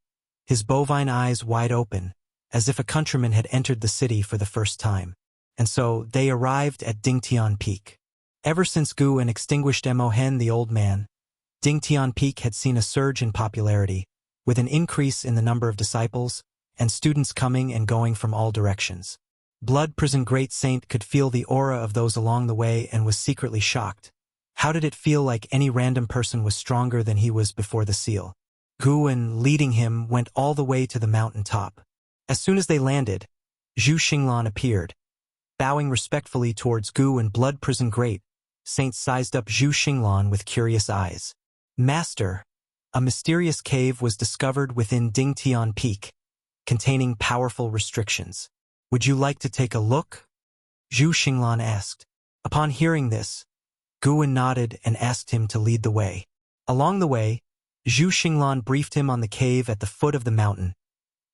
his bovine eyes wide open, as if a countryman had entered the city for the first time. And so they arrived at Dingtian Peak. Ever since Guwen extinguished Mohen the Old Man, Dingtian Peak had seen a surge in popularity, with an increase in the number of disciples and students coming and going from all directions. Blood Prison Great Saint could feel the aura of those along the way and was secretly shocked. How did it feel like any random person was stronger than he was before the seal? Guwen, leading him, went all the way to the mountain top. As soon as they landed, Zhu Xinglan appeared. Bowing respectfully towards Guwen, Blood Prison Great Saint sized up Zhu Xinglan with curious eyes. "Master, a mysterious cave was discovered within Dingtian Peak, containing powerful restrictions. Would you like to take a look?" Zhu Xinglan asked. Upon hearing this, Guwen nodded and asked him to lead the way. Along the way, Zhu Xinglan briefed him on the cave at the foot of the mountain,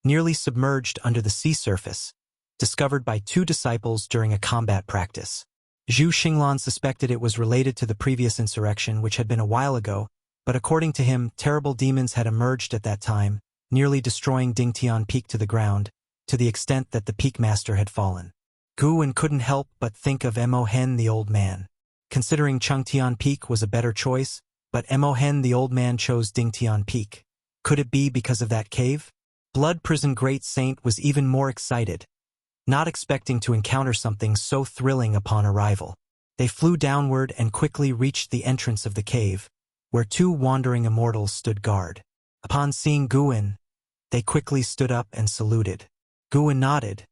nearly submerged under the sea surface, discovered by two disciples during a combat practice. Zhu Xinglan suspected it was related to the previous insurrection, which had been a while ago, but according to him, terrible demons had emerged at that time, nearly destroying Dingtian Peak to the ground, to the extent that the Peak Master had fallen. Gu Wen couldn't help but think of Mo Hen the old man. Considering Changtian Peak was a better choice, but Mo Hen the old man chose Dingtian Peak. Could it be because of that cave? Blood Prison Great Saint was even more excited, not expecting to encounter something so thrilling upon arrival. They flew downward and quickly reached the entrance of the cave, where two wandering immortals stood guard. Upon seeing Gu Wen, they quickly stood up and saluted. Gu Wen nodded,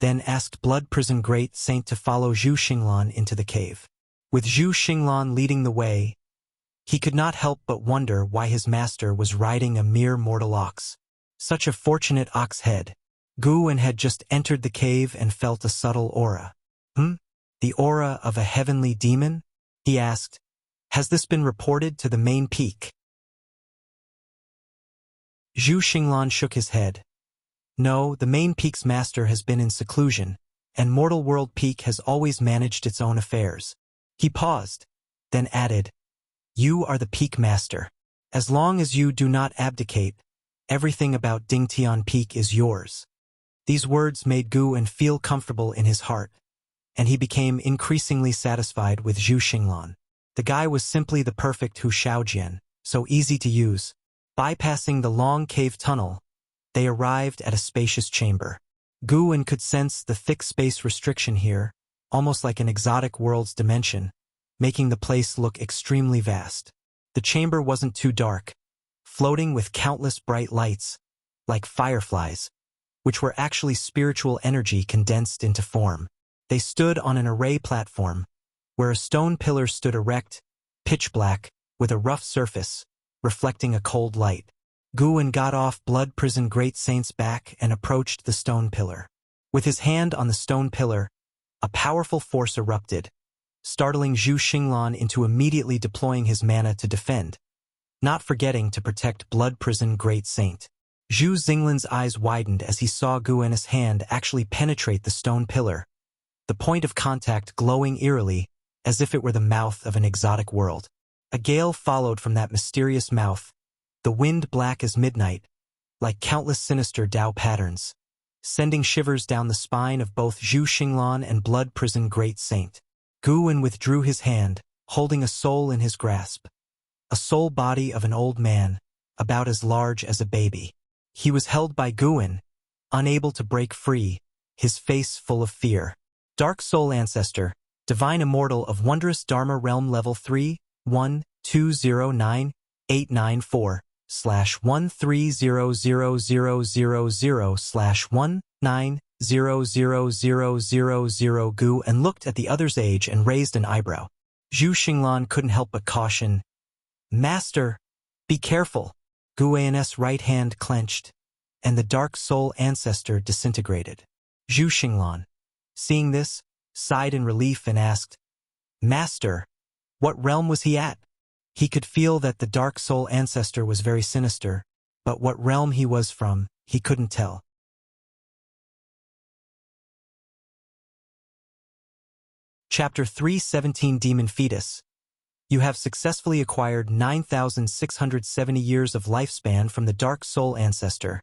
then asked Blood Prison Great Saint to follow Zhu Xinglan into the cave. With Zhu Xinglan leading the way, he could not help but wonder why his master was riding a mere mortal ox. Such a fortunate ox head. Gu Wen had just entered the cave and felt a subtle aura. The aura of a heavenly demon? He asked. Has this been reported to the main peak? Zhu Xinglan shook his head. No, the main peak's master has been in seclusion, and Mortal World Peak has always managed its own affairs. He paused, then added, You are the peak master. As long as you do not abdicate, everything about Dingtian Peak is yours. These words made Gu Wen feel comfortable in his heart, and he became increasingly satisfied with Zhu Xinglan. The guy was simply the perfect Hu Shaojian, so easy to use. Bypassing the long cave tunnel, they arrived at a spacious chamber. Gu Wen could sense the thick space restriction here, almost like an exotic world's dimension, making the place look extremely vast. The chamber wasn't too dark, floating with countless bright lights, like fireflies, which were actually spiritual energy condensed into form. They stood on an array platform, where a stone pillar stood erect, pitch black, with a rough surface, reflecting a cold light. Gu Wen got off Blood Prison Great Saint's back and approached the stone pillar. With his hand on the stone pillar, a powerful force erupted, startling Zhu Xinglan into immediately deploying his mana to defend, not forgetting to protect Blood Prison Great Saint. Zhu Xinglan's eyes widened as he saw Gu Wen's hand actually penetrate the stone pillar, the point of contact glowing eerily, as if it were the mouth of an exotic world. A gale followed from that mysterious mouth, the wind black as midnight, like countless sinister Dao patterns, sending shivers down the spine of both Zhu Xinglan and Blood Prison Great Saint. Gu Wen withdrew his hand, holding a soul in his grasp. A soul body of an old man, about as large as a baby. He was held by Gu Wen, unable to break free, his face full of fear. Dark Soul Ancestor, Divine Immortal of Wondrous Dharma Realm Level 3, 1-209-894/130000/1900000 Gu and looked at the other's age and raised an eyebrow. Zhu Xinglan couldn't help but caution, Master, be careful. Gu Wen's right hand clenched, and the Dark Soul Ancestor disintegrated. Zhu Xinglan, seeing this, sighed in relief and asked, Master, what realm was he at? He could feel that the Dark Soul Ancestor was very sinister, but what realm he was from, he couldn't tell. Chapter 317 Demon Fetus. You have successfully acquired 9,670 years of lifespan from the Dark Soul Ancestor,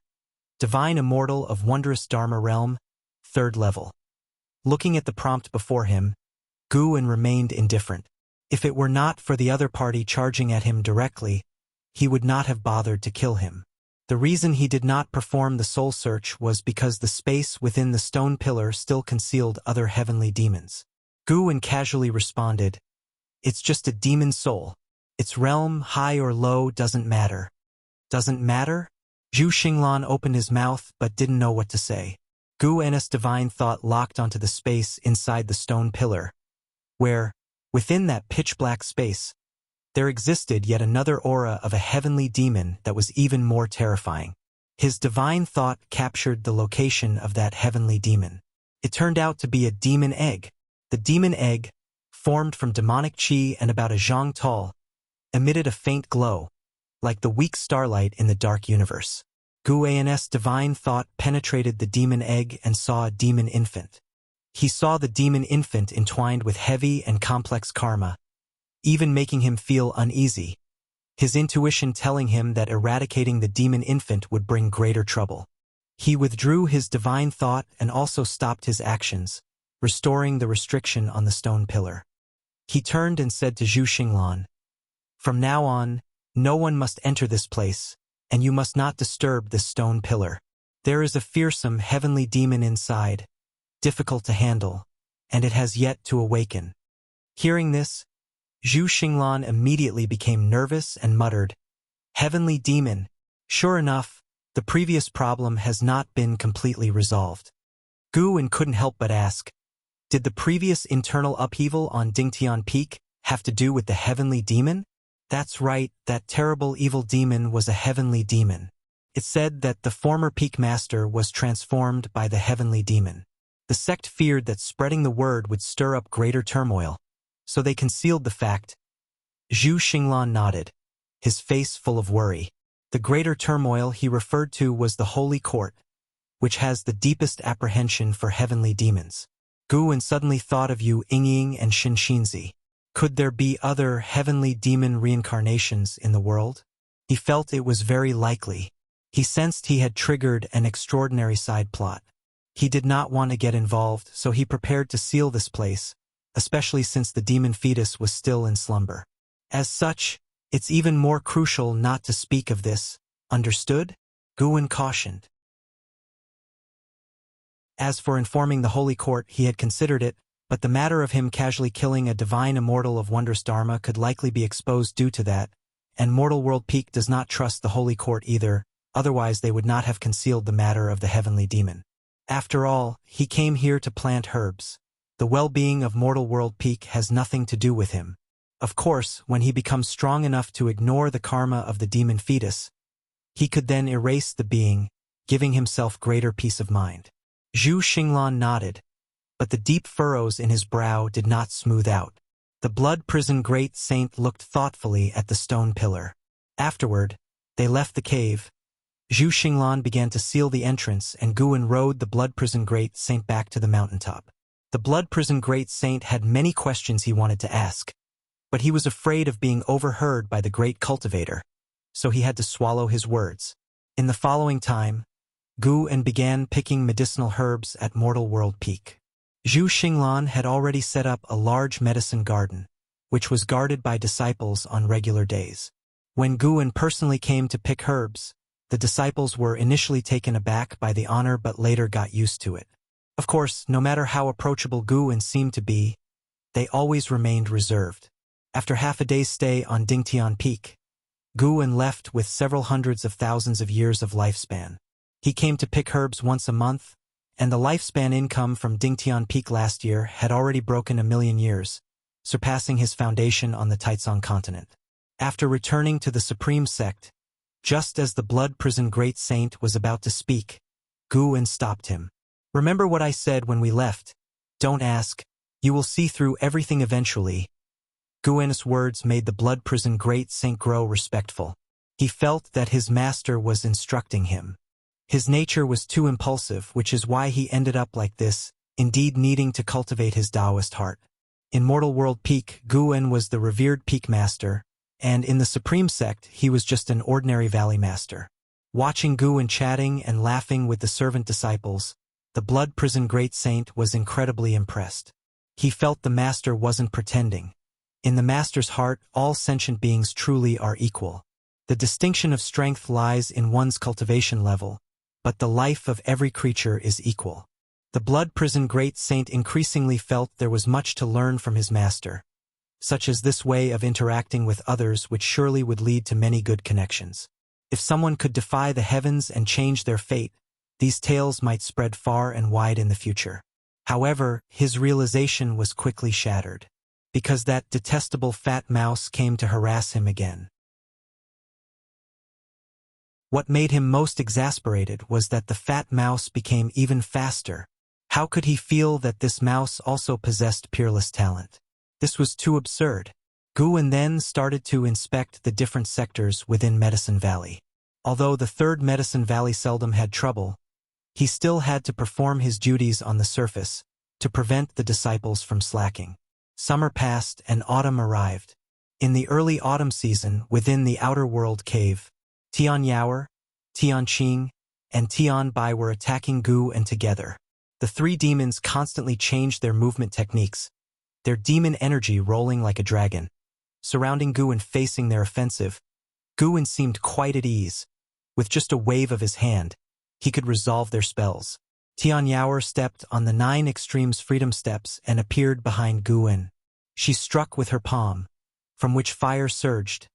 Divine Immortal of Wondrous Dharma Realm, 3rd level. Looking at the prompt before him, Gu Wen remained indifferent. If it were not for the other party charging at him directly, he would not have bothered to kill him. The reason he did not perform the soul search was because the space within the stone pillar still concealed other heavenly demons. Gu Wen casually responded, It's just a demon soul. Its realm, high or low, doesn't matter. Doesn't matter? Zhu Xinglan opened his mouth but didn't know what to say. Gu Wen's divine thought locked onto the space inside the stone pillar, where, within that pitch-black space, there existed yet another aura of a heavenly demon that was even more terrifying. His divine thought captured the location of that heavenly demon. It turned out to be a demon egg. The demon egg, formed from demonic qi and about a zhang tall, emitted a faint glow, like the weak starlight in the dark universe. Guan's divine thought penetrated the demon egg and saw a demon infant. He saw the demon infant entwined with heavy and complex karma, even making him feel uneasy, his intuition telling him that eradicating the demon infant would bring greater trouble. He withdrew his divine thought and also stopped his actions, restoring the restriction on the stone pillar. He turned and said to Zhu Xinglan, "From now on, no one must enter this place, and you must not disturb this stone pillar. There is a fearsome heavenly demon inside, difficult to handle, and it has yet to awaken." Hearing this, Zhu Xinglan immediately became nervous and muttered, "Heavenly demon, sure enough, the previous problem has not been completely resolved." Guan couldn't help but ask, did the previous internal upheaval on Dingtian Peak have to do with the heavenly demon? That's right, that terrible evil demon was a heavenly demon. It said that the former peak master was transformed by the heavenly demon. The sect feared that spreading the word would stir up greater turmoil, so they concealed the fact. Zhu Xinglan nodded, his face full of worry. The greater turmoil he referred to was the Holy Court, which has the deepest apprehension for heavenly demons. Guan suddenly thought of Yu Yingying and Shinxinzi. Could there be other heavenly demon reincarnations in the world? He felt it was very likely. He sensed he had triggered an extraordinary side plot. He did not want to get involved, so he prepared to seal this place, especially since the demon fetus was still in slumber. As such, it's even more crucial not to speak of this, understood? Guan cautioned. As for informing the Holy Court, he had considered it, but the matter of him casually killing a divine immortal of wondrous dharma could likely be exposed due to that, and Mortal World Peak does not trust the Holy Court either, otherwise they would not have concealed the matter of the heavenly demon. After all, he came here to plant herbs. The well-being of Mortal World Peak has nothing to do with him. Of course, when he becomes strong enough to ignore the karma of the demon fetus, he could then erase the being, giving himself greater peace of mind. Zhu Xinglan nodded, but the deep furrows in his brow did not smooth out. The blood prison great saint looked thoughtfully at the stone pillar. Afterward, they left the cave. Zhu Xinglan began to seal the entrance, and Guan rode the blood prison great saint back to the mountaintop. The blood prison great saint had many questions he wanted to ask, but he was afraid of being overheard by the great cultivator, so he had to swallow his words. In the following time, Guan began picking medicinal herbs at Mortal World Peak. Zhu Xinglan had already set up a large medicine garden, which was guarded by disciples on regular days. When Guan personally came to pick herbs, the disciples were initially taken aback by the honor but later got used to it. Of course, no matter how approachable Guan seemed to be, they always remained reserved. After half a day's stay on Dingtian Peak, Guan left with several hundreds of thousands of years of lifespan. He came to pick herbs once a month, and the lifespan income from Dingtian Peak last year had already broken 1,000,000 years, surpassing his foundation on the Taizong continent. After returning to the Supreme Sect, just as the blood prison great saint was about to speak, Guan stopped him. "Remember what I said when we left? Don't ask. You will see through everything eventually." Guan's words made the blood prison great saint grow respectful. He felt that his master was instructing him. His nature was too impulsive, which is why he ended up like this, indeed needing to cultivate his Taoist heart. In Mortal World Peak, Guan was the revered peak master, and in the Supreme Sect, he was just an ordinary valley master. Watching Guan chatting and laughing with the servant disciples, the blood prison great saint was incredibly impressed. He felt the master wasn't pretending. In the master's heart, all sentient beings truly are equal. The distinction of strength lies in one's cultivation level, but the life of every creature is equal. The blood prison great saint increasingly felt there was much to learn from his master, such as this way of interacting with others, which surely would lead to many good connections. If someone could defy the heavens and change their fate, these tales might spread far and wide in the future. However, his realization was quickly shattered, because that detestable fat mouse came to harass him again. What made him most exasperated was that the fat mouse became even faster. How could he feel that this mouse also possessed peerless talent? This was too absurd. Guan then started to inspect the different sectors within Medicine Valley. Although the third Medicine Valley seldom had trouble, he still had to perform his duties on the surface to prevent the disciples from slacking. Summer passed and autumn arrived. In the early autumn season, within the Outer World Cave, Tian Yaoer, Tian Qing, and Tian Bai were attacking Guan together. The three demons constantly changed their movement techniques, their demon energy rolling like a dragon. Surrounding Guan and facing their offensive, Guan seemed quite at ease. With just a wave of his hand, he could resolve their spells. Tian Yaoer stepped on the 9 Extremes Freedom Steps and appeared behind Guan. She struck with her palm, from which fire surged,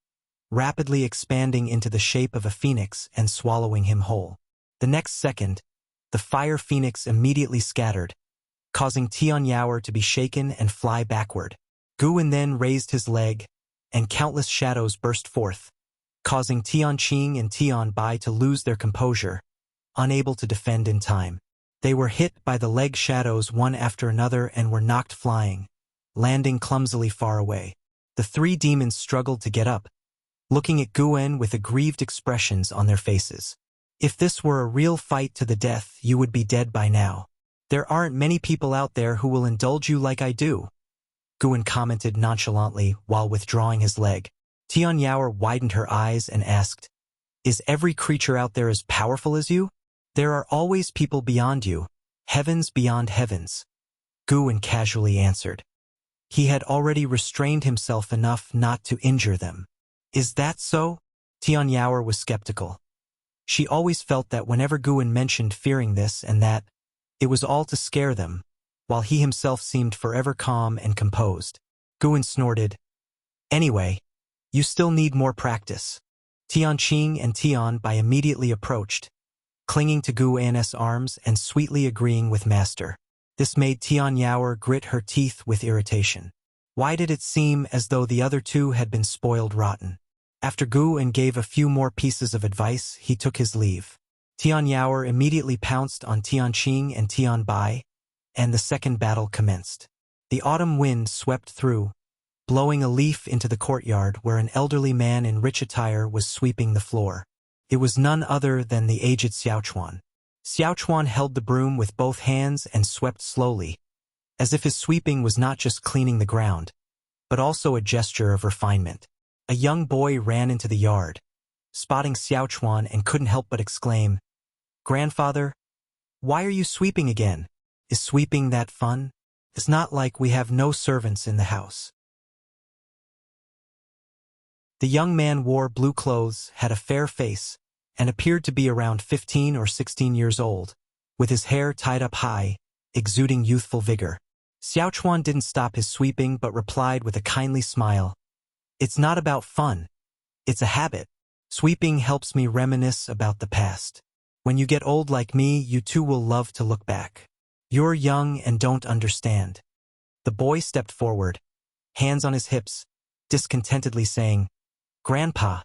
rapidly expanding into the shape of a phoenix and swallowing him whole. The next second, the fire phoenix immediately scattered, causing Tian Yaoer to be shaken and fly backward. Guan then raised his leg, and countless shadows burst forth, causing Tian Qing and Tian Bai to lose their composure, unable to defend in time. They were hit by the leg shadows one after another and were knocked flying, landing clumsily far away. The three demons struggled to get up, looking at Guan with aggrieved expressions on their faces. If this were a real fight to the death, you would be dead by now. There aren't many people out there who will indulge you like I do, Guan commented nonchalantly while withdrawing his leg. Tian Yaoer widened her eyes and asked, "Is every creature out there as powerful as you?" "There are always people beyond you, heavens beyond heavens," Guan casually answered. He had already restrained himself enough not to injure them. "Is that so?" Tian Yaoer was skeptical. She always felt that whenever Guan mentioned fearing this and that, it was all to scare them, while he himself seemed forever calm and composed. Guan snorted. "Anyway, you still need more practice." Tian Qing and Tian Bai immediately approached, clinging to Guan's arms and sweetly agreeing with Master. This made Tian Yaoer grit her teeth with irritation. Why did it seem as though the other two had been spoiled rotten? After Guan gave a few more pieces of advice, he took his leave. Tian Yaoer immediately pounced on Tian Qing and Tian Bai, and the second battle commenced. The autumn wind swept through, blowing a leaf into the courtyard where an elderly man in rich attire was sweeping the floor. It was none other than the aged Xiaochuan. Xiaochuan held the broom with both hands and swept slowly, as if his sweeping was not just cleaning the ground, but also a gesture of refinement. A young boy ran into the yard, spotting Xiaochuan, and couldn't help but exclaim, "Grandfather, why are you sweeping again? Is sweeping that fun? It's not like we have no servants in the house." The young man wore blue clothes, had a fair face, and appeared to be around 15 or 16 years old, with his hair tied up high, exuding youthful vigor. Xiaochuan didn't stop his sweeping but replied with a kindly smile, "It's not about fun. It's a habit. Sweeping helps me reminisce about the past. When you get old like me, you too will love to look back. You're young and don't understand." The boy stepped forward, hands on his hips, discontentedly saying, "Grandpa,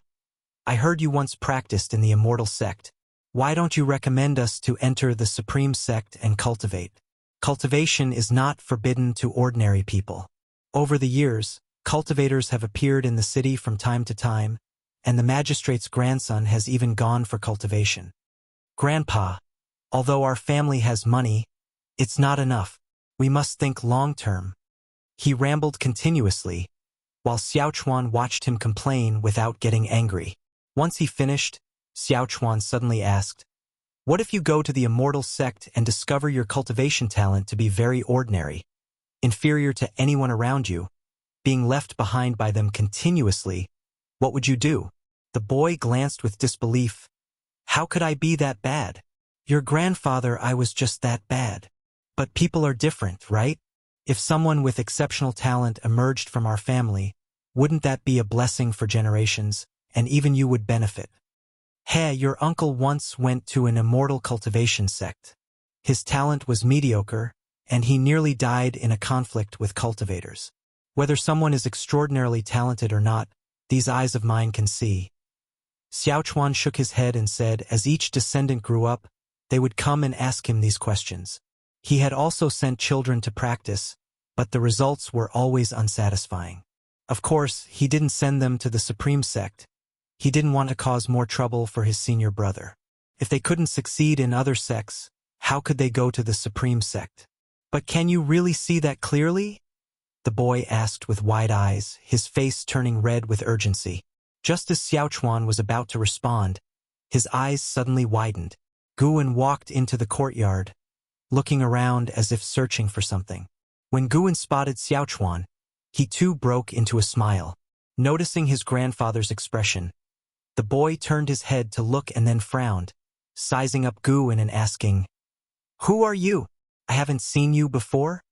I heard you once practiced in the immortal sect. Why don't you recommend us to enter the supreme sect and cultivate?" Cultivation is not forbidden to ordinary people. Over the years, cultivators have appeared in the city from time to time, and the magistrate's grandson has even gone for cultivation. "Grandpa, although our family has money, it's not enough. We must think long-term." He rambled continuously, while Xiaochuan watched him complain without getting angry. Once he finished, Xiaochuan suddenly asked, "What if you go to the immortal sect and discover your cultivation talent to be very ordinary, inferior to anyone around you, being left behind by them continuously? What would you do?" The boy glanced with disbelief. "How could I be that bad?" "Your grandfather, I was just that bad. But people are different, right? If someone with exceptional talent emerged from our family, wouldn't that be a blessing for generations, and even you would benefit?" "Hey, your uncle once went to an immortal cultivation sect. His talent was mediocre, and he nearly died in a conflict with cultivators. Whether someone is extraordinarily talented or not, these eyes of mine can see." Xiaochuan shook his head and said as each descendant grew up, they would come and ask him these questions. He had also sent children to practice, but the results were always unsatisfying. Of course, he didn't send them to the supreme sect. He didn't want to cause more trouble for his senior brother. If they couldn't succeed in other sects, how could they go to the supreme sect? But can you really see that clearly? The boy asked with wide eyes, his face turning red with urgency. Just as Xiao Chuan was about to respond, his eyes suddenly widened. Guwen walked into the courtyard, looking around as if searching for something. When Guwen spotted Xiao Chuan, he too broke into a smile. Noticing his grandfather's expression, the boy turned his head to look and then frowned, sizing up Guwen and asking, "Who are you? I haven't seen you before?"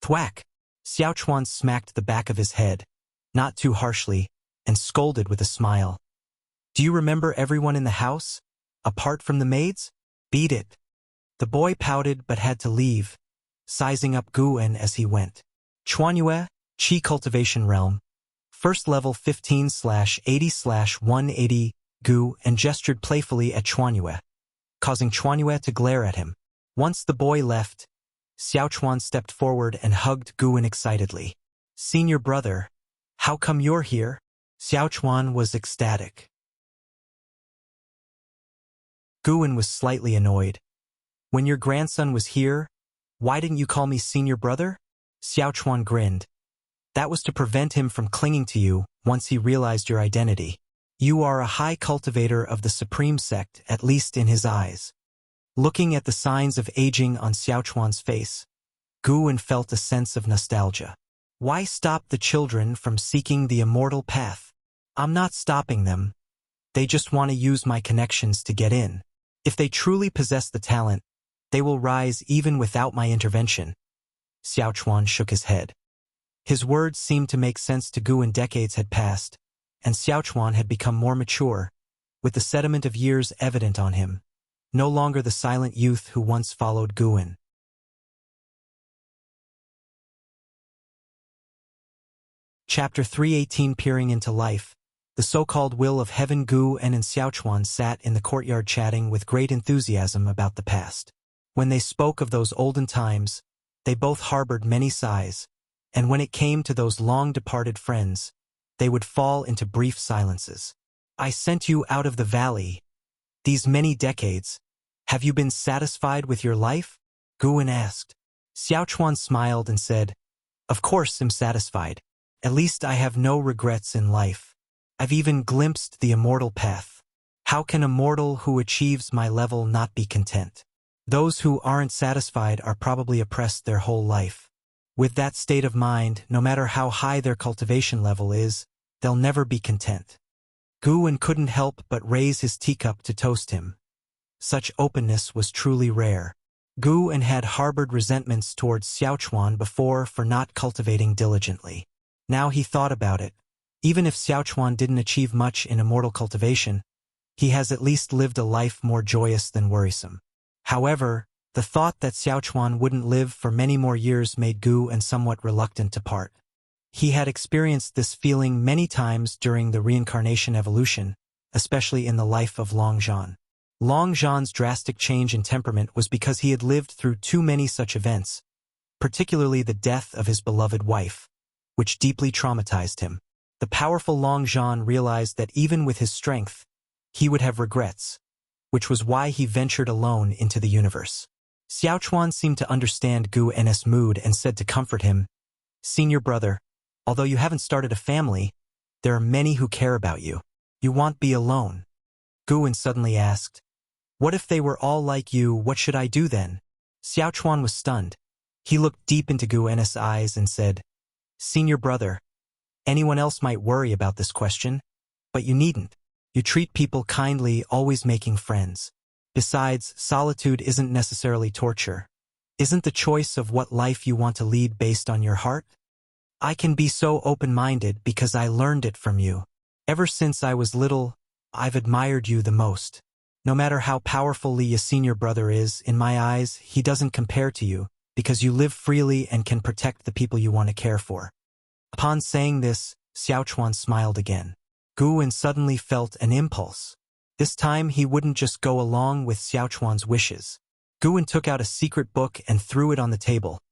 Thwack! Xiao Chuan smacked the back of his head, not too harshly, and scolded with a smile. "Do you remember everyone in the house, apart from the maids? Beat it." The boy pouted but had to leave, sizing up Guwen as he went. Chuanyue, Qi Cultivation Realm, first level 15/80/180, Gu and gestured playfully at Chuanyue, causing Chuanyue to glare at him. Once the boy left, Xiao Chuan stepped forward and hugged Guwen excitedly. "Senior brother, how come you're here?" Xiao Chuan was ecstatic. Guwen was slightly annoyed. "When your grandson was here, why didn't you call me senior brother?" Xiao Chuan grinned. "That was to prevent him from clinging to you once he realized your identity. You are a high cultivator of the supreme sect, at least in his eyes." Looking at the signs of aging on Xiao Chuan's face, Guwen felt a sense of nostalgia. Why stop the children from seeking the immortal path? I'm not stopping them. They just want to use my connections to get in. If they truly possess the talent, they will rise even without my intervention. Xiao Chuan shook his head. His words seemed to make sense to Guwen. Decades had passed, and Xiao Chuan had become more mature, with the sediment of years evident on him. No longer the silent youth who once followed Guwen. Chapter 318. Peering into Life. The so-called will of heaven. Guwen and Xiao Chuan sat in the courtyard chatting with great enthusiasm about the past. When they spoke of those olden times, they both harbored many sighs, and when it came to those long-departed friends, they would fall into brief silences. "I sent you out of the valley. These many decades, have you been satisfied with your life?" Guwen asked. Xiao Chuan smiled and said, "Of course I'm satisfied. At least I have no regrets in life. I've even glimpsed the immortal path. How can a mortal who achieves my level not be content? Those who aren't satisfied are probably oppressed their whole life. With that state of mind, no matter how high their cultivation level is, they'll never be content." Guwen couldn't help but raise his teacup to toast him. Such openness was truly rare. Guwen had harbored resentments towards Xiao Chuan before for not cultivating diligently. Now he thought about it. Even if Xiao Chuan didn't achieve much in immortal cultivation, he has at least lived a life more joyous than worrisome. However, the thought that Xiao Chuan wouldn't live for many more years made Guwen somewhat reluctant to part. He had experienced this feeling many times during the reincarnation evolution, especially in the life of Long Zhan. Long Zhan's drastic change in temperament was because he had lived through too many such events, particularly the death of his beloved wife, which deeply traumatized him. The powerful Long Zhan realized that even with his strength, he would have regrets, which was why he ventured alone into the universe. Xiao Chuan seemed to understand Guwen's mood and said to comfort him, "Senior brother, although you haven't started a family, there are many who care about you. You won't be alone." Guwen suddenly asked, "What if they were all like you? What should I do then?" Xiao Chuan was stunned. He looked deep into Guwen's eyes and said, "Senior brother, anyone else might worry about this question, but you needn't. You treat people kindly, always making friends. Besides, solitude isn't necessarily torture. Isn't the choice of what life you want to lead based on your heart? I can be so open-minded because I learned it from you. Ever since I was little, I've admired you the most. No matter how powerfully a senior brother is, in my eyes, he doesn't compare to you, because you live freely and can protect the people you want to care for." Upon saying this, Xiao Chuan smiled again. Guwen suddenly felt an impulse. This time he wouldn't just go along with Xiao Chuan's wishes. Guwen took out a secret book and threw it on the table.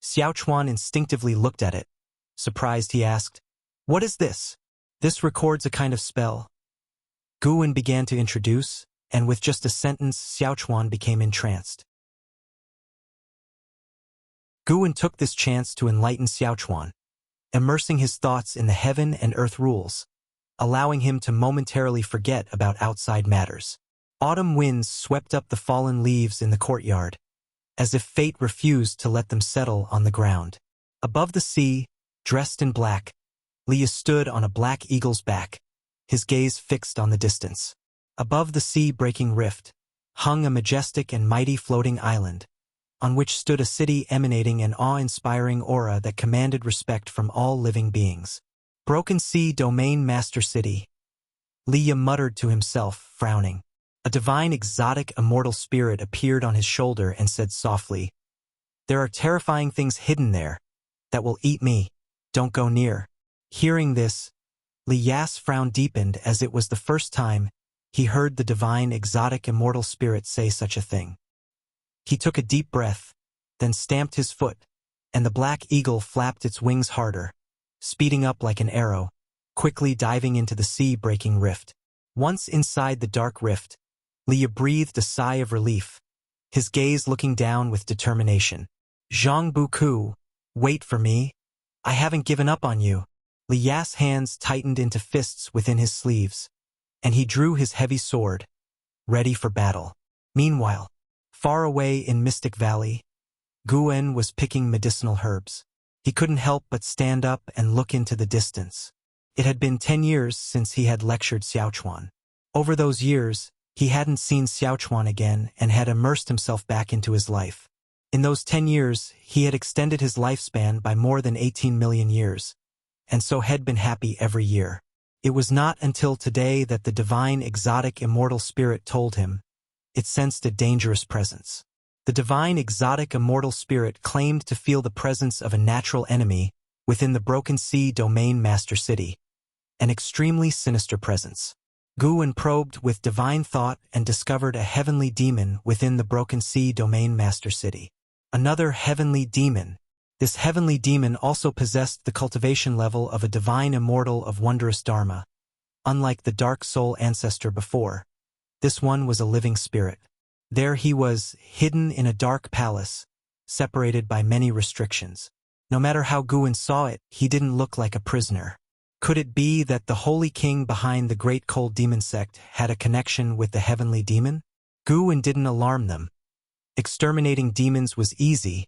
Xiao Chuan instinctively looked at it. Surprised, he asked, What is this? This records a kind of spell. Guwen began to introduce, and with just a sentence Xiaochuan became entranced. Guwen took this chance to enlighten Xiaochuan, immersing his thoughts in the heaven and earth rules, allowing him to momentarily forget about outside matters. Autumn winds swept up the fallen leaves in the courtyard, as if fate refused to let them settle on the ground. Above the sea, dressed in black, Leia stood on a black eagle's back, his gaze fixed on the distance. Above the sea-breaking rift hung a majestic and mighty floating island, on which stood a city emanating an awe-inspiring aura that commanded respect from all living beings. Broken Sea Domain Master City. Leia muttered to himself, frowning. A divine exotic immortal spirit appeared on his shoulder and said softly, "There are terrifying things hidden there that will eat me. Don't go near." Hearing this, Li Yas' frown deepened, as it was the first time he heard the divine exotic immortal spirit say such a thing. He took a deep breath, then stamped his foot, and the black eagle flapped its wings harder, speeding up like an arrow, quickly diving into the sea-breaking rift. Once inside the dark rift, Leia breathed a sigh of relief, his gaze looking down with determination. "Zhang Buku, wait for me. I haven't given up on you." Li Yas' hands tightened into fists within his sleeves, and he drew his heavy sword, ready for battle. Meanwhile, far away in Mystic Valley, Guwen was picking medicinal herbs. He couldn't help but stand up and look into the distance. It had been 10 years since he had lectured Xiaochuan. Over those years, he hadn't seen Xiaochuan again and had immersed himself back into his life. In those 10 years, he had extended his lifespan by more than 18 million years, and so had been happy every year. It was not until today that the divine exotic immortal spirit told him it sensed a dangerous presence. The divine exotic immortal spirit claimed to feel the presence of a natural enemy within the Broken Sea Domain Master City, an extremely sinister presence. Guwen probed with divine thought and discovered a heavenly demon within the Broken Sea Domain Master City. Another heavenly demon. This heavenly demon also possessed the cultivation level of a divine immortal of wondrous dharma. Unlike the dark soul ancestor before, this one was a living spirit. There he was, hidden in a dark palace, separated by many restrictions. No matter how Guwen saw it, he didn't look like a prisoner. Could it be that the holy king behind the great cold demon sect had a connection with the heavenly demon? Guwen didn't alarm them. Exterminating demons was easy,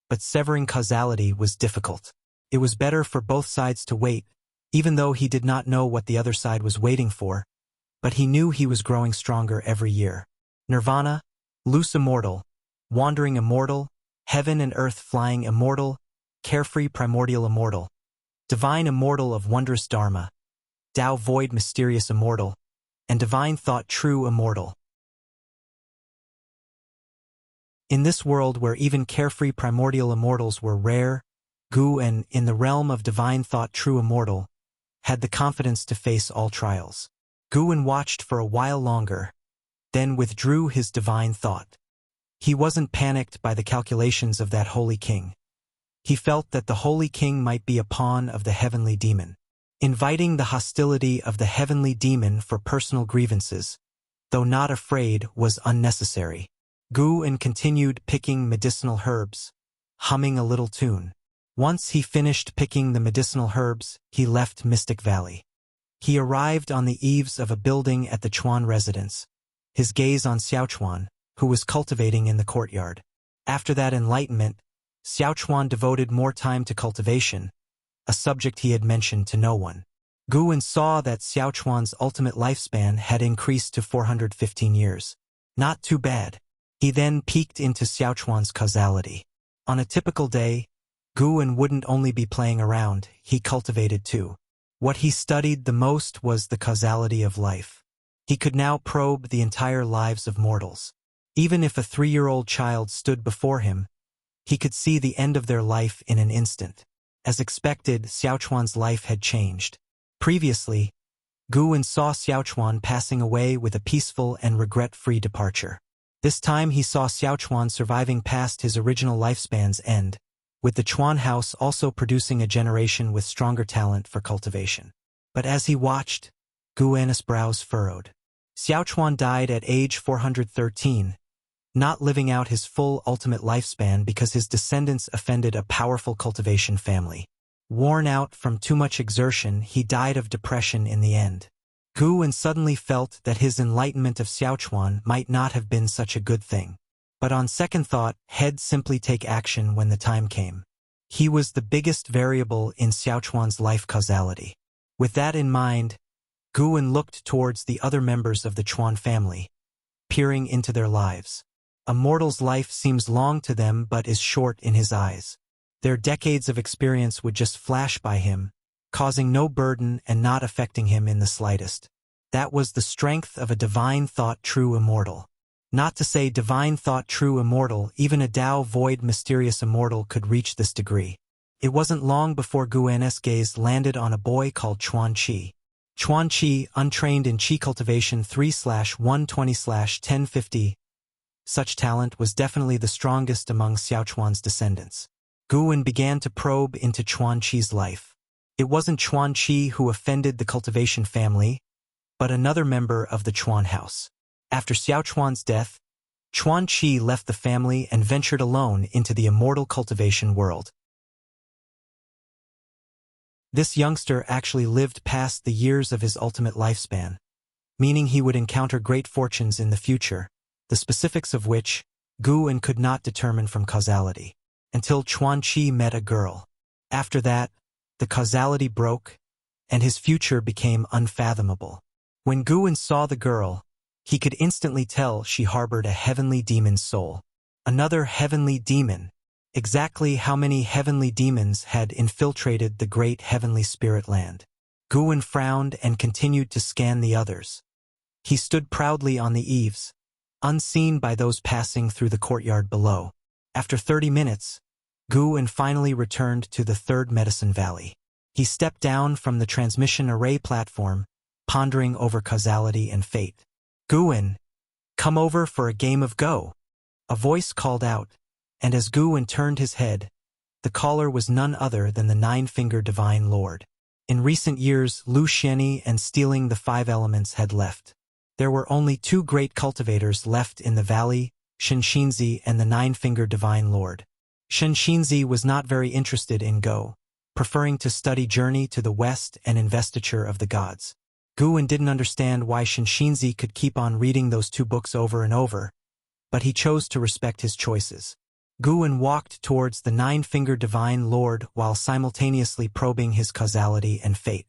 but severing causality was difficult. It was better for both sides to wait, even though he did not know what the other side was waiting for, but he knew he was growing stronger every year. Nirvana, loose immortal, wandering immortal, heaven and earth flying immortal, carefree primordial immortal, divine immortal of wondrous dharma, Tao void mysterious immortal, and divine thought true immortal. In this world where even carefree primordial immortals were rare, Guwen, in the realm of divine thought true immortal, had the confidence to face all trials. Guwen watched for a while longer, then withdrew his divine thought. He wasn't panicked by the calculations of that holy king. He felt that the holy king might be a pawn of the heavenly demon. Inviting the hostility of the heavenly demon for personal grievances, though not afraid, was unnecessary. Guwen continued picking medicinal herbs, humming a little tune. Once he finished picking the medicinal herbs, he left Mystic Valley. He arrived on the eaves of a building at the Chuan residence, his gaze on Xiaochuan, who was cultivating in the courtyard. After that enlightenment, Xiaochuan devoted more time to cultivation, a subject he had mentioned to no one. Guwen saw that Xiaochuan's ultimate lifespan had increased to 415 years. Not too bad. He then peeked into Xiaochuan's causality. On a typical day, Guwen wouldn't only be playing around, he cultivated too. What he studied the most was the causality of life. He could now probe the entire lives of mortals. Even if a 3-year-old child stood before him, he could see the end of their life in an instant. As expected, Xiaochuan's life had changed. Previously, Guwen saw Xiaochuan passing away with a peaceful and regret-free departure. This time he saw Xiaochuan surviving past his original lifespan's end, with the Chuan house also producing a generation with stronger talent for cultivation. But as he watched, Guan's brows furrowed. Xiao Chuan died at age 413, not living out his full ultimate lifespan because his descendants offended a powerful cultivation family. Worn out from too much exertion, he died of depression in the end. Guan suddenly felt that his enlightenment of Xiao Chuan might not have been such a good thing. But on second thought, he'd simply take action when the time came. He was the biggest variable in Xiao Chuan's life causality. With that in mind, Guan looked towards the other members of the Chuan family, peering into their lives. A mortal's life seems long to them but is short in his eyes. Their decades of experience would just flash by him, causing no burden and not affecting him in the slightest. That was the strength of a divine thought true immortal. Not to say divine thought true immortal, even a Tao void mysterious immortal could reach this degree. It wasn't long before Guan's gaze landed on a boy called Chuan Qi. Chuan Qi, untrained in Qi cultivation 3/120/1050. Such talent was definitely the strongest among Xiao Chuan's descendants. Guan began to probe into Chuan Qi's life. It wasn't Chuan Qi who offended the cultivation family, but another member of the Chuan house. After Xiao Chuan's death, Chuan Qi left the family and ventured alone into the immortal cultivation world. This youngster actually lived past the years of his ultimate lifespan, meaning he would encounter great fortunes in the future, the specifics of which Guan could not determine from causality, until Chuan Qi met a girl. After that, the causality broke, and his future became unfathomable. When Guan saw the girl, he could instantly tell she harbored a heavenly demon's soul. Another heavenly demon. Exactly how many heavenly demons had infiltrated the great heavenly spirit land? Guan frowned and continued to scan the others. He stood proudly on the eaves, unseen by those passing through the courtyard below. After 30 minutes, Guan finally returned to the third medicine valley. He stepped down from the transmission array platform, pondering over causality and fate. Guan, come over for a game of Go. A voice called out, and as Guan turned his head, the caller was none other than the Nine-Finger Divine Lord. In recent years, Lu Xianyi and stealing the 5 elements had left. There were only 2 great cultivators left in the valley, Shenxinzi and the Nine-Finger Divine Lord. Shenxinzi was not very interested in Go, preferring to study Journey to the West and Investiture of the Gods. Guan didn't understand why Shenxinzi could keep on reading those 2 books over and over, but he chose to respect his choices. Guan walked towards the Nine-Finger Divine Lord while simultaneously probing his causality and fate.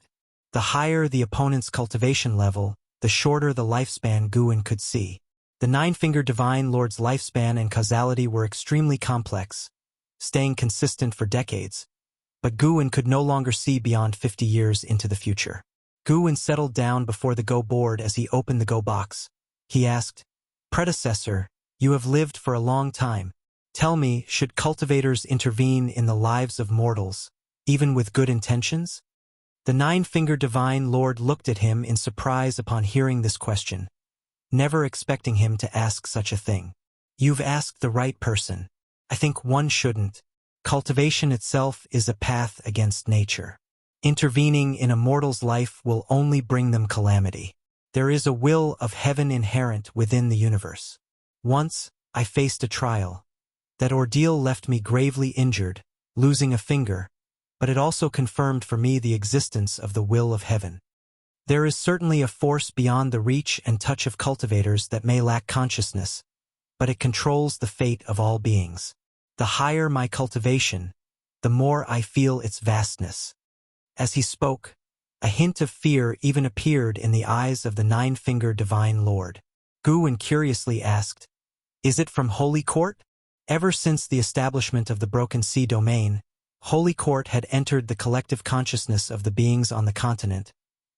The higher the opponent's cultivation level, the shorter the lifespan Guan could see. The Nine-Finger Divine Lord's lifespan and causality were extremely complex, staying consistent for decades, but Guan could no longer see beyond 50 years into the future. Guan settled down before the Go board as he opened the Go box. He asked, "Predecessor, you have lived for a long time. Tell me, should cultivators intervene in the lives of mortals, even with good intentions?" The Nine-Finger Divine Lord looked at him in surprise upon hearing this question, never expecting him to ask such a thing. "You've asked the right person. I think one shouldn't. Cultivation itself is a path against nature. Intervening in a mortal's life will only bring them calamity. There is a will of heaven inherent within the universe. Once, I faced a trial. That ordeal left me gravely injured, losing a finger, but it also confirmed for me the existence of the will of heaven. There is certainly a force beyond the reach and touch of cultivators that may lack consciousness, but it controls the fate of all beings. The higher my cultivation, the more I feel its vastness." As he spoke, a hint of fear even appeared in the eyes of the Nine-Finger Divine Lord. Guan curiously asked, "Is it from Holy Court?" Ever since the establishment of the Broken Sea domain, Holy Court had entered the collective consciousness of the beings on the continent,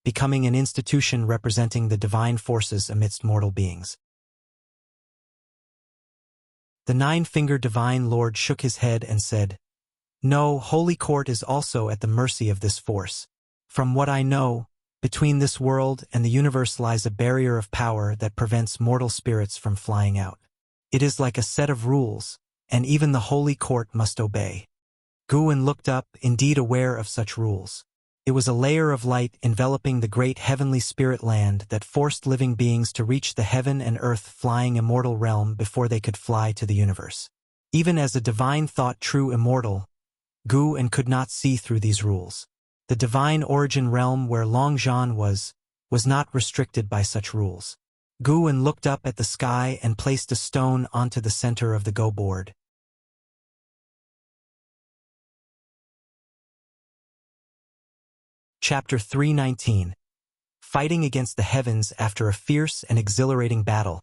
becoming an institution representing the divine forces amidst mortal beings. The Nine-Finger Divine Lord shook his head and said, "No, Holy Court is also at the mercy of this force. From what I know, between this world and the universe lies a barrier of power that prevents mortal spirits from flying out. It is like a set of rules, and even the Holy Court must obey. Guwen looked up, indeed aware of such rules. It was a layer of light enveloping the great heavenly spirit land that forced living beings to reach the heaven and earth flying immortal realm before they could fly to the universe. Even as a divine thought true immortal, Guwen could not see through these rules. The divine origin realm where Longzhan was not restricted by such rules. Guwen looked up at the sky and placed a stone onto the center of the go board. Chapter 319. Fighting against the heavens after a fierce and exhilarating battle.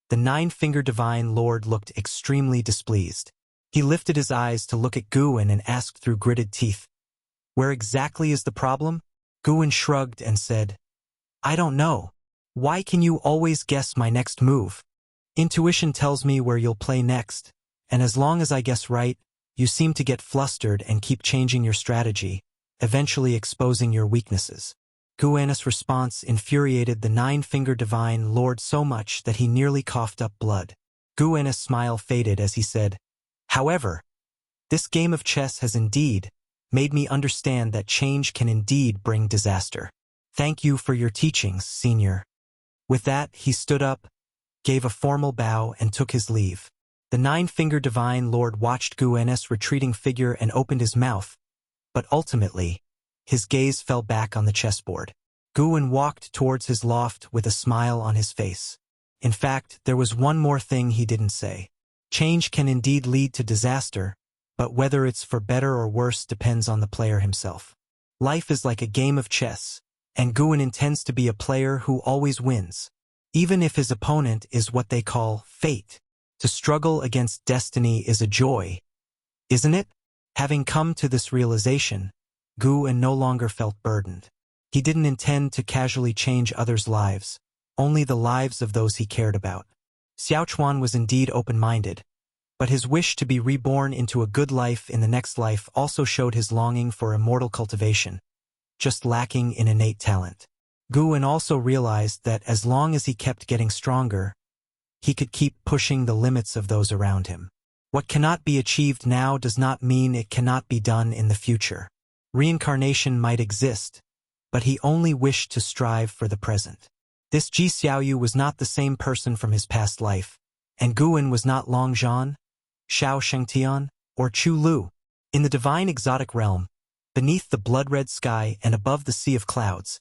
The nine-fingered divine lord looked extremely displeased. He lifted his eyes to look at Guwen and asked through gritted teeth, "Where exactly is the problem?" Guwen shrugged and said, "I don't know. Why can you always guess my next move? Intuition tells me where you'll play next, and as long as I guess right, you seem to get flustered and keep changing your strategy, eventually exposing your weaknesses." Guwen's response infuriated the nine-fingered divine lord so much that he nearly coughed up blood. Guwen's smile faded as he said, "However, this game of chess has indeed made me understand that change can indeed bring disaster. Thank you for your teachings, senior." With that, he stood up, gave a formal bow, and took his leave. The nine-fingered divine lord watched Guwen's retreating figure and opened his mouth, but ultimately, his gaze fell back on the chessboard. Guwen walked towards his loft with a smile on his face. In fact, there was one more thing he didn't say. Change can indeed lead to disaster, but whether it's for better or worse depends on the player himself. Life is like a game of chess, and Guwen intends to be a player who always wins, even if his opponent is what they call fate. To struggle against destiny is a joy, isn't it? Having come to this realization, Guwen no longer felt burdened. He didn't intend to casually change others' lives, only the lives of those he cared about. Xiaochuan was indeed open-minded, but his wish to be reborn into a good life in the next life also showed his longing for immortal cultivation, just lacking in innate talent. Guwen also realized that as long as he kept getting stronger, he could keep pushing the limits of those around him. What cannot be achieved now does not mean it cannot be done in the future. Reincarnation might exist, but he only wished to strive for the present. This Ji Xiaoyu was not the same person from his past life, and Guwen was not Longzhan, Xiao Shengtian, or Chu Lu. In the divine exotic realm, beneath the blood-red sky and above the sea of clouds,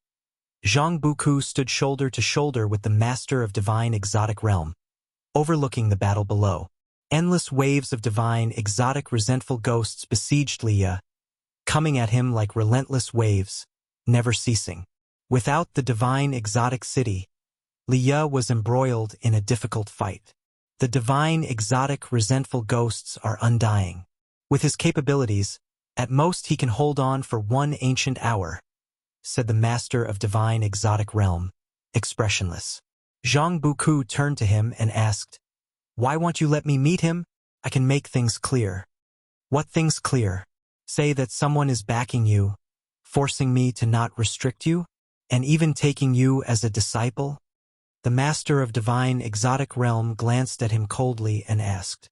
Zhang Buku stood shoulder to shoulder with the master of divine exotic realm, overlooking the battle below. Endless waves of divine exotic resentful ghosts besieged Liya, coming at him like relentless waves, never ceasing. Without the divine exotic city, Liya was embroiled in a difficult fight. The divine exotic resentful ghosts are undying. With his capabilities, at most he can hold on for one ancient hour, said the master of divine exotic realm, expressionless. Zhang Buku turned to him and asked, "Why won't you let me meet him? I can make things clear." "What things clear?" "Say that someone is backing you, forcing me to not restrict you, and even taking you as a disciple." The master of divine exotic realm glanced at him coldly and asked.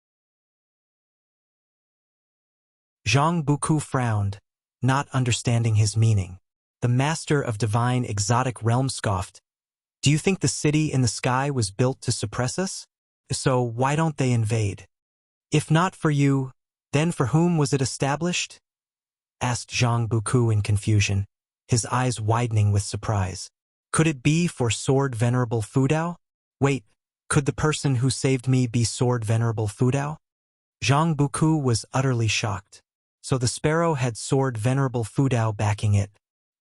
Zhang Buku frowned, not understanding his meaning. The master of divine exotic realm scoffed, "Do you think the city in the sky was built to suppress us? So why don't they invade? If not for you, then for whom was it established?" asked Zhang Buku in confusion, his eyes widening with surprise. "Could it be for Sword Venerable Fudao? Wait, could the person who saved me be Sword Venerable Fudao?" Zhang Buku was utterly shocked. So the sparrow had Sword Venerable Fudao backing it.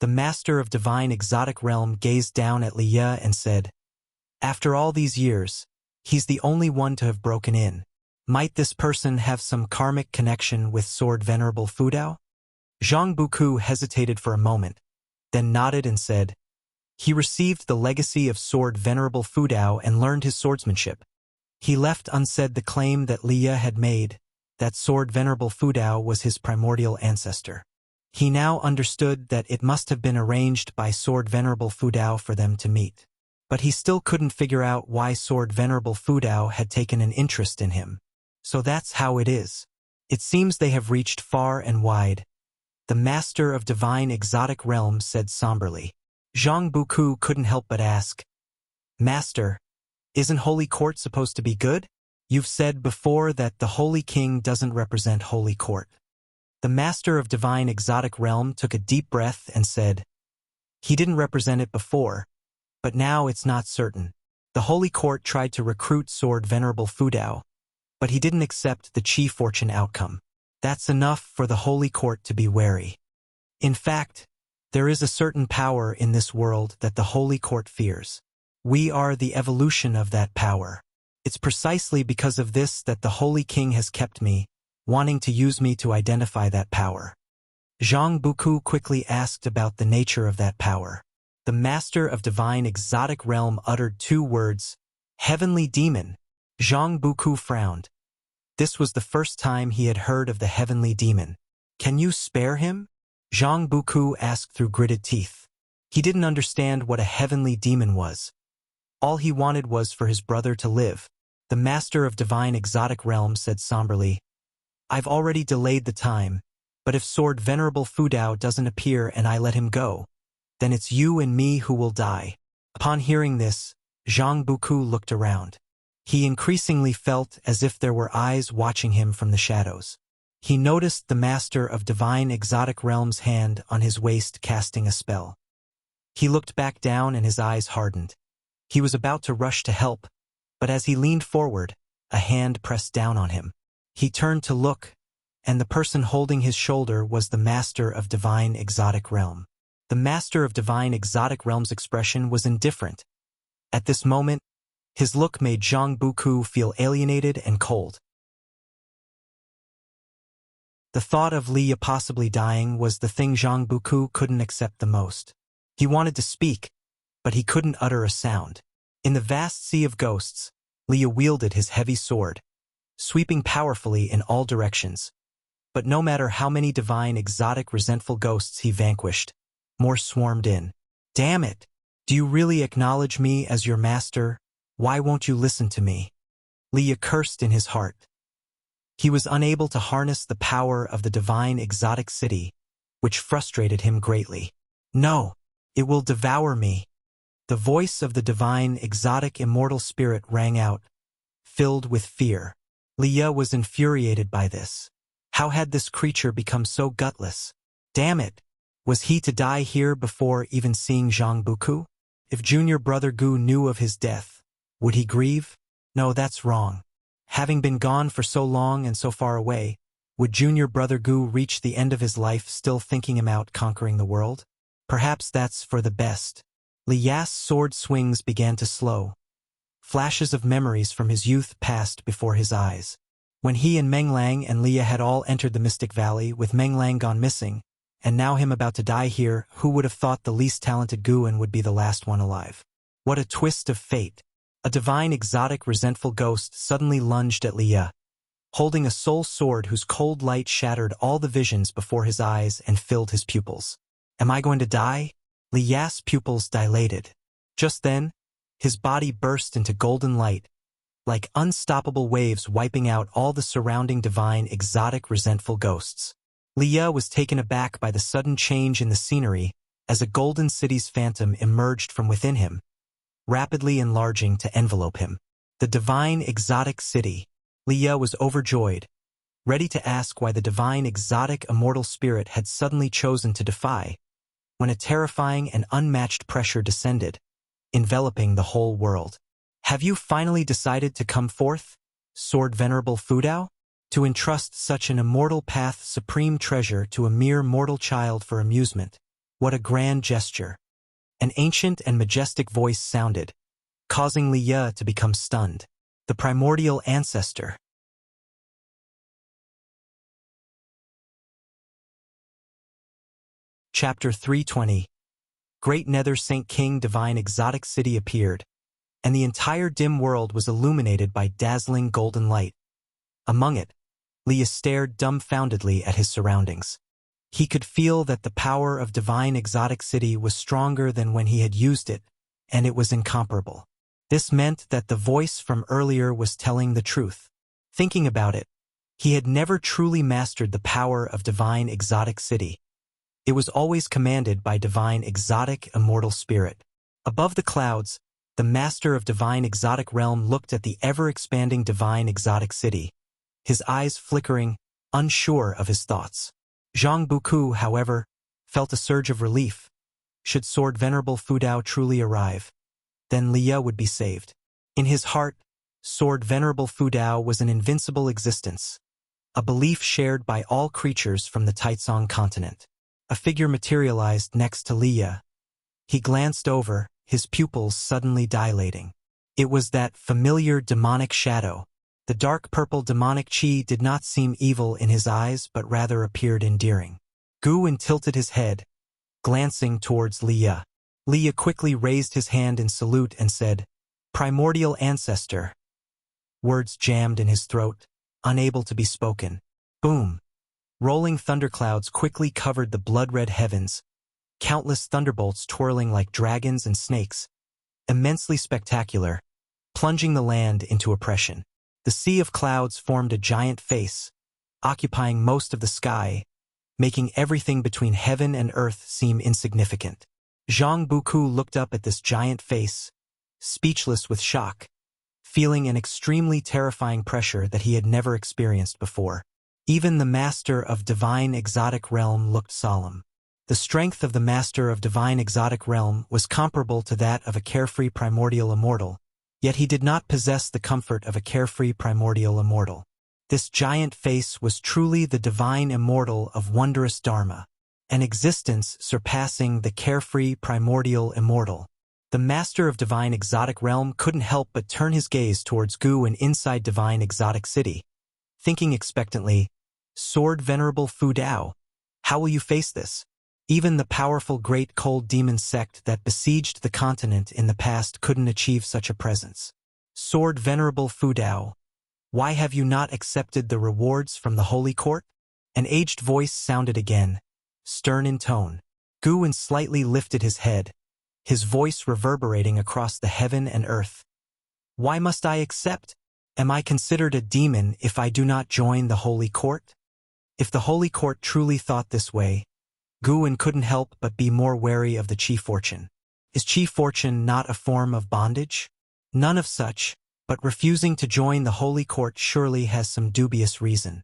The master of divine exotic realm gazed down at Liya and said, "After all these years, he's the only one to have broken in. Might this person have some karmic connection with Sword Venerable Fudao?" Zhang Buku hesitated for a moment, then nodded and said, "He received the legacy of Sword Venerable Fudao and learned his swordsmanship. He left unsaid the claim that Liya had made, that Sword Venerable Fudao was his primordial ancestor. He now understood that it must have been arranged by Sword Venerable Fudao for them to meet. But he still couldn't figure out why Sword Venerable Fudao had taken an interest in him. So that's how it is. It seems they have reached far and wide. The master of divine exotic realms said somberly. Zhang Buku couldn't help but ask, Master, isn't Holy Court supposed to be good? You've said before that the Holy King doesn't represent Holy Court. The master of divine exotic realm took a deep breath and said, he didn't represent it before, but now it's not certain. The Holy Court tried to recruit Sword Venerable Fudao, but he didn't accept the Chi Fortune outcome. That's enough for the Holy Court to be wary. In fact, there is a certain power in this world that the Holy Court fears. We are the evolution of that power. It's precisely because of this that the Holy King has kept me, wanting to use me to identify that power. Zhang Buku quickly asked about the nature of that power. The master of divine exotic realm uttered 2 words, heavenly demon. Zhang Buku frowned. This was the first time he had heard of the heavenly demon. Can you spare him? Zhang Buku asked through gritted teeth. He didn't understand what a heavenly demon was. All he wanted was for his brother to live. The master of divine exotic realm said somberly, I've already delayed the time, but if Sword Venerable Fudao doesn't appear and I let him go, then it's you and me who will die. Upon hearing this, Zhang Buku looked around. He increasingly felt as if there were eyes watching him from the shadows. He noticed the master of divine exotic realm's hand on his waist casting a spell. He looked back down and his eyes hardened. He was about to rush to help, but as he leaned forward, a hand pressed down on him. He turned to look, and the person holding his shoulder was the master of divine exotic realm. The master of divine exotic realm's expression was indifferent. At this moment, his look made Zhang Buku feel alienated and cold. The thought of Liya possibly dying was the thing Zhang Buku couldn't accept the most. He wanted to speak, but he couldn't utter a sound. In the vast sea of ghosts, Liya wielded his heavy sword, sweeping powerfully in all directions. But no matter how many divine exotic resentful ghosts he vanquished, more swarmed in. Damn it! Do you really acknowledge me as your master? Why won't you listen to me? Liya cursed in his heart. He was unable to harness the power of the divine exotic city, which frustrated him greatly. No, it will devour me. The voice of the divine exotic immortal spirit rang out, filled with fear. Liya was infuriated by this. How had this creature become so gutless? Damn it! Was he to die here before even seeing Zhang Buku? If junior brother Gu knew of his death, would he grieve? No, that's wrong. Having been gone for so long and so far away, would junior brother Gu reach the end of his life still thinking him out conquering the world? Perhaps that's for the best. Liya's sword swings began to slow. Flashes of memories from his youth passed before his eyes. When he and Menglang and Liya had all entered the Mystic Valley with Menglang gone missing, and now him about to die here, who would have thought the least talented Guan would be the last one alive? What a twist of fate. A divine exotic resentful ghost suddenly lunged at Liya, holding a soul sword whose cold light shattered all the visions before his eyes and filled his pupils. Am I going to die? Liya's pupils dilated. Just then, his body burst into golden light, like unstoppable waves wiping out all the surrounding divine exotic resentful ghosts. Liya was taken aback by the sudden change in the scenery as a golden city's phantom emerged from within him, rapidly enlarging to envelope him. The divine exotic city. Liya was overjoyed, ready to ask why the divine exotic immortal spirit had suddenly chosen to defy, when a terrifying and unmatched pressure descended, enveloping the whole world. Have you finally decided to come forth, Sword Venerable Fudao? To entrust such an immortal path supreme treasure to a mere mortal child for amusement? What a grand gesture. An ancient and majestic voice sounded, causing Liya to become stunned. The primordial ancestor. Chapter 320. Great Nether Saint King Divine Exotic City appeared, and the entire dim world was illuminated by dazzling golden light. Among it, Liya stared dumbfoundedly at his surroundings. He could feel that the power of Divine Exotic City was stronger than when he had used it, and it was incomparable. This meant that the voice from earlier was telling the truth. Thinking about it, He had never truly mastered the power of divine exotic city. It was always commanded by divine exotic immortal spirit. Above the clouds, the master of divine exotic realm looked at the ever-expanding divine exotic city, his eyes flickering, unsure of his thoughts. Zhang Buku, however, felt a surge of relief. Should Sword Venerable Fudao truly arrive, then Liya would be saved. In his heart, Sword Venerable Fudao was an invincible existence, a belief shared by all creatures from the Taizong continent. A figure materialized next to Liya. He glanced over, his pupils suddenly dilating. It was that familiar demonic shadow. The dark purple demonic chi did not seem evil in his eyes but rather appeared endearing. Guwen tilted his head, glancing towards Liya. Liya quickly raised his hand in salute and said, "Primordial ancestor." Words jammed in his throat, unable to be spoken. Boom! Rolling thunderclouds quickly covered the blood-red heavens, countless thunderbolts twirling like dragons and snakes, immensely spectacular, plunging the land into oppression. The sea of clouds formed a giant face, occupying most of the sky, making everything between heaven and earth seem insignificant. Zhang Buku looked up at this giant face, speechless with shock, feeling an extremely terrifying pressure that he had never experienced before. Even the master of divine exotic realm looked solemn. The strength of the master of divine exotic realm was comparable to that of a carefree primordial immortal, yet he did not possess the comfort of a carefree primordial immortal. This giant face was truly the divine immortal of wondrous dharma, an existence surpassing the carefree primordial immortal. The master of divine exotic realm couldn't help but turn his gaze towards Gu and inside divine exotic city, thinking expectantly, "Sword Venerable Fudao, how will you face this?" Even the powerful great cold demon sect that besieged the continent in the past couldn't achieve such a presence. "Sword Venerable Fudao, why have you not accepted the rewards from the Holy Court?" An aged voice sounded again, stern in tone. Guwen slightly lifted his head, his voice reverberating across the heaven and earth. "Why must I accept? Am I considered a demon if I do not join the Holy Court?" If the Holy Court truly thought this way, Guwen couldn't help but be more wary of the Chi Fortune. Is Chi Fortune not a form of bondage? None of such, but refusing to join the Holy Court surely has some dubious reason.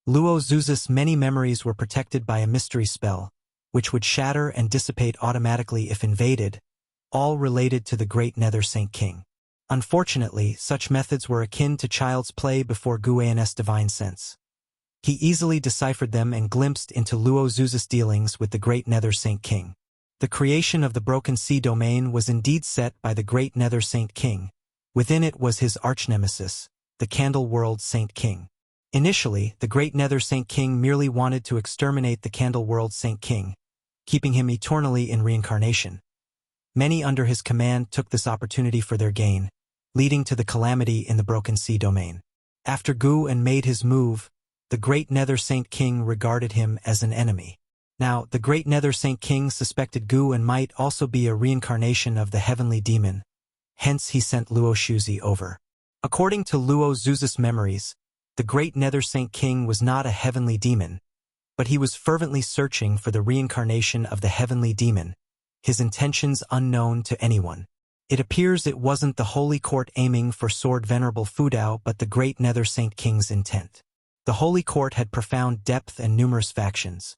Luo Zuza's many memories were protected by a mystery spell, which would shatter and dissipate automatically if invaded, all related to the great Nether Saint King. Unfortunately, such methods were akin to child's play before Guwen's divine sense. He easily deciphered them and glimpsed into Luo Zuza's dealings with the great Nether Saint King. The creation of the Broken Sea domain was indeed set by the great Nether Saint King. Within it was his arch-nemesis, the Candle World Saint King. Initially, the great Nether Saint King merely wanted to exterminate the Candle World Saint King, keeping him eternally in reincarnation. Many under his command took this opportunity for their gain, leading to the calamity in the Broken Sea domain. After Guwen made his move, the great Nether Saint King regarded him as an enemy. Now, the great Nether Saint King suspected Guwen might also be a reincarnation of the heavenly demon, hence he sent Luo Shuzi over. According to Luo Zuza's memories, the great Nether Saint King was not a heavenly demon, but he was fervently searching for the reincarnation of the heavenly demon, his intentions unknown to anyone. It appears it wasn't the Holy Court aiming for Sword Venerable Fudao but the great Nether Saint King's intent. The Holy Court had profound depth and numerous factions.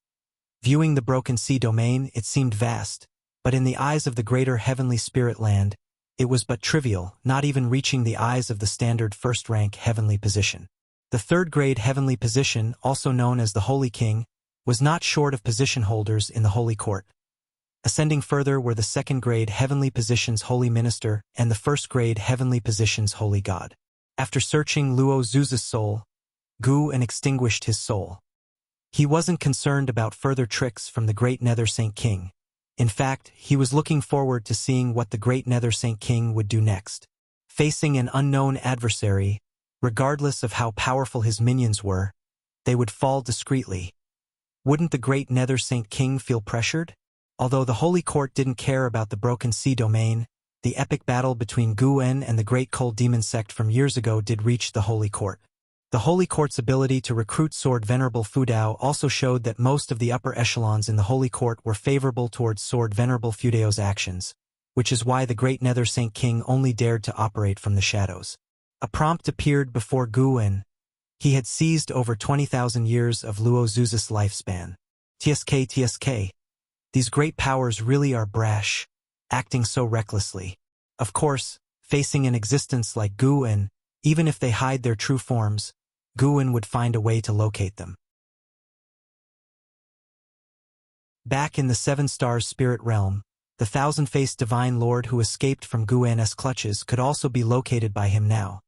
Viewing the Broken Sea domain, it seemed vast, but in the eyes of the greater heavenly spirit land, it was but trivial, not even reaching the eyes of the standard first-rank heavenly position. The third-grade heavenly position, also known as the Holy King, was not short of position holders in the Holy Court. Ascending further were the second-grade heavenly position's Holy Minister and the first-grade heavenly position's Holy God. After searching Luo Zuza's soul, Guwen extinguished his soul. He wasn't concerned about further tricks from the great Nether Saint King. In fact, he was looking forward to seeing what the great Nether Saint King would do next. Facing an unknown adversary, regardless of how powerful his minions were, they would fall discreetly. Wouldn't the great Nether Saint King feel pressured? Although the Holy Court didn't care about the Broken Sea domain, the epic battle between Gu-en and the Great Cold Demon sect from years ago did reach the Holy Court. The Holy Court's ability to recruit Sword Venerable Fudao also showed that most of the upper echelons in the Holy Court were favorable towards Sword Venerable Fudao's actions, which is why the Great Nether Saint King only dared to operate from the shadows. A prompt appeared before Gu-en. He had seized over 20,000 years of Luo Zuz's lifespan. TSK. These great powers really are brash, acting so recklessly. Of course, facing an existence like Gu-en, even if they hide their true forms, Gu-en would find a way to locate them. Back in the Seven Stars spirit realm, the thousand-faced divine lord who escaped from Gu-en's clutches could also be located by him now.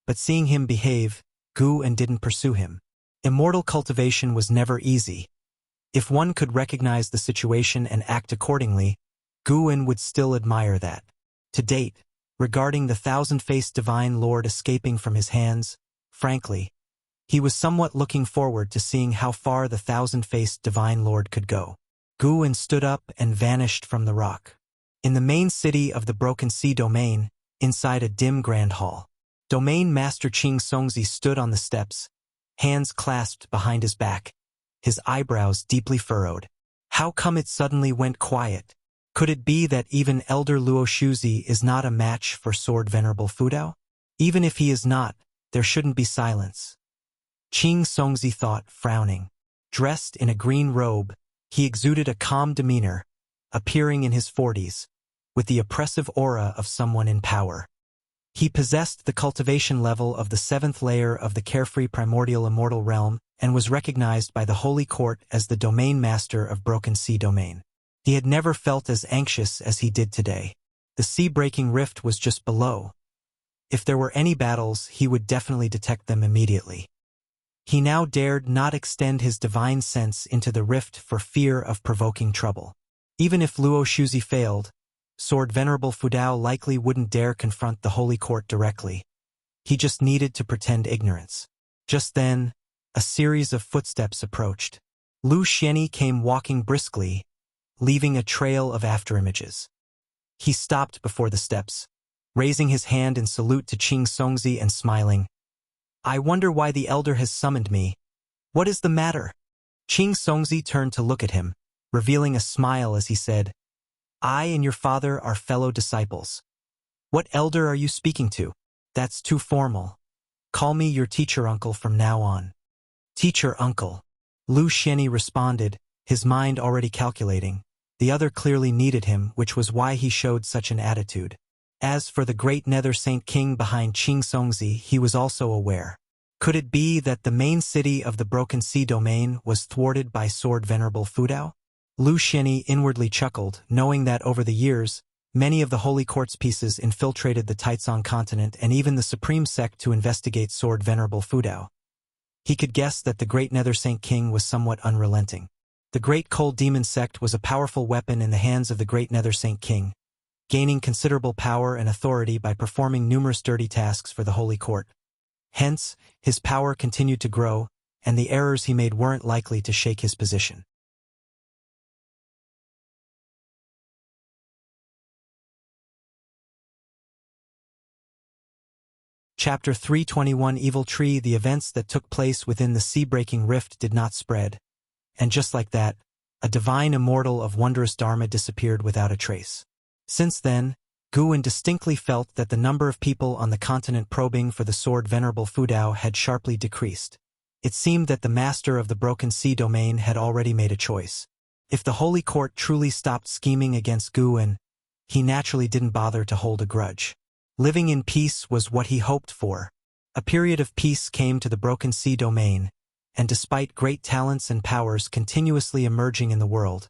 But seeing him behave, Gu-en didn't pursue him. Immortal cultivation was never easy. If one could recognize the situation and act accordingly, Gu-en would still admire that. To date, regarding the thousand-faced divine lord escaping from his hands, frankly, he was somewhat looking forward to seeing how far the thousand-faced divine lord could go. Gu-en stood up and vanished from the rock. In the main city of the Broken Sea domain, inside a dim grand hall, Domain Master Qing Songzi stood on the steps, hands clasped behind his back, his eyebrows deeply furrowed. How come it suddenly went quiet? Could it be that even Elder Luo Shuzi is not a match for Sword Venerable Fudao? Even if he is not, there shouldn't be silence. Qing Songzi thought, frowning. Dressed in a green robe, he exuded a calm demeanor, appearing in his 40s, with the oppressive aura of someone in power. He possessed the cultivation level of the 7th layer of the carefree primordial immortal realm and was recognized by the Holy Court as the Domain Master of Broken Sea Domain. He had never felt as anxious as he did today. The sea-breaking rift was just below. If there were any battles, he would definitely detect them immediately. He now dared not extend his divine sense into the rift for fear of provoking trouble. Even if Luo Shuzi failed, Sword Venerable Fudao likely wouldn't dare confront the Holy Court directly. He just needed to pretend ignorance. Just then, a series of footsteps approached. Lu Xianyi came walking briskly, leaving a trail of afterimages. He stopped before the steps, raising his hand in salute to Qing Songzi and smiling. "I wonder why the elder has summoned me. What is the matter?" Qing Songzi turned to look at him, revealing a smile as he said, "I and your father are fellow disciples." "What elder are you speaking to?" "That's too formal. Call me your teacher uncle from now on." "Teacher uncle," Lu Xianyi responded, his mind already calculating. The other clearly needed him, which was why he showed such an attitude. As for the Great Nether Saint King behind Qing Songzi, he was also aware. Could it be that the main city of the Broken Sea domain was thwarted by Sword Venerable Fudao? Lu Xianyi inwardly chuckled, knowing that over the years, many of the Holy Court's pieces infiltrated the Taizong continent and even the Supreme Sect to investigate Sword Venerable Fudao. He could guess that the Great Nether Saint King was somewhat unrelenting. The Great Cold Demon sect was a powerful weapon in the hands of the Great Nether Saint King, gaining considerable power and authority by performing numerous dirty tasks for the Holy Court. Hence, his power continued to grow, and the errors he made weren't likely to shake his position. Chapter 321 Evil Tree. The events that took place within the sea-breaking rift did not spread, and just like that, a divine immortal of wondrous dharma disappeared without a trace. Since then, Gu-en distinctly felt that the number of people on the continent probing for the Sword Venerable Fudao had sharply decreased. It seemed that the master of the Broken Sea domain had already made a choice. If the Holy Court truly stopped scheming against Gu-en, he naturally didn't bother to hold a grudge. Living in peace was what he hoped for. A period of peace came to the Broken Sea domain, and despite great talents and powers continuously emerging in the world,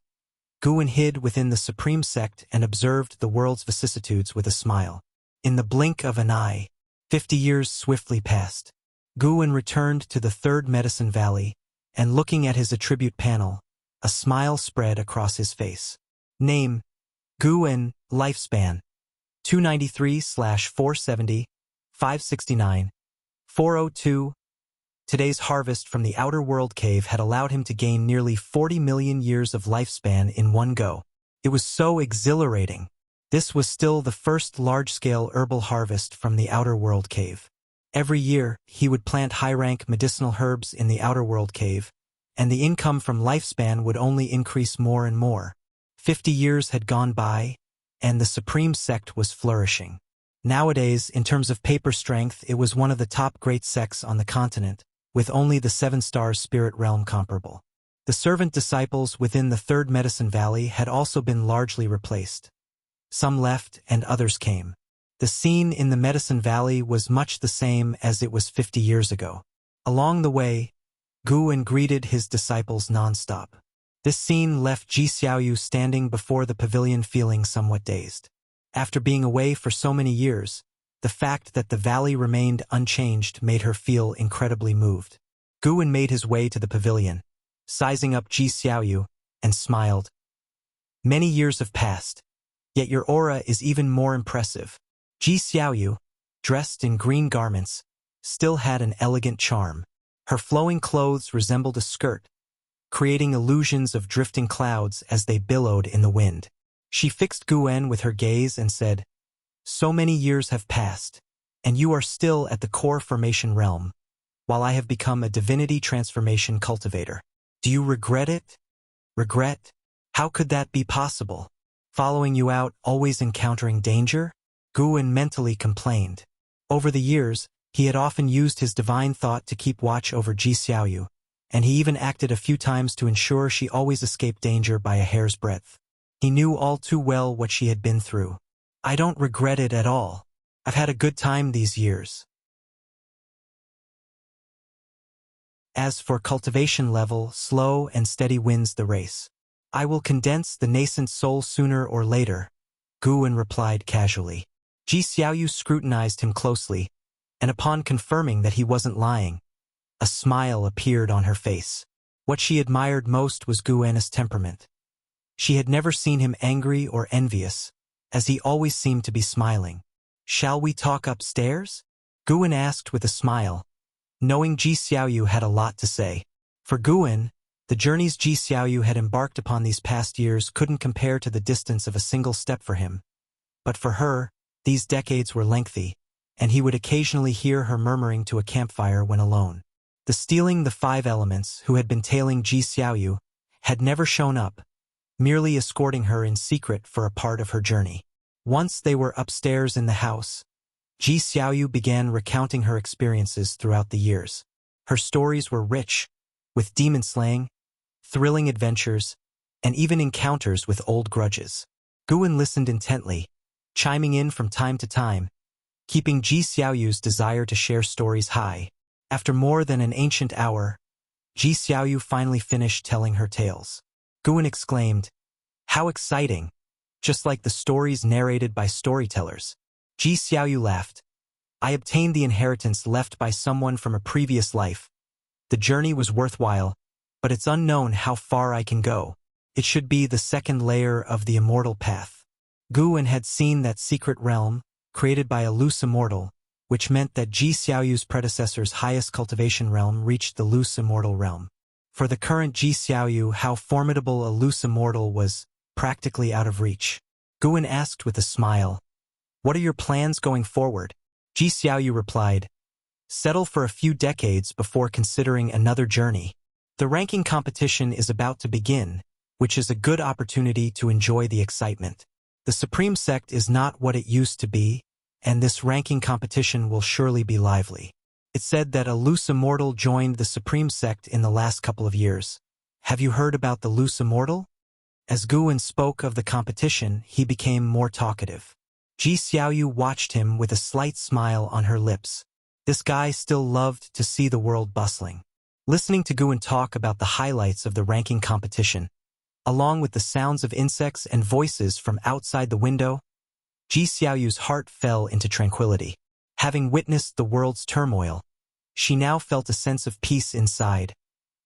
Gu-en hid within the Supreme Sect and observed the world's vicissitudes with a smile. In the blink of an eye, 50 years swiftly passed. Gu-en returned to the Third Medicine Valley, and looking at his attribute panel, a smile spread across his face. Name: Gu-en. Lifespan: 293/470, 569, 402. Today's harvest from the Outer World Cave had allowed him to gain nearly 40 million years of lifespan in one go. It was so exhilarating. This was still the first large-scale herbal harvest from the Outer World Cave. Every year, he would plant high-rank medicinal herbs in the Outer World Cave, and the income from lifespan would only increase more and more. 50 years had gone by, and the Supreme Sect was flourishing. Nowadays, in terms of paper strength, it was one of the top great sects on the continent, with only the 7-star spirit realm comparable. The servant disciples within the Third Medicine Valley had also been largely replaced. Some left and others came. The scene in the Medicine Valley was much the same as it was 50 years ago. Along the way, Guan greeted his disciples non-stop. This scene left Ji Xiaoyu standing before the pavilion feeling somewhat dazed. After being away for so many years, the fact that the valley remained unchanged made her feel incredibly moved. Guan made his way to the pavilion, sizing up Ji Xiaoyu, and smiled. Many years have passed, yet your aura is even more impressive. Ji Xiaoyu, dressed in green garments, still had an elegant charm. Her flowing clothes resembled a skirt, creating illusions of drifting clouds as they billowed in the wind. She fixed Guan with her gaze and said, "So many years have passed, and you are still at the core formation realm, while I have become a divinity transformation cultivator. Do you regret it?" "Regret? How could that be possible? Following you out, always encountering danger?" Guan mentally complained. Over the years, he had often used his divine thought to keep watch over Ji Xiaoyu, and he even acted a few times to ensure she always escaped danger by a hair's breadth. He knew all too well what she had been through. "I don't regret it at all. I've had a good time these years." As for cultivation level, slow and steady wins the race. "I will condense the nascent soul sooner or later," Guan replied casually. Ji Xiaoyu scrutinized him closely, and upon confirming that he wasn't lying, a smile appeared on her face. What she admired most was Guan's temperament. She had never seen him angry or envious, as he always seemed to be smiling. "Shall we talk upstairs?" Guan asked with a smile, knowing Ji Xiaoyu had a lot to say. For Guan, the journeys Ji Xiaoyu had embarked upon these past years couldn't compare to the distance of a single step for him. But for her, these decades were lengthy, and he would occasionally hear her murmuring to a campfire when alone. The stealing the 5 elements, who had been tailing Ji Xiaoyu, had never shown up, merely escorting her in secret for a part of her journey. Once they were upstairs in the house, Ji Xiaoyu began recounting her experiences throughout the years. Her stories were rich, with demon slaying, thrilling adventures, and even encounters with old grudges. Guan listened intently, chiming in from time to time, keeping Ji Xiaoyu's desire to share stories high. After more than an ancient hour, Ji Xiaoyu finally finished telling her tales. Guan exclaimed, "How exciting! Just like the stories narrated by storytellers." Ji Xiaoyu laughed. "I obtained the inheritance left by someone from a previous life. The journey was worthwhile, but it's unknown how far I can go. It should be the second layer of the immortal path." Guan had seen that secret realm, created by a loose immortal, which meant that Ji Xiaoyu's predecessor's highest cultivation realm reached the loose immortal realm. For the current Ji Xiaoyu, how formidable a loose immortal was practically out of reach. Guan asked with a smile, "What are your plans going forward?" Ji Xiaoyu replied, "Settle for a few decades before considering another journey. The ranking competition is about to begin, which is a good opportunity to enjoy the excitement. The Supreme Sect is not what it used to be, and this ranking competition will surely be lively." It's said that a loose immortal joined the Supreme Sect in the last couple of years. Have you heard about the loose immortal? As Guan spoke of the competition, he became more talkative. Ji Xiaoyu watched him with a slight smile on her lips. This guy still loved to see the world bustling. Listening to Guan talk about the highlights of the ranking competition, along with the sounds of insects and voices from outside the window, Ji Xiaoyu's heart fell into tranquility. Having witnessed the world's turmoil, she now felt a sense of peace inside,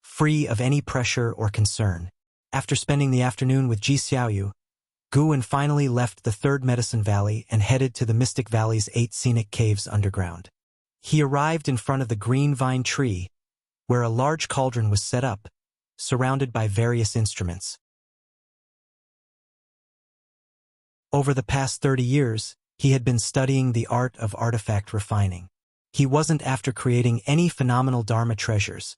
free of any pressure or concern. After spending the afternoon with Ji Xiaoyu, Guan finally left the Third Medicine Valley and headed to the Mystic Valley's 8 scenic caves underground. He arrived in front of the green vine tree, where a large cauldron was set up, surrounded by various instruments. Over the past 30 years, he had been studying the art of artifact refining. He wasn't after creating any phenomenal Dharma treasures,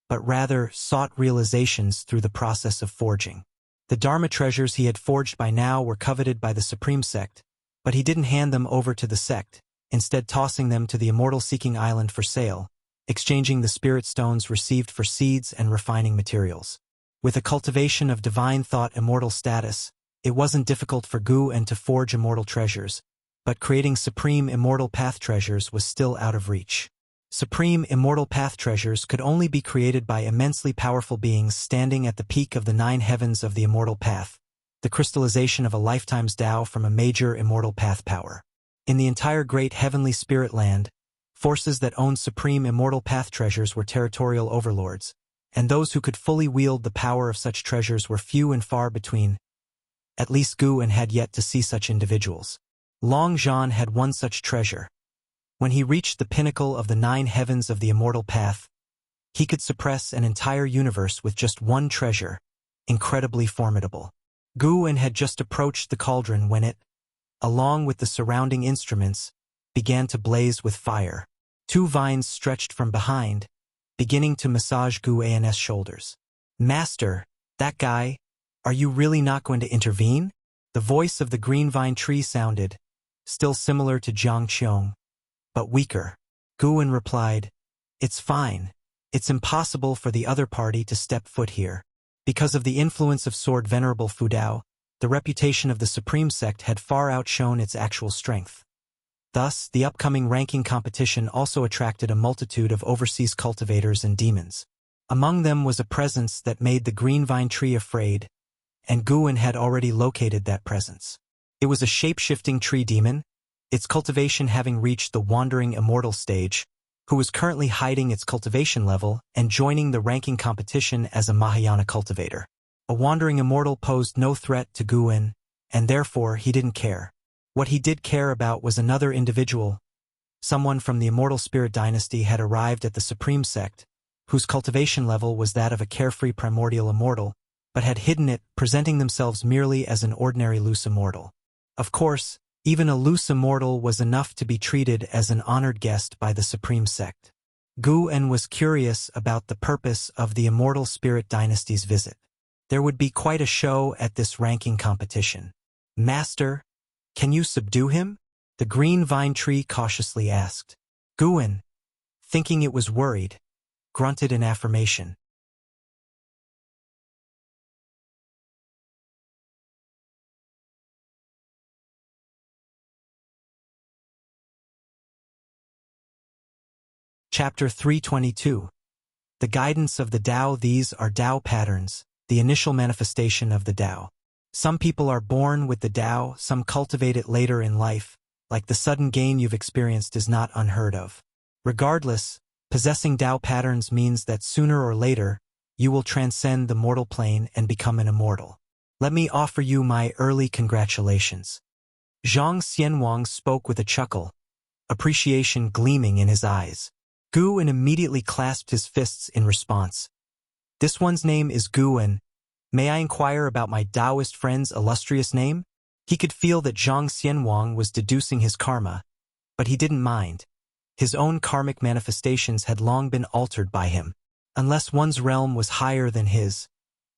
but rather sought realizations through the process of forging. The Dharma treasures he had forged by now were coveted by the Supreme Sect, but he didn't hand them over to the sect, instead tossing them to the immortal-seeking island for sale, exchanging the spirit stones received for seeds and refining materials. With a cultivation of divine thought immortal status, it wasn't difficult for Gu-en to forge immortal treasures, but creating supreme immortal path treasures was still out of reach. Supreme immortal path treasures could only be created by immensely powerful beings standing at the peak of the 9 heavens of the immortal path, the crystallization of a lifetime's Tao from a major immortal path power. In the entire great heavenly spirit land, forces that owned supreme immortal path treasures were territorial overlords, and those who could fully wield the power of such treasures were few and far between. At least Gu-en had yet to see such individuals. Long Zhan had one such treasure. When he reached the pinnacle of the 9 heavens of the immortal path, he could suppress an entire universe with just one treasure, incredibly formidable. Gu-en had just approached the cauldron when it, along with the surrounding instruments, began to blaze with fire. 2 vines stretched from behind, beginning to massage Gu-en's shoulders. "Master, that guy, are you really not going to intervene?" The voice of the green vine tree sounded, still similar to Jiang Qiong, but weaker. Gu-en replied, "It's fine. It's impossible for the other party to step foot here." Because of the influence of Sword Venerable Fudao, the reputation of the Supreme Sect had far outshone its actual strength. Thus, the upcoming ranking competition also attracted a multitude of overseas cultivators and demons. Among them was a presence that made the green vine tree afraid, and Gu-en had already located that presence. It was a shape-shifting tree demon, its cultivation having reached the wandering immortal stage, who was currently hiding its cultivation level and joining the ranking competition as a Mahayana cultivator. A wandering immortal posed no threat to Gu-en, and therefore he didn't care. What he did care about was another individual. Someone from the Immortal Spirit Dynasty had arrived at the Supreme Sect, whose cultivation level was that of a carefree primordial immortal, but had hidden it, presenting themselves merely as an ordinary loose immortal. Of course, even a loose immortal was enough to be treated as an honored guest by the Supreme Sect. Gu-en was curious about the purpose of the Immortal Spirit Dynasty's visit. There would be quite a show at this ranking competition. "Master, can you subdue him?" the green vine tree cautiously asked. Gu-en, thinking it was worried, grunted in affirmation. Chapter 322. The Guidance of the Tao. These are Tao patterns, the initial manifestation of the Tao. Some people are born with the Tao, some cultivate it later in life, like the sudden gain you've experienced is not unheard of. Regardless, possessing Tao patterns means that sooner or later, you will transcend the mortal plane and become an immortal. Let me offer you my early congratulations. Zhang Xianwang spoke with a chuckle, appreciation gleaming in his eyes. Gu-en immediately clasped his fists in response. "This one's name is Gu-en. May I inquire about my Taoist friend's illustrious name?" He could feel that Zhang Xianwang was deducing his karma, but he didn't mind. His own karmic manifestations had long been altered by him. Unless one's realm was higher than his,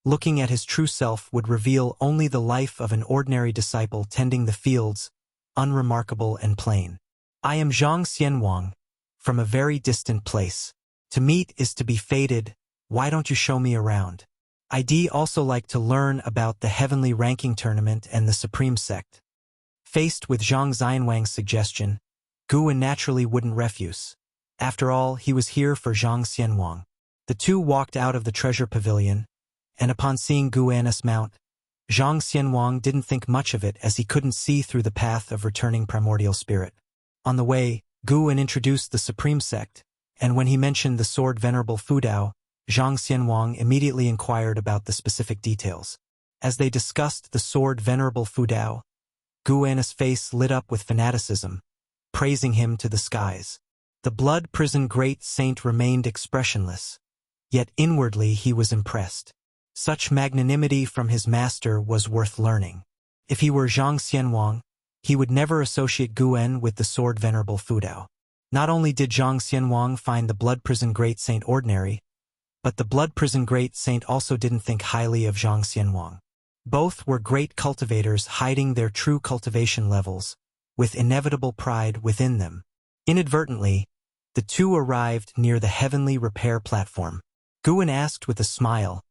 looking at his true self would reveal only the life of an ordinary disciple tending the fields, unremarkable and plain. "I am Zhang Xianwang, from a very distant place. To meet is to be fated. Why don't you show me around? I'd also like to learn about the Heavenly Ranking Tournament and the Supreme Sect." Faced with Zhang Xianwang's suggestion, Gu-en naturally wouldn't refuse. After all, he was here for Zhang Xianwang. The two walked out of the treasure pavilion, and upon seeing Gu-en's mount, Zhang Xianwang didn't think much of it as he couldn't see through the path of returning primordial spirit. On the way, Gu-en introduced the Supreme Sect, and when he mentioned the Sword Venerable Fudao, Zhang Xianwang immediately inquired about the specific details. As they discussed the Sword Venerable Fudao, Gu-en's face lit up with fanaticism, praising him to the skies. The blood prison great saint remained expressionless, yet inwardly he was impressed. Such magnanimity from his master was worth learning. If he were Zhang Xianwang, he would never associate Guwen with the sword Venerable Fudao. Not only did Zhang Xianwang find the Blood Prison Great Saint ordinary, but the Blood Prison Great Saint also didn't think highly of Zhang Xianwang. Both were great cultivators hiding their true cultivation levels, with inevitable pride within them. Inadvertently, the two arrived near the heavenly repair platform. Guwen asked with a smile,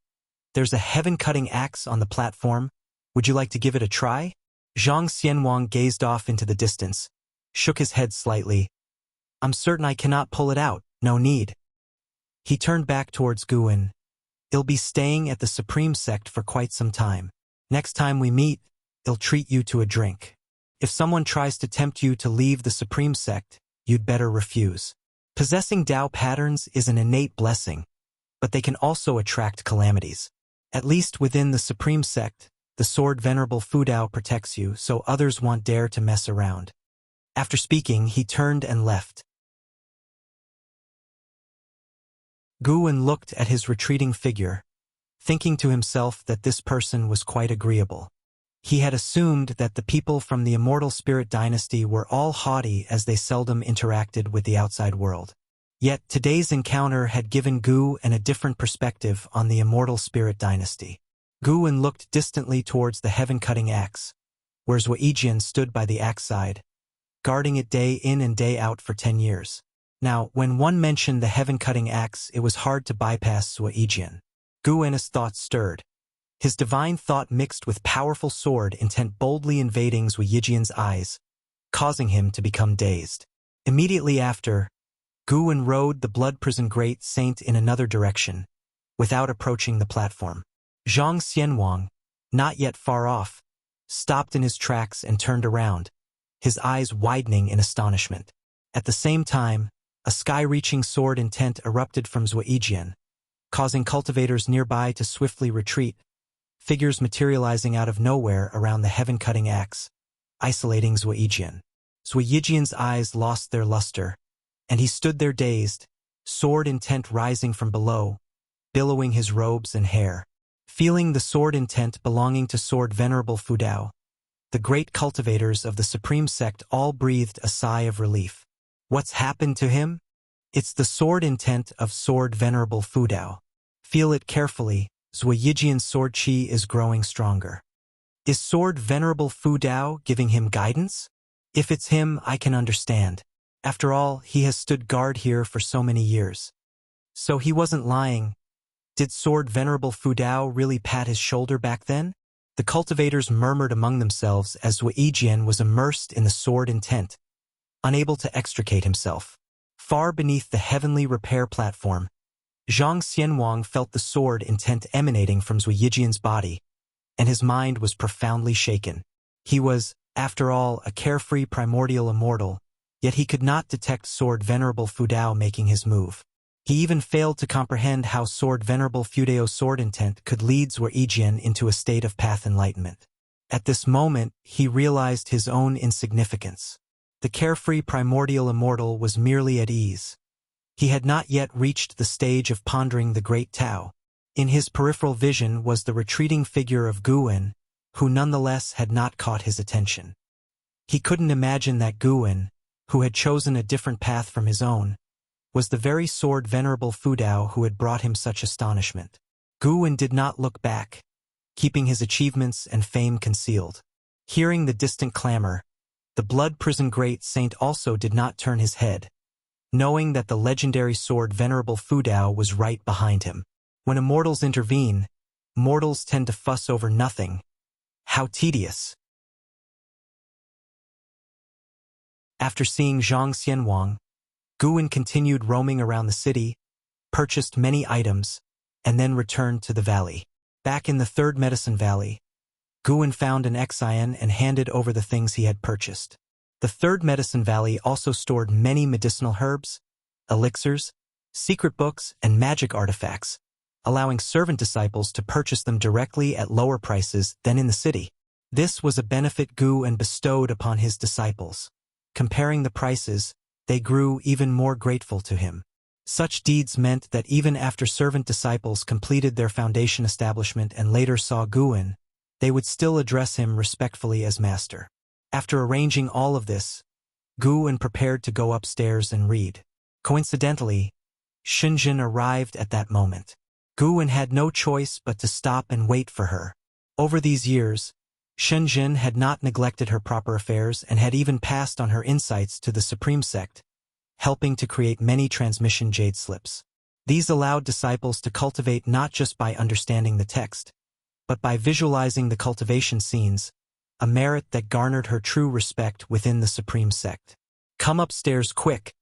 "There's a heaven-cutting axe on the platform. Would you like to give it a try?" Zhang Xianwang gazed off into the distance, shook his head slightly. "I'm certain I cannot pull it out, no need." He turned back towards Guwen. "I'll be staying at the Supreme Sect for quite some time. Next time we meet, I'll treat you to a drink. If someone tries to tempt you to leave the Supreme Sect, you'd better refuse. Possessing Dao patterns is an innate blessing, but they can also attract calamities. At least within the Supreme Sect, the sword Venerable Fudao protects you, so others won't dare to mess around." After speaking, he turned and left. Guwen looked at his retreating figure, thinking to himself that this person was quite agreeable. He had assumed that the people from the Immortal Spirit Dynasty were all haughty as they seldom interacted with the outside world. Yet today's encounter had given Guwen a different perspective on the Immortal Spirit Dynasty. Guwen looked distantly towards the heaven-cutting axe, where Zuijian stood by the axe side, guarding it day in and day out for 10 years. Now, when one mentioned the heaven-cutting axe, it was hard to bypass Zuijian. Guwen's thoughts stirred. His divine thought mixed with powerful sword intent boldly invading Zuijian's eyes, causing him to become dazed. Immediately after, Guwen rode the Blood Prison Great Saint in another direction, without approaching the platform. Zhang Xianwang, not yet far off, stopped in his tracks and turned around, his eyes widening in astonishment. At the same time, a sky-reaching sword intent erupted from Zuijian, causing cultivators nearby to swiftly retreat, figures materializing out of nowhere around the heaven-cutting axe, isolating Zuijian. Zuijian's eyes lost their luster, and he stood there dazed, sword intent rising from below, billowing his robes and hair. Feeling the sword intent belonging to sword Venerable Fudao, the great cultivators of the Supreme Sect all breathed a sigh of relief. What's happened to him? It's the sword intent of sword Venerable Fudao. Feel it carefully, Zuijian's sword chi is growing stronger. Is sword Venerable Fudao giving him guidance? If it's him, I can understand. After all, he has stood guard here for so many years. So he wasn't lying. Did sword Venerable Fudao really pat his shoulder back then? The cultivators murmured among themselves as Zuijian was immersed in the sword intent, unable to extricate himself. Far beneath the heavenly repair platform, Zhang Xianwang felt the sword intent emanating from Zuijian's body, and his mind was profoundly shaken. He was, after all, a carefree primordial immortal, yet he could not detect sword Venerable Fudao making his move. He even failed to comprehend how sword Venerable Fudao's sword intent could lead Zuijian into a state of path enlightenment. At this moment, he realized his own insignificance. The carefree primordial immortal was merely at ease. He had not yet reached the stage of pondering the great Tao. In his peripheral vision was the retreating figure of Guwen, who nonetheless had not caught his attention. He couldn't imagine that Guwen, who had chosen a different path from his own, was the very sword Venerable Fudao who had brought him such astonishment. Guwen did not look back, keeping his achievements and fame concealed. Hearing the distant clamor, the Blood Prison Great Saint also did not turn his head, knowing that the legendary sword Venerable Fudao was right behind him. When immortals intervene, mortals tend to fuss over nothing. How tedious. After seeing Zhang Xianwang, Guwen continued roaming around the city, purchased many items, and then returned to the valley. Back in the Third Medicine Valley, Guwen found an Xian and handed over the things he had purchased. The Third Medicine Valley also stored many medicinal herbs, elixirs, secret books, and magic artifacts, allowing servant disciples to purchase them directly at lower prices than in the city. This was a benefit Guwen bestowed upon his disciples. Comparing the prices, they grew even more grateful to him. Such deeds meant that even after servant disciples completed their foundation establishment and later saw Guwen, they would still address him respectfully as master. After arranging all of this, Gu En prepared to go upstairs and read. Coincidentally, Shenzhen arrived at that moment. Gu En had no choice but to stop and wait for her. Over these years, Shenzhen had not neglected her proper affairs and had even passed on her insights to the Supreme Sect, helping to create many transmission jade slips. These allowed disciples to cultivate not just by understanding the text, but by visualizing the cultivation scenes, a merit that garnered her true respect within the Supreme Sect. "Come upstairs quick.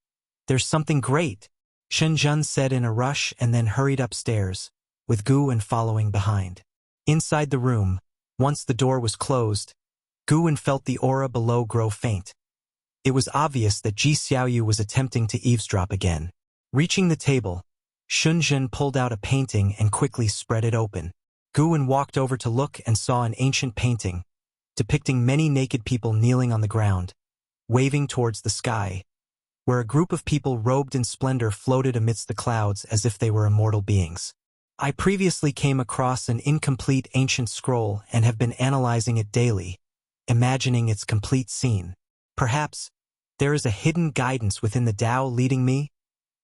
There's something great," Shenzhen said in a rush and then hurried upstairs, with Gu En following behind. Inside the room, once the door was closed, Gu En felt the aura below grow faint. It was obvious that Ji Xiaoyu was attempting to eavesdrop again. Reaching the table, Shenzhen pulled out a painting and quickly spread it open. Gu En walked over to look and saw an ancient painting, depicting many naked people kneeling on the ground, waving towards the sky, where a group of people robed in splendor floated amidst the clouds as if they were immortal beings. "I previously came across an incomplete ancient scroll and have been analyzing it daily, imagining its complete scene. Perhaps there is a hidden guidance within the Tao leading me,"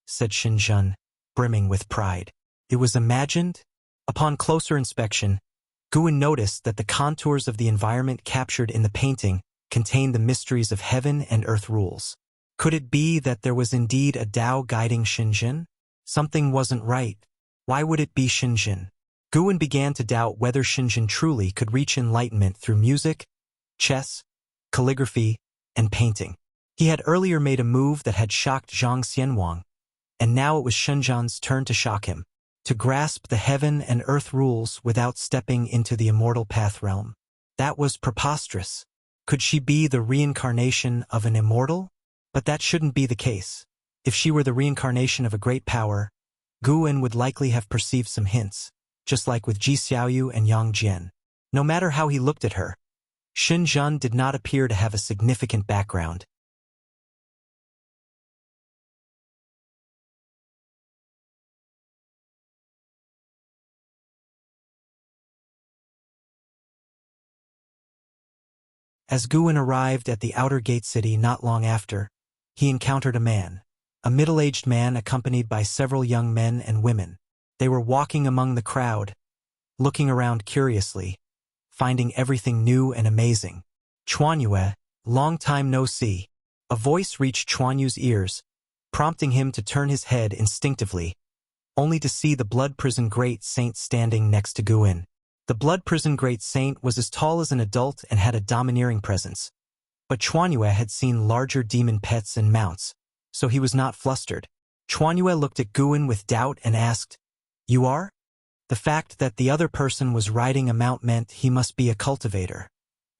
said Shenzhen, brimming with pride. "It was imagined?" Upon closer inspection, Gu En noticed that the contours of the environment captured in the painting contained the mysteries of heaven and earth rules. Could it be that there was indeed a Tao guiding Shenzhen? Something wasn't right. Why would it be Shenzhen? Gu En began to doubt whether Shenzhen truly could reach enlightenment through music, chess, calligraphy, and painting. He had earlier made a move that had shocked Zhang Xianwang, and now it was Shenzhen's turn to shock him. To grasp the heaven and earth rules without stepping into the immortal path realm. That was preposterous. Could she be the reincarnation of an immortal? But that shouldn't be the case. If she were the reincarnation of a great power, Gu En would likely have perceived some hints, just like with Ji Xiaoyu and Yang Jian. No matter how he looked at her, Shenzhen did not appear to have a significant background. As Gu En arrived at the outer gate city not long after, he encountered a middle-aged man accompanied by several young men and women. They were walking among the crowd, looking around curiously, finding everything new and amazing. "Chuanyue, long time no see." A voice reached Chuanyu's ears, prompting him to turn his head instinctively, only to see the Blood Prison Great Saint standing next to Gu En. The Blood Prison Great Saint was as tall as an adult and had a domineering presence. But Chuanyue had seen larger demon pets and mounts, so he was not flustered. Chuanyue looked at Gu En with doubt and asked, "You are?" The fact that the other person was riding a mount meant he must be a cultivator,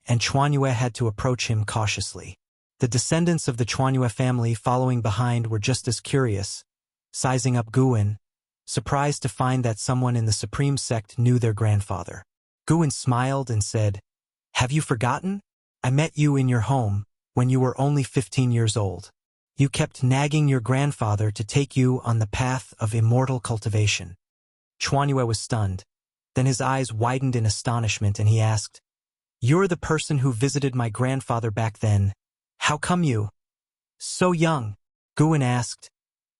and Chuanyue had to approach him cautiously. The descendants of the Chuanyue family following behind were just as curious, sizing up Gu En, surprised to find that someone in the Supreme Sect knew their grandfather. Gu En smiled and said, "Have you forgotten? I met you in your home, when you were only 15 years old. You kept nagging your grandfather to take you on the path of immortal cultivation." Chuanyue was stunned. Then his eyes widened in astonishment and he asked, "You're the person who visited my grandfather back then. How come you so young?" Gu En asked,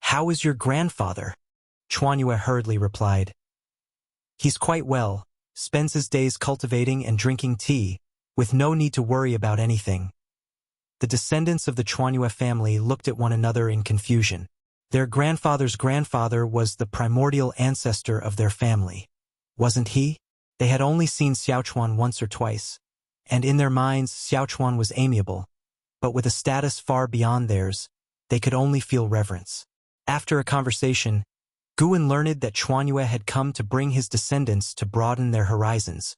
"How is your grandfather?" Chuanyue hurriedly replied, "He's quite well, spends his days cultivating and drinking tea, with no need to worry about anything." The descendants of the Chuanyue family looked at one another in confusion. Their grandfather's grandfather was the primordial ancestor of their family, wasn't he? They had only seen Xiaochuan once or twice, and in their minds Xiaochuan was amiable, but with a status far beyond theirs, they could only feel reverence. After a conversation, Gu En learned that Chuanyue had come to bring his descendants to broaden their horizons,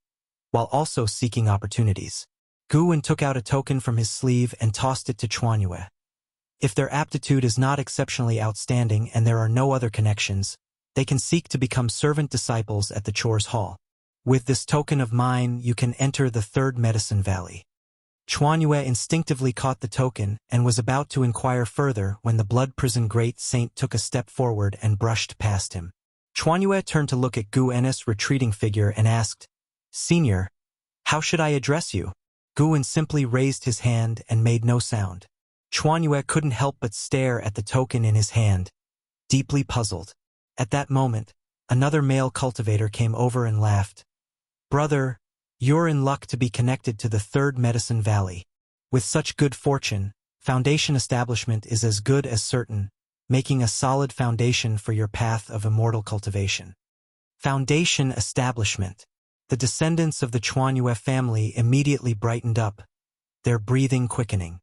while also seeking opportunities. Gu En took out a token from his sleeve and tossed it to Chuanyue. If their aptitude is not exceptionally outstanding and there are no other connections, they can seek to become servant disciples at the Chores Hall. With this token of mine, you can enter the Third Medicine Valley. Chuanyue instinctively caught the token and was about to inquire further when the Blood Prison Great Saint took a step forward and brushed past him. Chuanyue turned to look at Gu En's retreating figure and asked, "Senior, How should I address you? Guwen simply raised his hand and made no sound. Chuanyue couldn't help but stare at the token in his hand, deeply puzzled. At that moment, another male cultivator came over and laughed. Brother, you're in luck to be connected to the Third Medicine Valley. With such good fortune, foundation establishment is as good as certain, making a solid foundation for your path of immortal cultivation. Foundation establishment. The descendants of the Chuanyue family immediately brightened up, their breathing quickening.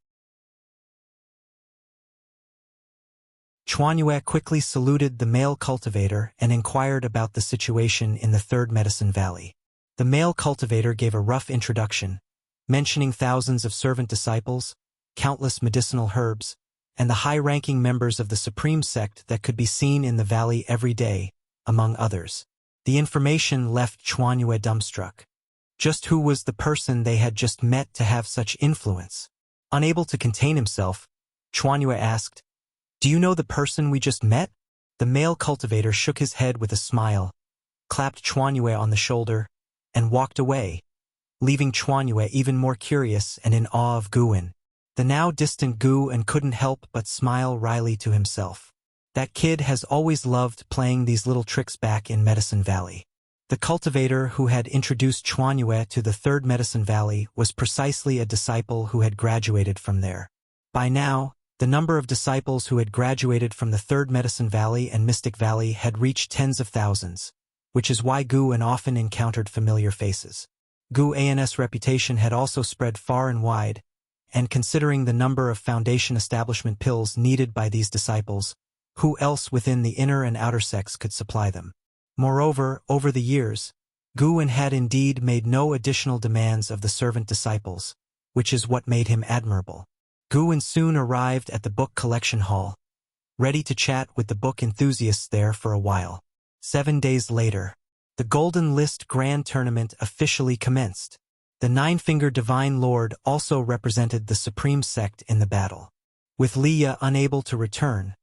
Chuanyue quickly saluted the male cultivator and inquired about the situation in the Third Medicine Valley. The male cultivator gave a rough introduction, mentioning thousands of servant disciples, countless medicinal herbs, and the high-ranking members of the supreme sect that could be seen in the valley every day, among others. The information left Chuanyue dumbstruck. Just who was the person they had just met to have such influence? Unable to contain himself, Chuanyue asked, "Do you know the person we just met?" The male cultivator shook his head with a smile, clapped Chuanyue on the shoulder, and walked away, leaving Chuanyue even more curious and in awe of Guwen. The now distant Guwen couldn't help but smile wryly to himself. That kid has always loved playing these little tricks back in Medicine Valley. The cultivator who had introduced Chuanyue to the Third Medicine Valley was precisely a disciple who had graduated from there. By now, the number of disciples who had graduated from the Third Medicine Valley and Mystic Valley had reached tens of thousands, which is why Guwen often encountered familiar faces. Guwen's reputation had also spread far and wide, and considering the number of foundation establishment pills needed by these disciples, who else within the inner and outer sects could supply them? Moreover, over the years, Guwen had indeed made no additional demands of the servant disciples, which is what made him admirable. Guwen soon arrived at the book collection hall, ready to chat with the book enthusiasts there for a while. 7 days later, the Golden List Grand Tournament officially commenced. The Nine-Fingered Divine Lord also represented the Supreme Sect in the battle. With Leia unable to return,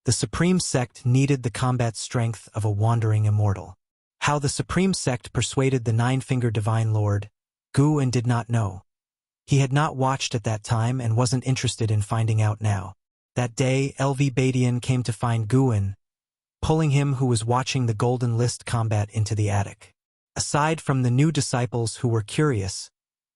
the Supreme Sect needed the combat strength of a wandering immortal. How the Supreme Sect persuaded the Nine-Fingered Divine Lord, Guwen did not know. He had not watched at that time and wasn't interested in finding out now. That day, LV Badian came to find Guwen, pulling him who was watching the Golden List combat into the attic. Aside from the new disciples who were curious,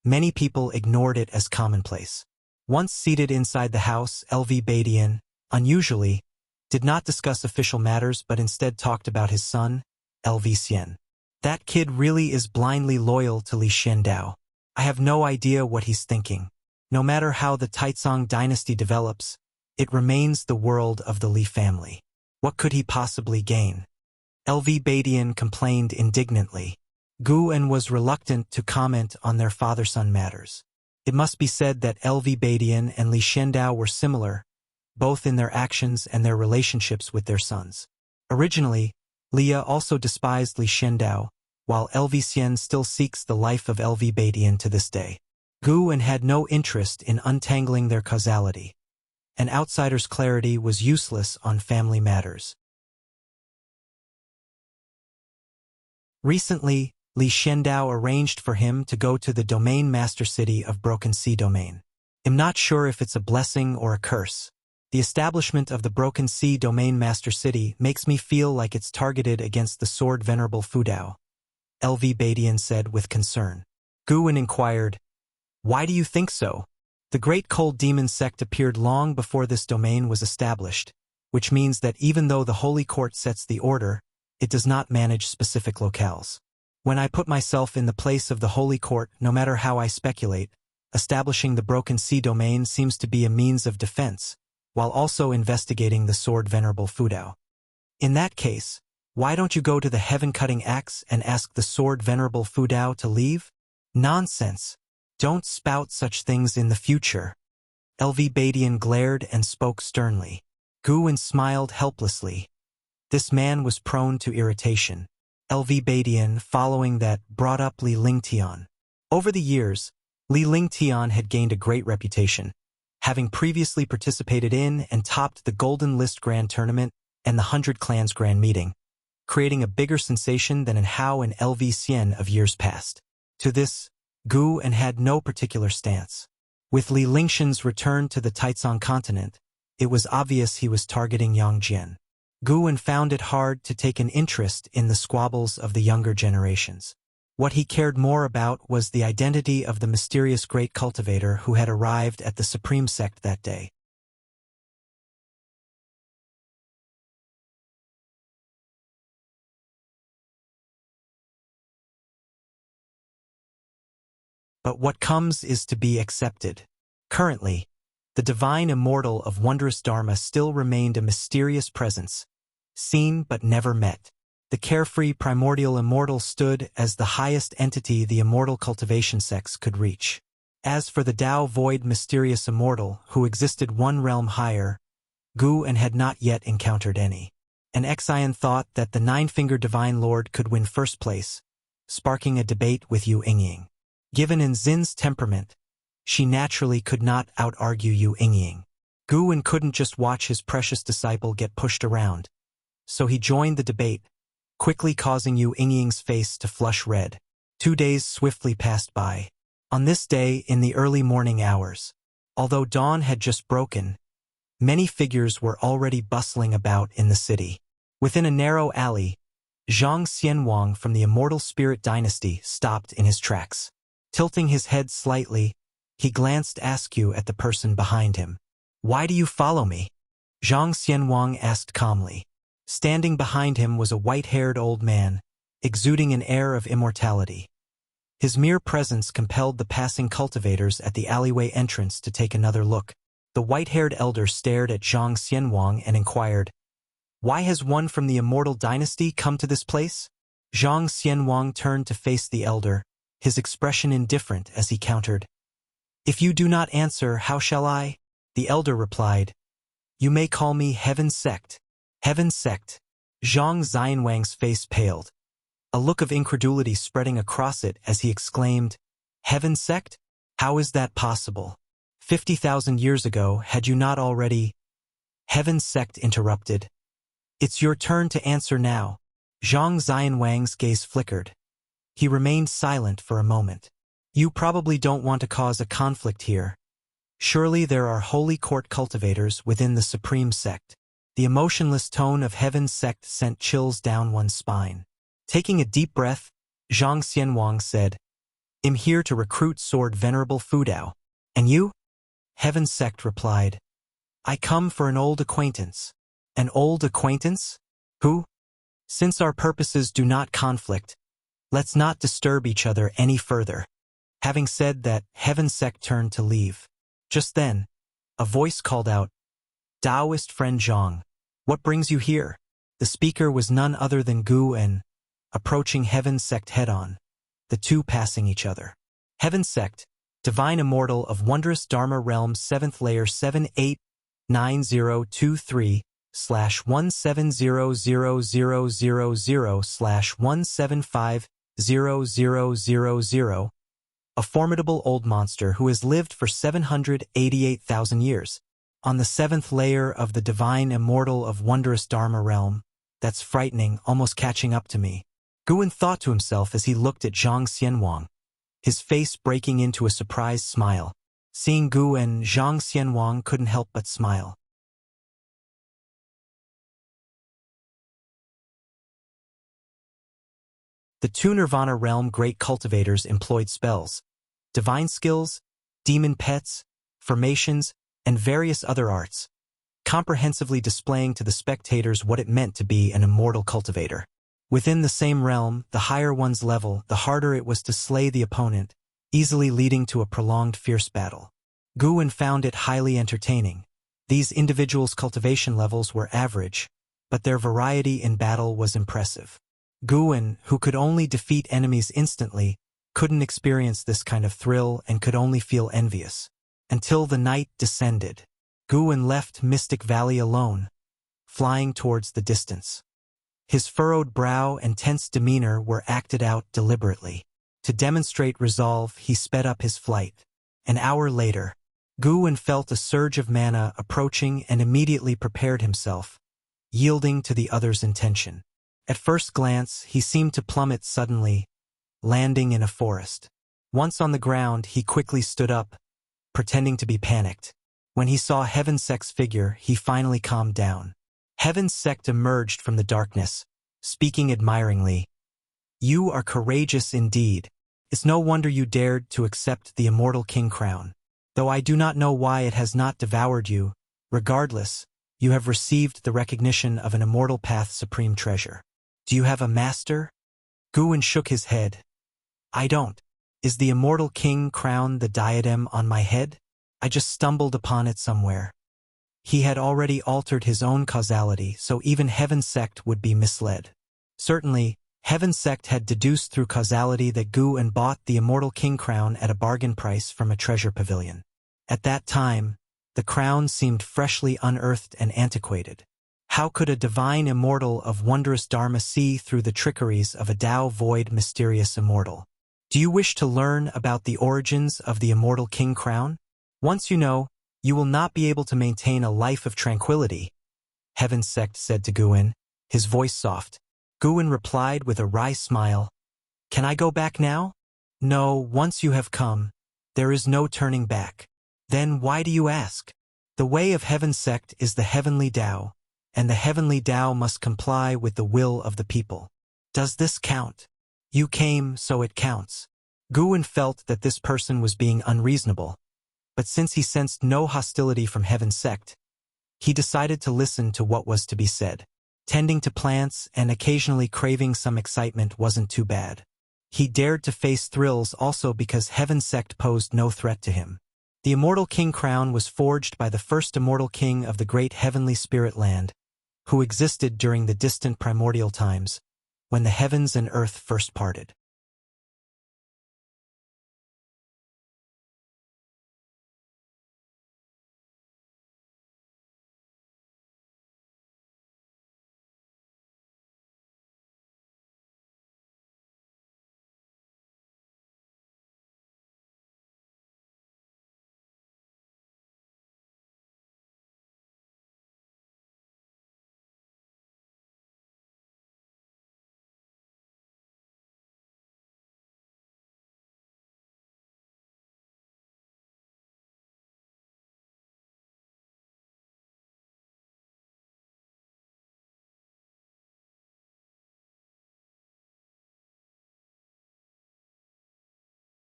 many people ignored it as commonplace. Once seated inside the house, LV Badian, unusually, did not discuss official matters but instead talked about his son, LV Xian. That kid really is blindly loyal to Li Xiandao. I have no idea what he's thinking. No matter how the Taizong dynasty develops, it remains the world of the Li family. What could he possibly gain? LV Badian complained indignantly. Guwen was reluctant to comment on their father-son matters. It must be said that LV Badian and Li Xiandao were similar, both in their actions and their relationships with their sons. Originally, Leia also despised Li Xiandao, while LV Xian still seeks the life of LV Badian to this day. Guwen had no interest in untangling their causality. An outsider's clarity was useless on family matters. Recently, Li Xiandao arranged for him to go to the Domain Master City of Broken Sea Domain. I'm not sure if it's a blessing or a curse. The establishment of the Broken Sea Domain Master City makes me feel like it's targeted against the Sword Venerable Fudao, LV Badian said with concern. Guwen inquired, "Why do you think so?" The Great Cold Demon sect appeared long before this domain was established, which means that even though the Holy Court sets the order, it does not manage specific locales. When I put myself in the place of the Holy Court, no matter how I speculate, establishing the Broken Sea Domain seems to be a means of defense, while also investigating the Sword Venerable Fudao. In that case, why don't you go to the Heaven-Cutting Axe and ask the Sword Venerable Fudao to leave? Nonsense! Don't spout such things in the future. LV Badian glared and spoke sternly. Guwen smiled helplessly. This man was prone to irritation. LV Badian, following that, brought up Li Lingtian. Over the years, Li Lingtian had gained a great reputation, having previously participated in and topped the Golden List Grand Tournament and the 100 Clans Grand Meeting, creating a bigger sensation than in Hao and LV Xian of years past. To this, Gu En had no particular stance. With Li Lingshan's return to the Taizong continent, it was obvious he was targeting Yang Jian. Gu En found it hard to take an interest in the squabbles of the younger generations. What he cared more about was the identity of the mysterious great cultivator who had arrived at the supreme sect that day. But what comes is to be accepted. Currently, the divine immortal of wondrous Dharma still remained a mysterious presence, seen but never met. The carefree primordial immortal stood as the highest entity the immortal cultivation sects could reach. As for the Tao void mysterious immortal, who existed one realm higher, Gu En had not yet encountered any. An Xian thought that the nine-fingered divine lord could win first place, sparking a debate with Yu Yingying. Given in Xin's temperament, she naturally could not out-argue Yu Yingying. Gu En couldn't just watch his precious disciple get pushed around, so he joined the debate, quickly causing Yu Yingying's face to flush red. 2 days swiftly passed by. On this day, in the early morning hours, although dawn had just broken, many figures were already bustling about in the city. Within a narrow alley, Zhang Xianwang from the Immortal Spirit Dynasty stopped in his tracks. Tilting his head slightly, he glanced askew at the person behind him. "Why do you follow me?" Zhang Xianwang asked calmly. Standing behind him was a white-haired old man, exuding an air of immortality. His mere presence compelled the passing cultivators at the alleyway entrance to take another look. The white-haired elder stared at Zhang Xianwang and inquired, "Why has one from the Immortal Dynasty come to this place?" Zhang Xianwang turned to face the elder, his expression indifferent as he countered, "If you do not answer, how shall I?" The elder replied, "You may call me Heaven Sect." Heaven Sect. Zhang Xianwang's face paled, a look of incredulity spreading across it as he exclaimed, "Heaven Sect? How is that possible? 50,000 years ago, had you not already—" Heaven Sect interrupted. "It's your turn to answer now." Zhang Xianwang's gaze flickered. He remained silent for a moment. "You probably don't want to cause a conflict here. Surely there are holy court cultivators within the supreme sect." The emotionless tone of Heaven's Sect sent chills down one's spine. Taking a deep breath, Zhang Xianwang said, "I'm here to recruit Sword Venerable Fudao." "And you?" Heaven's Sect replied, "I come for an old acquaintance." "An old acquaintance? Who?" "Since our purposes do not conflict, let's not disturb each other any further." Having said that, Heaven's Sect turned to leave. Just then, a voice called out, "Taoist friend Zhang, what brings you here?" The speaker was none other than Gu En, approaching Heaven Sect head-on, the two passing each other. Heaven Sect, Divine Immortal of Wondrous Dharma Realm 7th Layer 789023/1700000/1750000, a formidable old monster who has lived for 788,000 years. On the 7th layer of the Divine Immortal of Wondrous Dharma Realm. That's frightening, almost catching up to me. Gu En thought to himself as he looked at Zhang Xianwang, his face breaking into a surprised smile. Seeing Gu En, Zhang Xianwang couldn't help but smile. The two Nirvana Realm great cultivators employed spells, divine skills, demon pets, formations, and various other arts, comprehensively displaying to the spectators what it meant to be an immortal cultivator. Within the same realm, the higher one's level, the harder it was to slay the opponent, easily leading to a prolonged fierce battle. Gu En found it highly entertaining. These individuals' cultivation levels were average, but their variety in battle was impressive. Gu En, who could only defeat enemies instantly, couldn't experience this kind of thrill and could only feel envious. Until the night descended, Gu En left Mystic Valley alone, flying towards the distance. His furrowed brow and tense demeanor were acted out deliberately. To demonstrate resolve, he sped up his flight. An hour later, Gu En felt a surge of mana approaching and immediately prepared himself, yielding to the other's intention. At first glance, he seemed to plummet suddenly, landing in a forest. Once on the ground, he quickly stood up, pretending to be panicked. When he saw Heaven Sect's figure, he finally calmed down. Heaven Sect emerged from the darkness, speaking admiringly. "You are courageous indeed. It's no wonder you dared to accept the immortal king crown. Though I do not know why it has not devoured you, regardless, you have received the recognition of an immortal path's supreme treasure. Do you have a master?" Guwen shook his head. "I don't. Is the immortal king crown the diadem on my head? I just stumbled upon it somewhere." He had already altered his own causality, so even Heaven Sect would be misled. Certainly, Heaven Sect had deduced through causality that Guwen bought the immortal king crown at a bargain price from a treasure pavilion. At that time, the crown seemed freshly unearthed and antiquated. How could a divine immortal of wondrous dharma see through the trickeries of a Tao void mysterious immortal? "Do you wish to learn about the origins of the immortal king crown? Once you know, you will not be able to maintain a life of tranquility," Heaven Sect said to Guwen, his voice soft. Guwen replied with a wry smile. "Can I go back now?" "No, once you have come, there is no turning back." "Then why do you ask?" "The way of Heaven Sect is the heavenly Tao, and the heavenly Tao must comply with the will of the people. Does this count? You came, so it counts." Guwen felt that this person was being unreasonable, but since he sensed no hostility from Heaven Sect, he decided to listen to what was to be said. Tending to plants and occasionally craving some excitement wasn't too bad. He dared to face thrills also because Heaven Sect posed no threat to him. The immortal king crown was forged by the first immortal king of the great heavenly spirit land, who existed during the distant primordial times, when the heavens and earth first parted.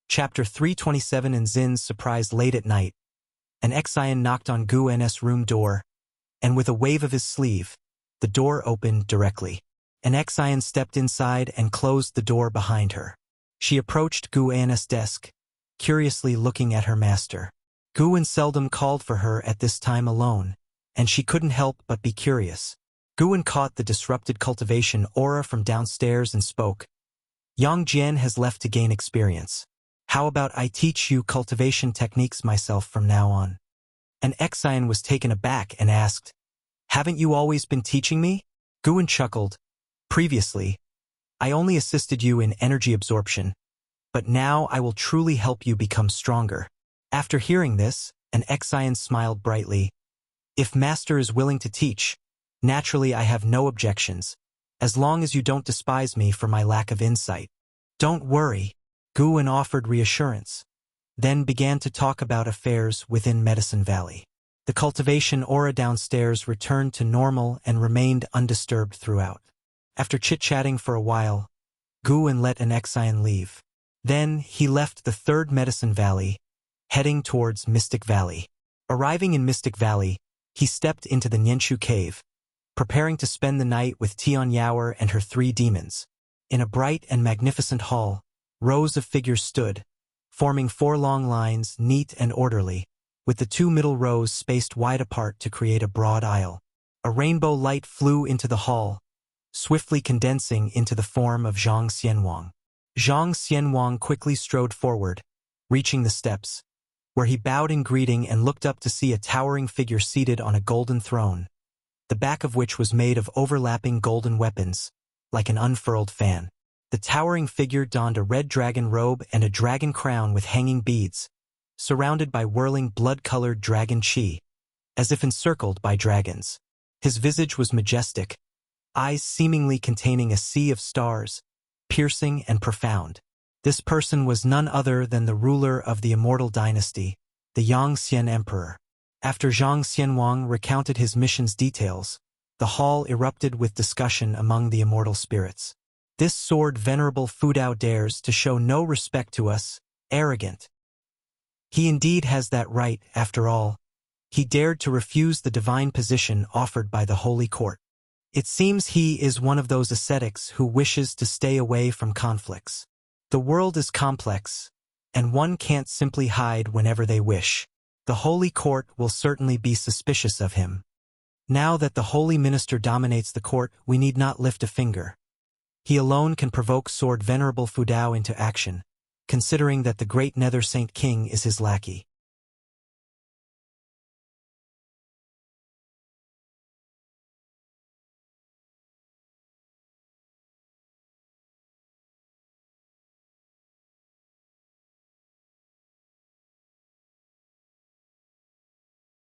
Chapter 327. In Zin's surprise late at night, an Exian knocked on Guwen's room door, and with a wave of his sleeve, the door opened directly. An Exian stepped inside and closed the door behind her. She approached Guwen's desk, curiously looking at her master. Guwen seldom called for her at this time alone, and she couldn't help but be curious. Guwen caught the disrupted cultivation aura from downstairs and spoke. "Yang Jian has left to gain experience. How about I teach you cultivation techniques myself from now on?" An Exian was taken aback and asked, "Haven't you always been teaching me?" Guwen chuckled. "Previously, I only assisted you in energy absorption, but now I will truly help you become stronger." After hearing this, an Exian smiled brightly. "If Master is willing to teach, naturally I have no objections, as long as you don't despise me for my lack of insight." "Don't worry," Guwen offered reassurance, then began to talk about affairs within Medicine Valley. The cultivation aura downstairs returned to normal and remained undisturbed throughout. After chit-chatting for a while, Guwen let an Exian leave. Then he left the third Medicine Valley, heading towards Mystic Valley. Arriving in Mystic Valley, he stepped into the Nianshu cave, preparing to spend the night with Tian Yaoer and her 3 demons. In a bright and magnificent hall, rows of figures stood, forming 4 long lines, neat and orderly, with the 2 middle rows spaced wide apart to create a broad aisle. A rainbow light flew into the hall, swiftly condensing into the form of Zhang Xianwang. Zhang Xianwang quickly strode forward, reaching the steps, where he bowed in greeting and looked up to see a towering figure seated on a golden throne, the back of which was made of overlapping golden weapons, like an unfurled fan. The towering figure donned a red dragon robe and a dragon crown with hanging beads, surrounded by whirling blood-colored dragon chi, as if encircled by dragons. His visage was majestic, eyes seemingly containing a sea of stars, piercing and profound. This person was none other than the ruler of the immortal dynasty, the Yang Xian Emperor. After Zhang Xianwang recounted his mission's details, the hall erupted with discussion among the immortal spirits. This sword venerable Fudao dares to show no respect to us, arrogant. He indeed has that right, after all. He dared to refuse the divine position offered by the holy court. It seems he is one of those ascetics who wishes to stay away from conflicts. The world is complex, and one can't simply hide whenever they wish. The holy court will certainly be suspicious of him. Now that the holy minister dominates the court, we need not lift a finger. He alone can provoke Sword Venerable Fudao into action, considering that the great Nether Saint King is his lackey.